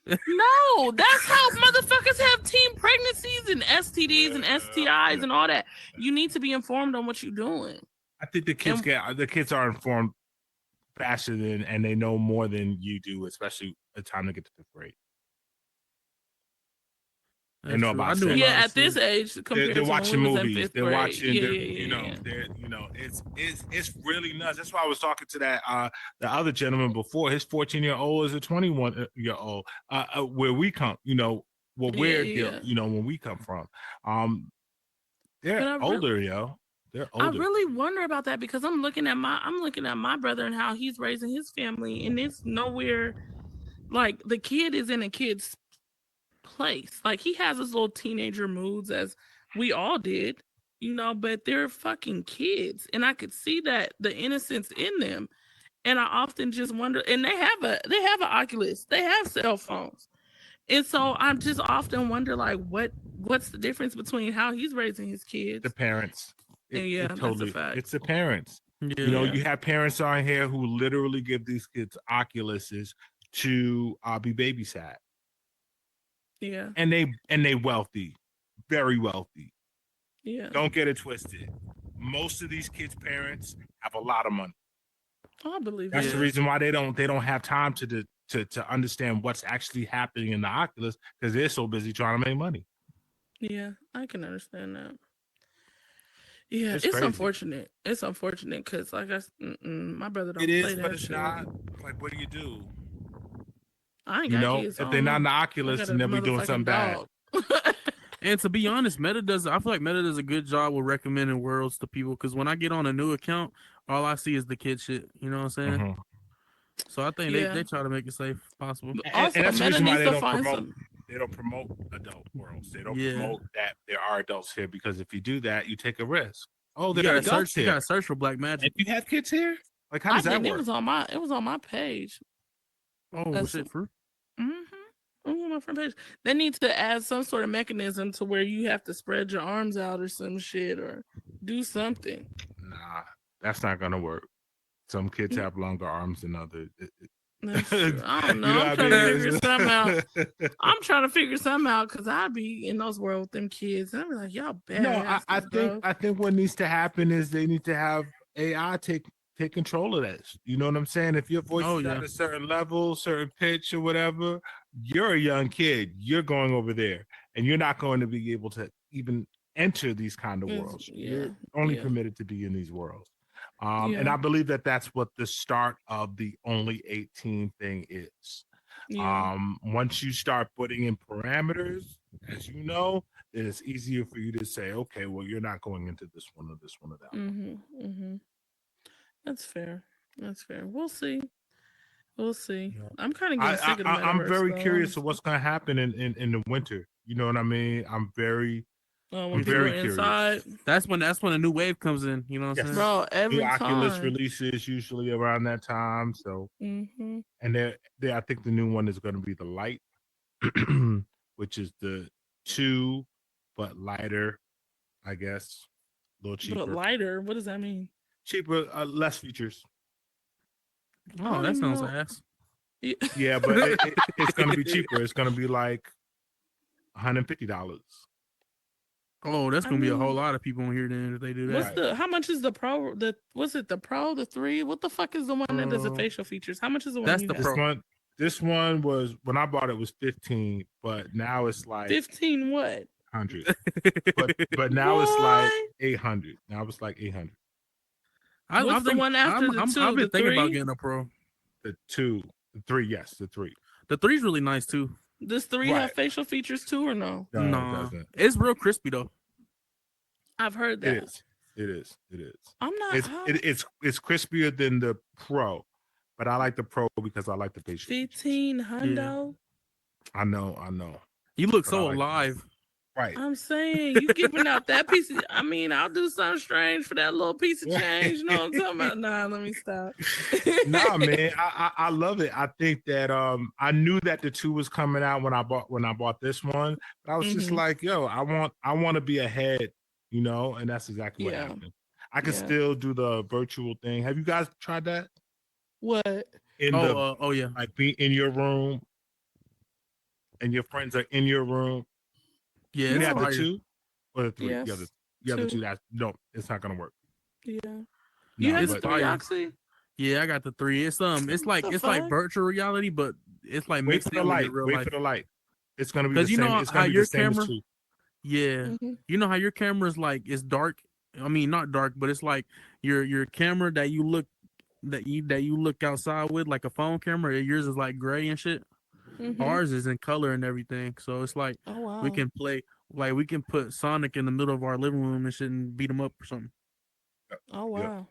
No, that's how motherfuckers have teen pregnancies and STDs and STIs and all that. You need to be informed on what you're doing. I think the kids are informed faster than, and they know more than you do, especially the time to get to 5th grade. They know about sex. Yeah, at this age, compared they're to watching when we was movies. in 5th They're grade. watching. Yeah. It's really nuts. That's why I was talking to that the other gentleman before. His 14-year-old is a 21-year-old. Where we come, when we come from, they're older, yo. They're older. I really wonder about that because I'm looking at my brother and how he's raising his family, and it's nowhere like the kid is in a kid's place. Like he has his little teenager moods as we all did, but they're fucking kids, and I could see that the innocence in them. And I often just wonder, and they have an Oculus, they have cell phones, and so I just often wonder like what's the difference between how he's raising his kids? The parents. That's a fact. It's the parents. Yeah. You have parents on here who literally give these kids Oculuses to be babysat. Yeah. And they wealthy, very wealthy. Yeah. Don't get it twisted. Most of these kids' parents have a lot of money. I believe that's the reason why they don't have time to understand what's actually happening in the Oculus because they're so busy trying to make money. Yeah, I can understand that. Yeah, it's crazy. unfortunate. It's unfortunate because, like my brother don't it play is, that but it's shit. not. Like, what do you do? I ain't got kids. If they're not in the Oculus, then they'll be doing something bad. And to be honest, I feel like Meta does a good job with recommending worlds to people because when I get on a new account, all I see is the kid shit. You know what I'm saying? Mm-hmm. So I think they try to make it safe as possible. Also, and that's the reason why they don't promote adult worlds. They don't promote that there are adults here because if you do that, you take a risk. Oh, there are adults here. You gotta search for Black Magic. If you have kids here, like how does that work? It was on my page. Oh, shit, fruit. On my front page. They need to add some sort of mechanism to where you have to spread your arms out or some shit or do something. Nah, that's not gonna work. Some kids have longer arms than others. I don't know. I'm trying to figure something out. I'm trying to figure something out because I'd be in those worlds with them kids. And I'd be like, y'all bad. No, I think what needs to happen is they need to have AI take control of that. You know what I'm saying? If your voice is at a certain level, certain pitch or whatever, you're a young kid. You're going over there and you're not going to be able to even enter these kind of worlds. You're only permitted to be in these worlds. And I believe that that's what the start of the only 18 thing is. Once you start putting in parameters, as you know, then it's easier for you to say, okay, well, you're not going into this one or this one or that one. That's fair. We'll see. Yeah. I'm kind of getting sick of the metaverse. I'm very curious of what's going to happen in the winter. You know what I mean? I'm very curious. Inside. That's when a new wave comes in. You know what I'm saying? Bro, every new time. Oculus releases usually around that time. So, and I think the new one is going to be the Light, which is the 2, but lighter, I guess, a little cheaper. But lighter? What does that mean? Cheaper, less features. Oh, that sounds ass. Yeah, but it's going to be cheaper. It's going to be like $150. Oh, that's going to be a whole lot of people in here then if they do that. How much is the Pro? Was it the Pro, the 3? What the fuck is the one that does the facial features? How much is the one? That's the Pro. This one was, when I bought it, was 15, but now it's like 15 what? 100. but now it's like 800. Now it's like 800. What's the one after the 2? I've been thinking about 3? getting a Pro. The 2, the 3, yes, the 3. The 3's really nice too. Does 3 have facial features too or no? No, it doesn't. It's real crispy though. I've heard that. It is. I'm not. It's crispier than the Pro, but I like the Pro because I like the facial. 1500. Yeah. I know. You look so alive. Right. I'm saying you giving out that piece of, I'll do something strange for that little piece of change. You know what I'm talking about? Nah, let me stop. Nah, man, I love it. I think that I knew that the 2 was coming out when I bought this one. But I was just like, yo, I want to be ahead, and that's exactly what happened. I can still do the virtual thing. Have you guys tried that? What? Yeah. Like be in your room and your friends are in your room. Yeah, you have the 2 or the 3. Yes. You have the 2. No, it's not gonna work. Yeah. No, you have the 3 Oxy? Yeah, I got the 3. It's like virtual reality, but it's like wait mixed for the in with light. your real Wait life. for the light. It's gonna be Because the same. It's gonna be the same as 2. Yeah, you know how your camera is like it's dark. I mean, not dark, but it's like your camera that you look outside with, like a phone camera. Yours is like gray and shit. Ours is in color and everything. So it's like we can play, like we can put Sonic in the middle of our living room and shit and beat him up or something. Oh wow.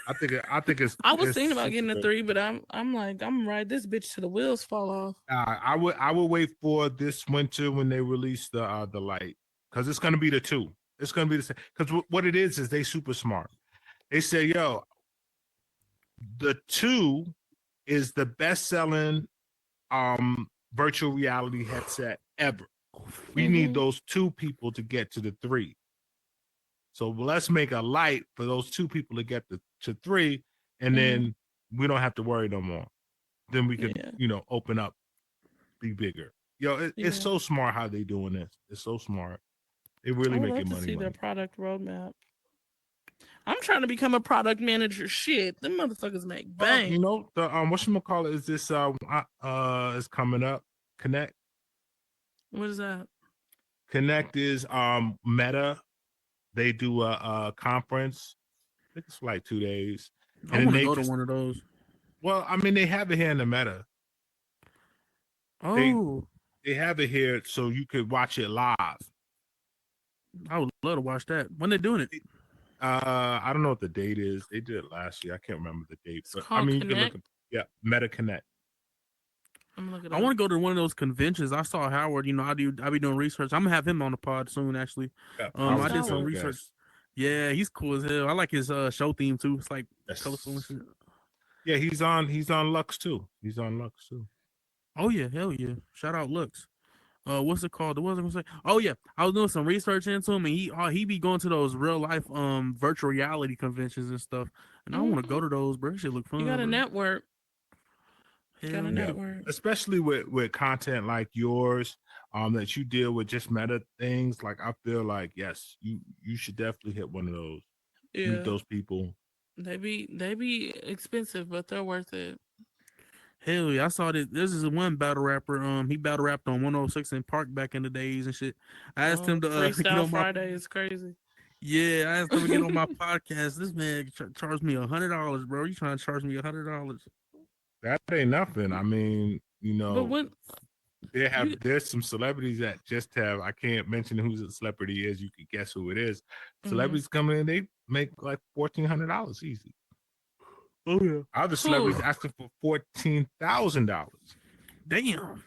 I think it's. I was thinking about getting a 3, but I'm like I'm ride this bitch till the wheels fall off. I would wait for this winter when they release the light, because it's gonna be the 2. It's gonna be the same. Because what it is they super smart. They say, yo, the 2 is the best selling virtual reality headset ever. We need those 2 people to get to the 3. So let's make a light for those 2 people to get to 3, and then we don't have to worry no more. Then we can, open up, be bigger. Yo, it's so smart how they doing this. It's so smart. They really making money. See their product roadmap. I'm trying to become a product manager. Shit, them motherfuckers make bang. The whatchamacallit is this is coming up. Connect. What is that? Connect is Meta. They do a conference. I think it's for like 2 days. I want to go to one of those. Well, I mean, they have it here in the Meta. Oh. They have it here so you could watch it live. I would love to watch that. When they're doing it? I don't know what the date is. They did it last year. I can't remember the date. But I mean, you can look at Meta Connect. I want to go to one of those conventions. I saw Howard. I be doing research. I'm gonna have him on the pod soon. Actually, I did some research. Yeah, he's cool as hell. I like his show theme too. It's like colorful and shit. Yeah, he's on Lux too. Oh yeah, hell yeah! Shout out Lux. What's it called? What was I gonna say? Oh yeah, I was doing some research into him, and he be going to those real life virtual reality conventions and stuff. And I want to go to those, bro. Shit look fun. You got a bro. Network. Got a network. Especially with content like yours, that you deal with just meta things. Like I feel like yes, you should definitely hit one of those. Yeah. Meet those people. They be expensive, but they're worth it. Hell yeah, I saw this. This is one battle rapper. He battle rapped on 106 in Park back in the days and shit. I asked him to get on Friday is crazy. Yeah, I asked him to get on my podcast. This man charged me $100, bro. You trying to charge me $100? That ain't nothing. I mean, But when there's some celebrities that just have. I can't mention who the celebrity is. You can guess who it is. Celebrities coming in, they make like $1,400 easy. Oh yeah. Other celebrities asking for $14,000. Damn.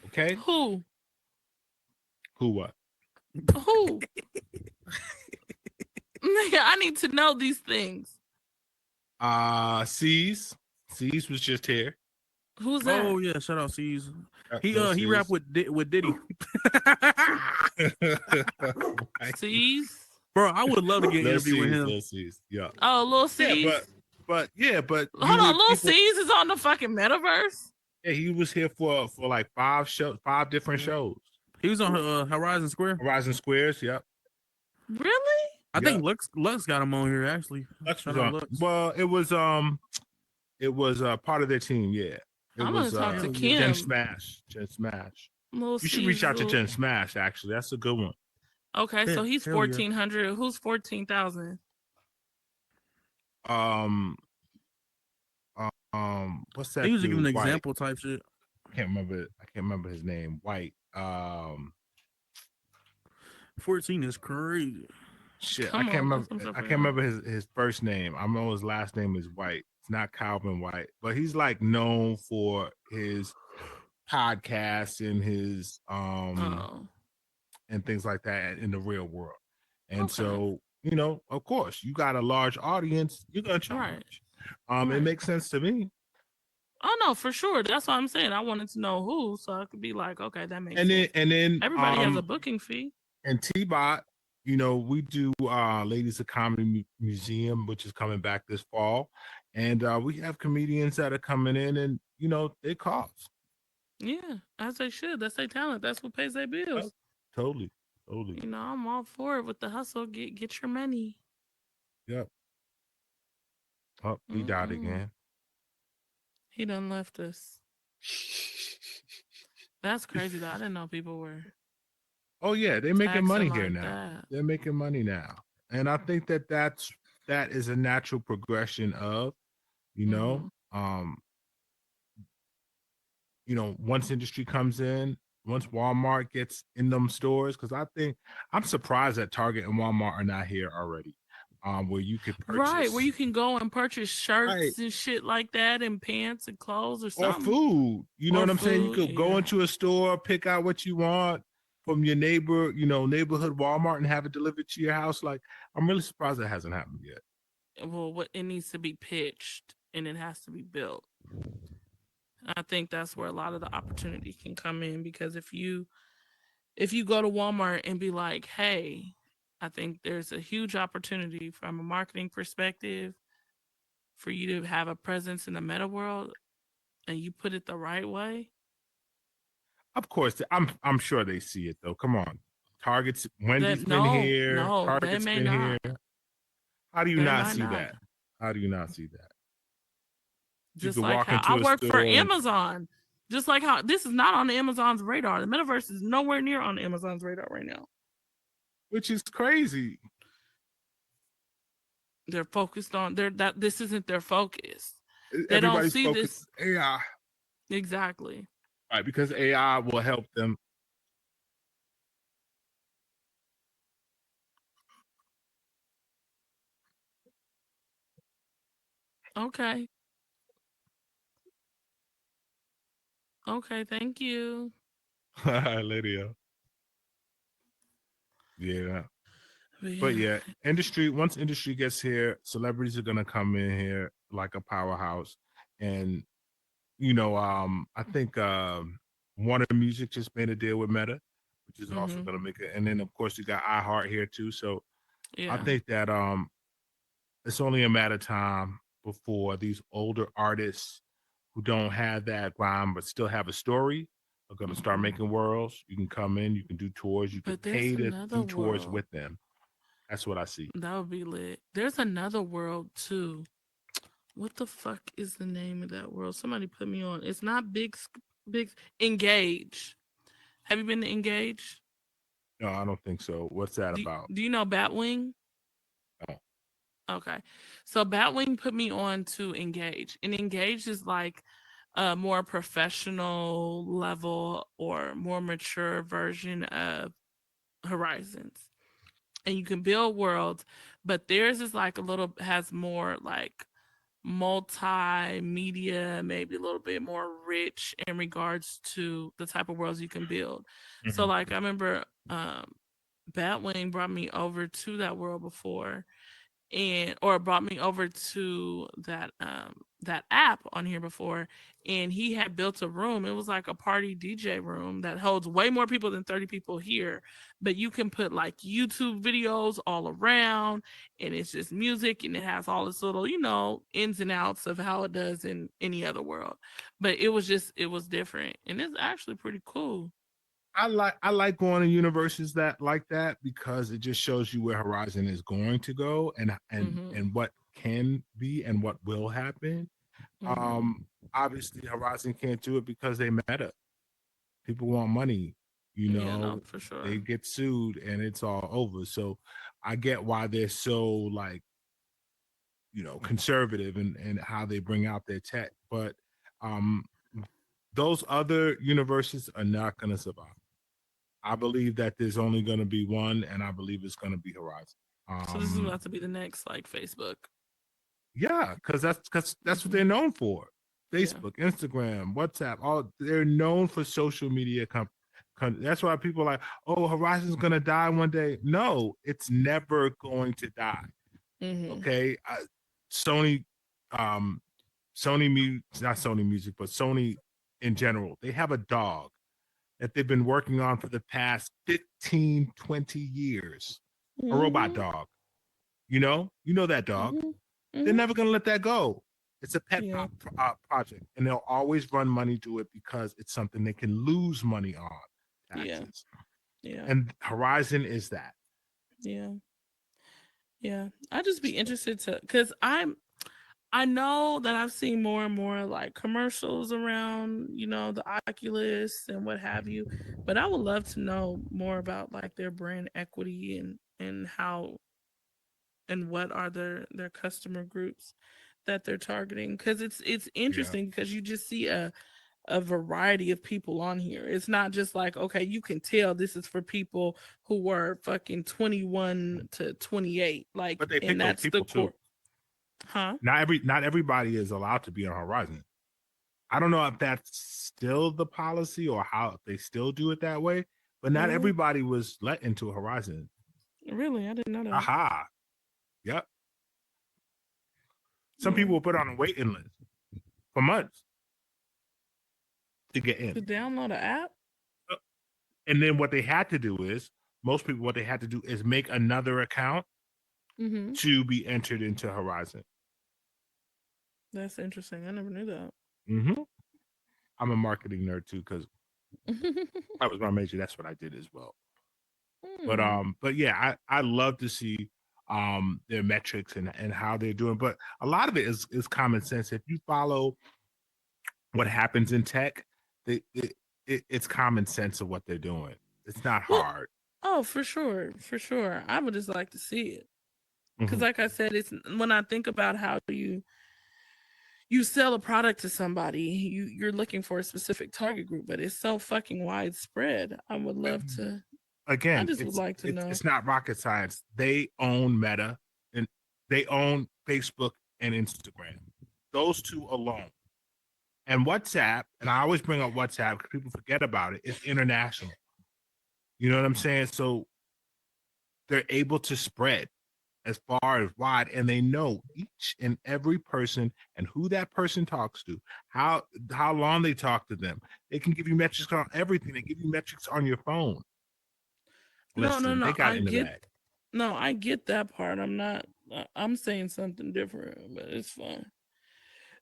Okay. Who? Who what? Who? Nigga, I need to know these things. C's was just here. Who's that? Oh yeah, shout out C's. He rapped with Diddy. C's? Bro, I would love to get an interview with him. Lil C's, yeah. Oh, Lil C's. Yeah, but hold on, Lil C's is on the fucking metaverse. Yeah, he was here for like 5 different shows. He was on Horizon Square. Horizon Squares, yep. Really? I think Lux got him on here actually. Lux was on. Lux. Well, it was part of their team, yeah. I'm gonna talk to Kim. Jen Smash. You should reach out to Jen Smash. Actually, that's a good one. Okay, so he's 1,400. Who's 14,000? What's that? He was giving an White. example type shit. I can't remember his name. White. 14 is crazy. Shit, I can't remember his first name. I know his last name is White. It's not Calvin White, but he's like known for his podcasts and his and things like that in the real world. And so, of course, you got a large audience, you're gonna charge. It makes sense to me. Oh no, for sure. That's what I'm saying. I wanted to know who, so I could be like, okay, that makes sense. And then everybody has a booking fee. And T-Bot, we do Ladies of Comedy Museum, which is coming back this fall. And we have comedians that are coming in and, it costs. Yeah, as they should. That's their talent. That's what pays their bills. Totally. I'm all for it with the hustle. Get your money. Yep. Oh, he died again. He done left us. That's crazy though. I didn't know people were. Oh yeah, they're making money here like now. That. They're making money now, and I think that is a natural progression of, you know, once industry comes in, once Walmart gets in them stores, because I'm surprised that Target and Walmart are not here already. Where you could purchase, where you can go and purchase shirts and shit like that, and pants and clothes or something, or food. You know what I'm saying? You could go into a store, pick out what you want from your neighborhood Walmart, and have it delivered to your house. Like, I'm really surprised that hasn't happened yet. Well, it needs to be pitched and it has to be built. I think that's where a lot of the opportunity can come in, because if you go to Walmart and be like, hey, I think there's a huge opportunity from a marketing perspective for you to have a presence in the meta world, and you put it the right way. Of course, I'm sure they see it though. Come on, Wendy's been here. No, Target's been not. here. How do you not see that? How do you not see that? Just like how I work for Amazon. Just like how this is not on Amazon's radar. The metaverse is nowhere near on Amazon's radar right now. Which is crazy. They're focused on this isn't their focus. They don't see this AI. Exactly. Right, because AI will help them. Okay. Okay, thank you. Lydia. Yeah. But yeah, once industry gets here, celebrities are gonna come in here like a powerhouse. And I think Warner Music just made a deal with Meta, which is also gonna make it. And then of course you got iHeart here too. So I think that it's only a matter of time before these older artists who don't have that grind but still have a story are going to start making worlds. You can come in, you can do tours, you can pay to do tours with them. That's what I see. That would be lit. There's another world too. What the fuck is the name of that world? Somebody put me on. It's not big Engage. Have you been to Engage? No, I don't think so. What's that about? Do you know Batwing? No. Okay. So Batwing put me on to Engage. And Engage is like a more professional level or more mature version of Horizons. And you can build worlds, but theirs is like has more like multimedia, maybe a little bit more rich in regards to the type of worlds you can build. So like I remember Batwing brought me over to that world before, or brought me over to that app on here before, and he had built a room. It was like a party DJ room that holds way more people than 30 people here, but you can put like YouTube videos all around, and it's just music, and it has all this little ins and outs of how it does in any other world. But it was different, and it's actually pretty cool. I like going to universes like that because it just shows you where Horizon is going to go and what can be and what will happen. Obviously Horizon can't do it because they meta. People want money, no, for sure. They get sued and it's all over. So I get why they're so like conservative in how they bring out their tech, but those other universes are not going to survive. I believe that there's only going to be one, and I believe it's going to be Horizon. So this is about to be the next like Facebook. Yeah, because that's what they're known for. Facebook, Instagram, WhatsApp, they're known for social media. That's why people are like, oh, Horizon's going to die one day. No, it's never going to die. Okay, Sony, not Sony Music, but Sony in general, they have a dog that they've been working on for the past 15, 20 years. A robot dog. You know that dog. They're never going to let that go. It's a pet project, and they'll always run money to it because it's something they can lose money on. Taxes. Yeah. And Horizon is that. Yeah. I'd just be interested because I know that I've seen more and more like commercials around, the Oculus and what have you, but I would love to know more about like their brand equity and how and what are their customer groups that they're targeting, because it's interesting because you just see a variety of people on here. It's not just like, okay, you can tell this is for people who were fucking 21 to 28, like, but they pick and those that's people the core. too. Huh? Not everybody is allowed to be on Horizon. I don't know if that's still the policy or how they still do it that way, but not everybody was let into Horizon. Really? I didn't know that. Aha. Yep. Some people were put on a waiting list for months to get in. To download an app? And then what they had to do is, most people, what they had to do is make another account to be entered into Horizon. That's interesting. I never knew that. I'm a marketing nerd too, because that was my major. That's what I did as well. But yeah, I love to see their metrics and how they're doing. But a lot of it is common sense. If you follow what happens in tech, it's common sense of what they're doing. It's not hard. Oh, for sure. For sure. I would just like to see it. Because like I said, it's when I think about how you sell a product to somebody, you're looking for a specific target group, but it's so fucking widespread. I would love to. Again, I just would like to know. It's not rocket science. They own Meta and they own Facebook and Instagram. Those two alone. And WhatsApp, and I always bring up WhatsApp because people forget about it, it's international. You know what I'm saying? So they're able to spread as far as wide, and they know each and every person and who that person talks to, how long they talk to them. They can give you metrics on everything. They give you metrics on your phone. Listen, No. they got into that. No, I get that part. I'm saying something different, but it's fine.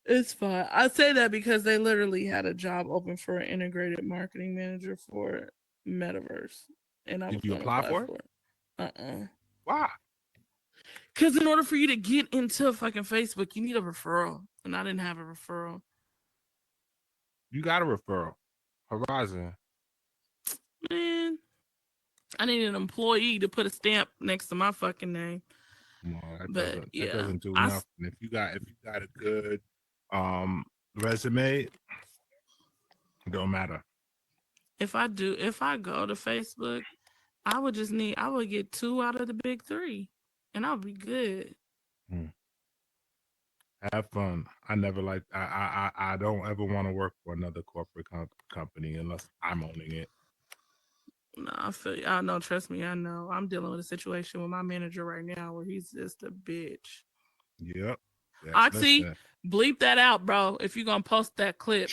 It's fine. I say that because they literally had a job open for an integrated marketing manager for Metaverse, and I was Did you going to apply for it. Why? Because in order for you to get into fucking Facebook, you need a referral, and I didn't have a referral. You got a referral. Horizon. Man, I need an employee to put a stamp next to my fucking name. No, that doesn't do nothing. If you got a good resume, it don't matter. If I go to Facebook, I would get 2 out of the big 3, and I'll be good. Have fun. I never I don't ever want to work for another corporate company unless I'm owning it. No, I feel you. I know, trust me, I know. I'm dealing with a situation with my manager right now where he's just a bitch. Yep. Oxy, bleep that out, bro. If you're gonna post that clip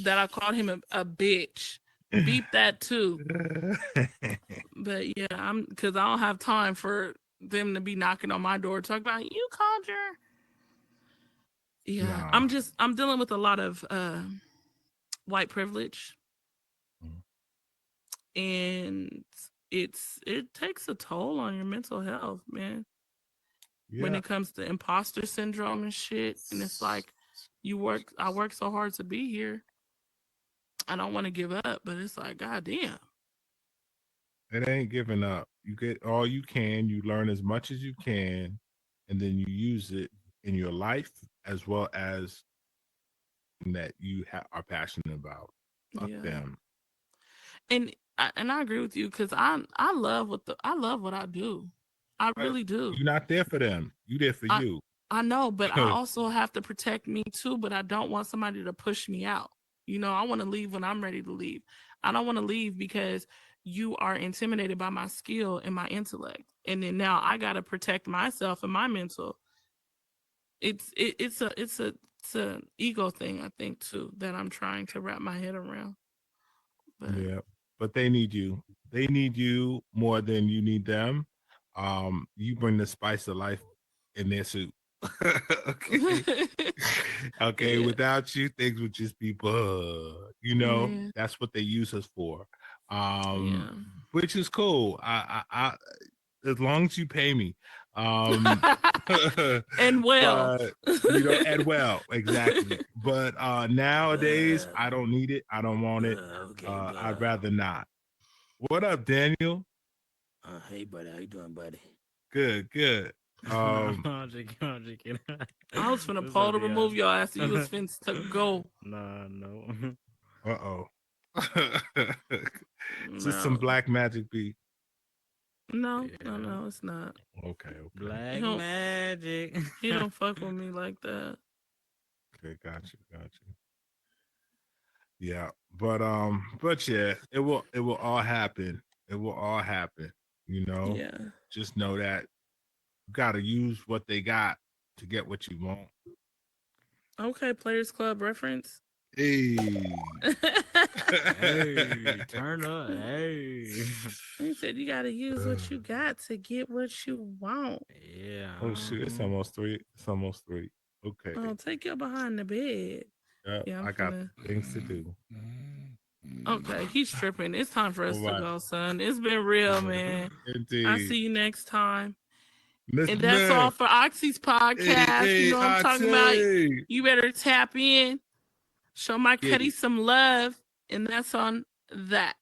that I called him a bitch, beep that too. But yeah, because I don't have time for them to be knocking on my door talking about you called your. Yeah, nah. I'm dealing with a lot of white privilege, and it takes a toll on your mental health, man. Yeah. When it comes to imposter syndrome and shit, and it's like I work so hard to be here. I don't want to give up, but it's like, goddamn. It ain't giving up. You get all you can, you learn as much as you can, and then you use it in your life as well as that you are passionate about. Fuck them. And I agree with you because I love what I do. I really do. You're not there for them. You're there for you. I know, but I also have to protect me too. But I don't want somebody to push me out. I want to leave when I'm ready to leave. I don't want to leave because you are intimidated by my skill and my intellect, and then now I got to protect myself and my mental. It's an ego thing, I think, too, that I'm trying to wrap my head around. Yeah, but they need you. They need you more than you need them. You bring the spice of life in their soup. Okay. Yeah. Without you, things would just be that's what they use us for. Which is cool. I as long as you pay me. And well. And well, exactly. But nowadays, I don't need it. I don't want it. I'd rather not. What up, Daniel? Hey, buddy. How you doing, buddy? Good. I'm joking. I was finna Paul to remove your ass. You was finna to go. No. Uh-oh. Just some black magic beat. No, it's not. Okay. Black magic. He don't fuck with me like that. Okay, got you. Yeah, but yeah, it will all happen. It will all happen. Yeah. Just know that you gotta use what they got to get what you want. Okay, Players Club reference. Hey. Hey, turn up. Hey. He said you gotta use what you got to get what you want. Yeah. Oh shit, it's almost 3. Okay. Oh, take your behind the bed. Yeah, I got things to do. Okay, he's tripping. It's time for us to go, son. It's been real, man. Indeed. I'll see you next time. Mr. And that's all for Oxy's podcast. You know what I'm talking about? You better tap in. Show my Cuddy some love. And that's on that.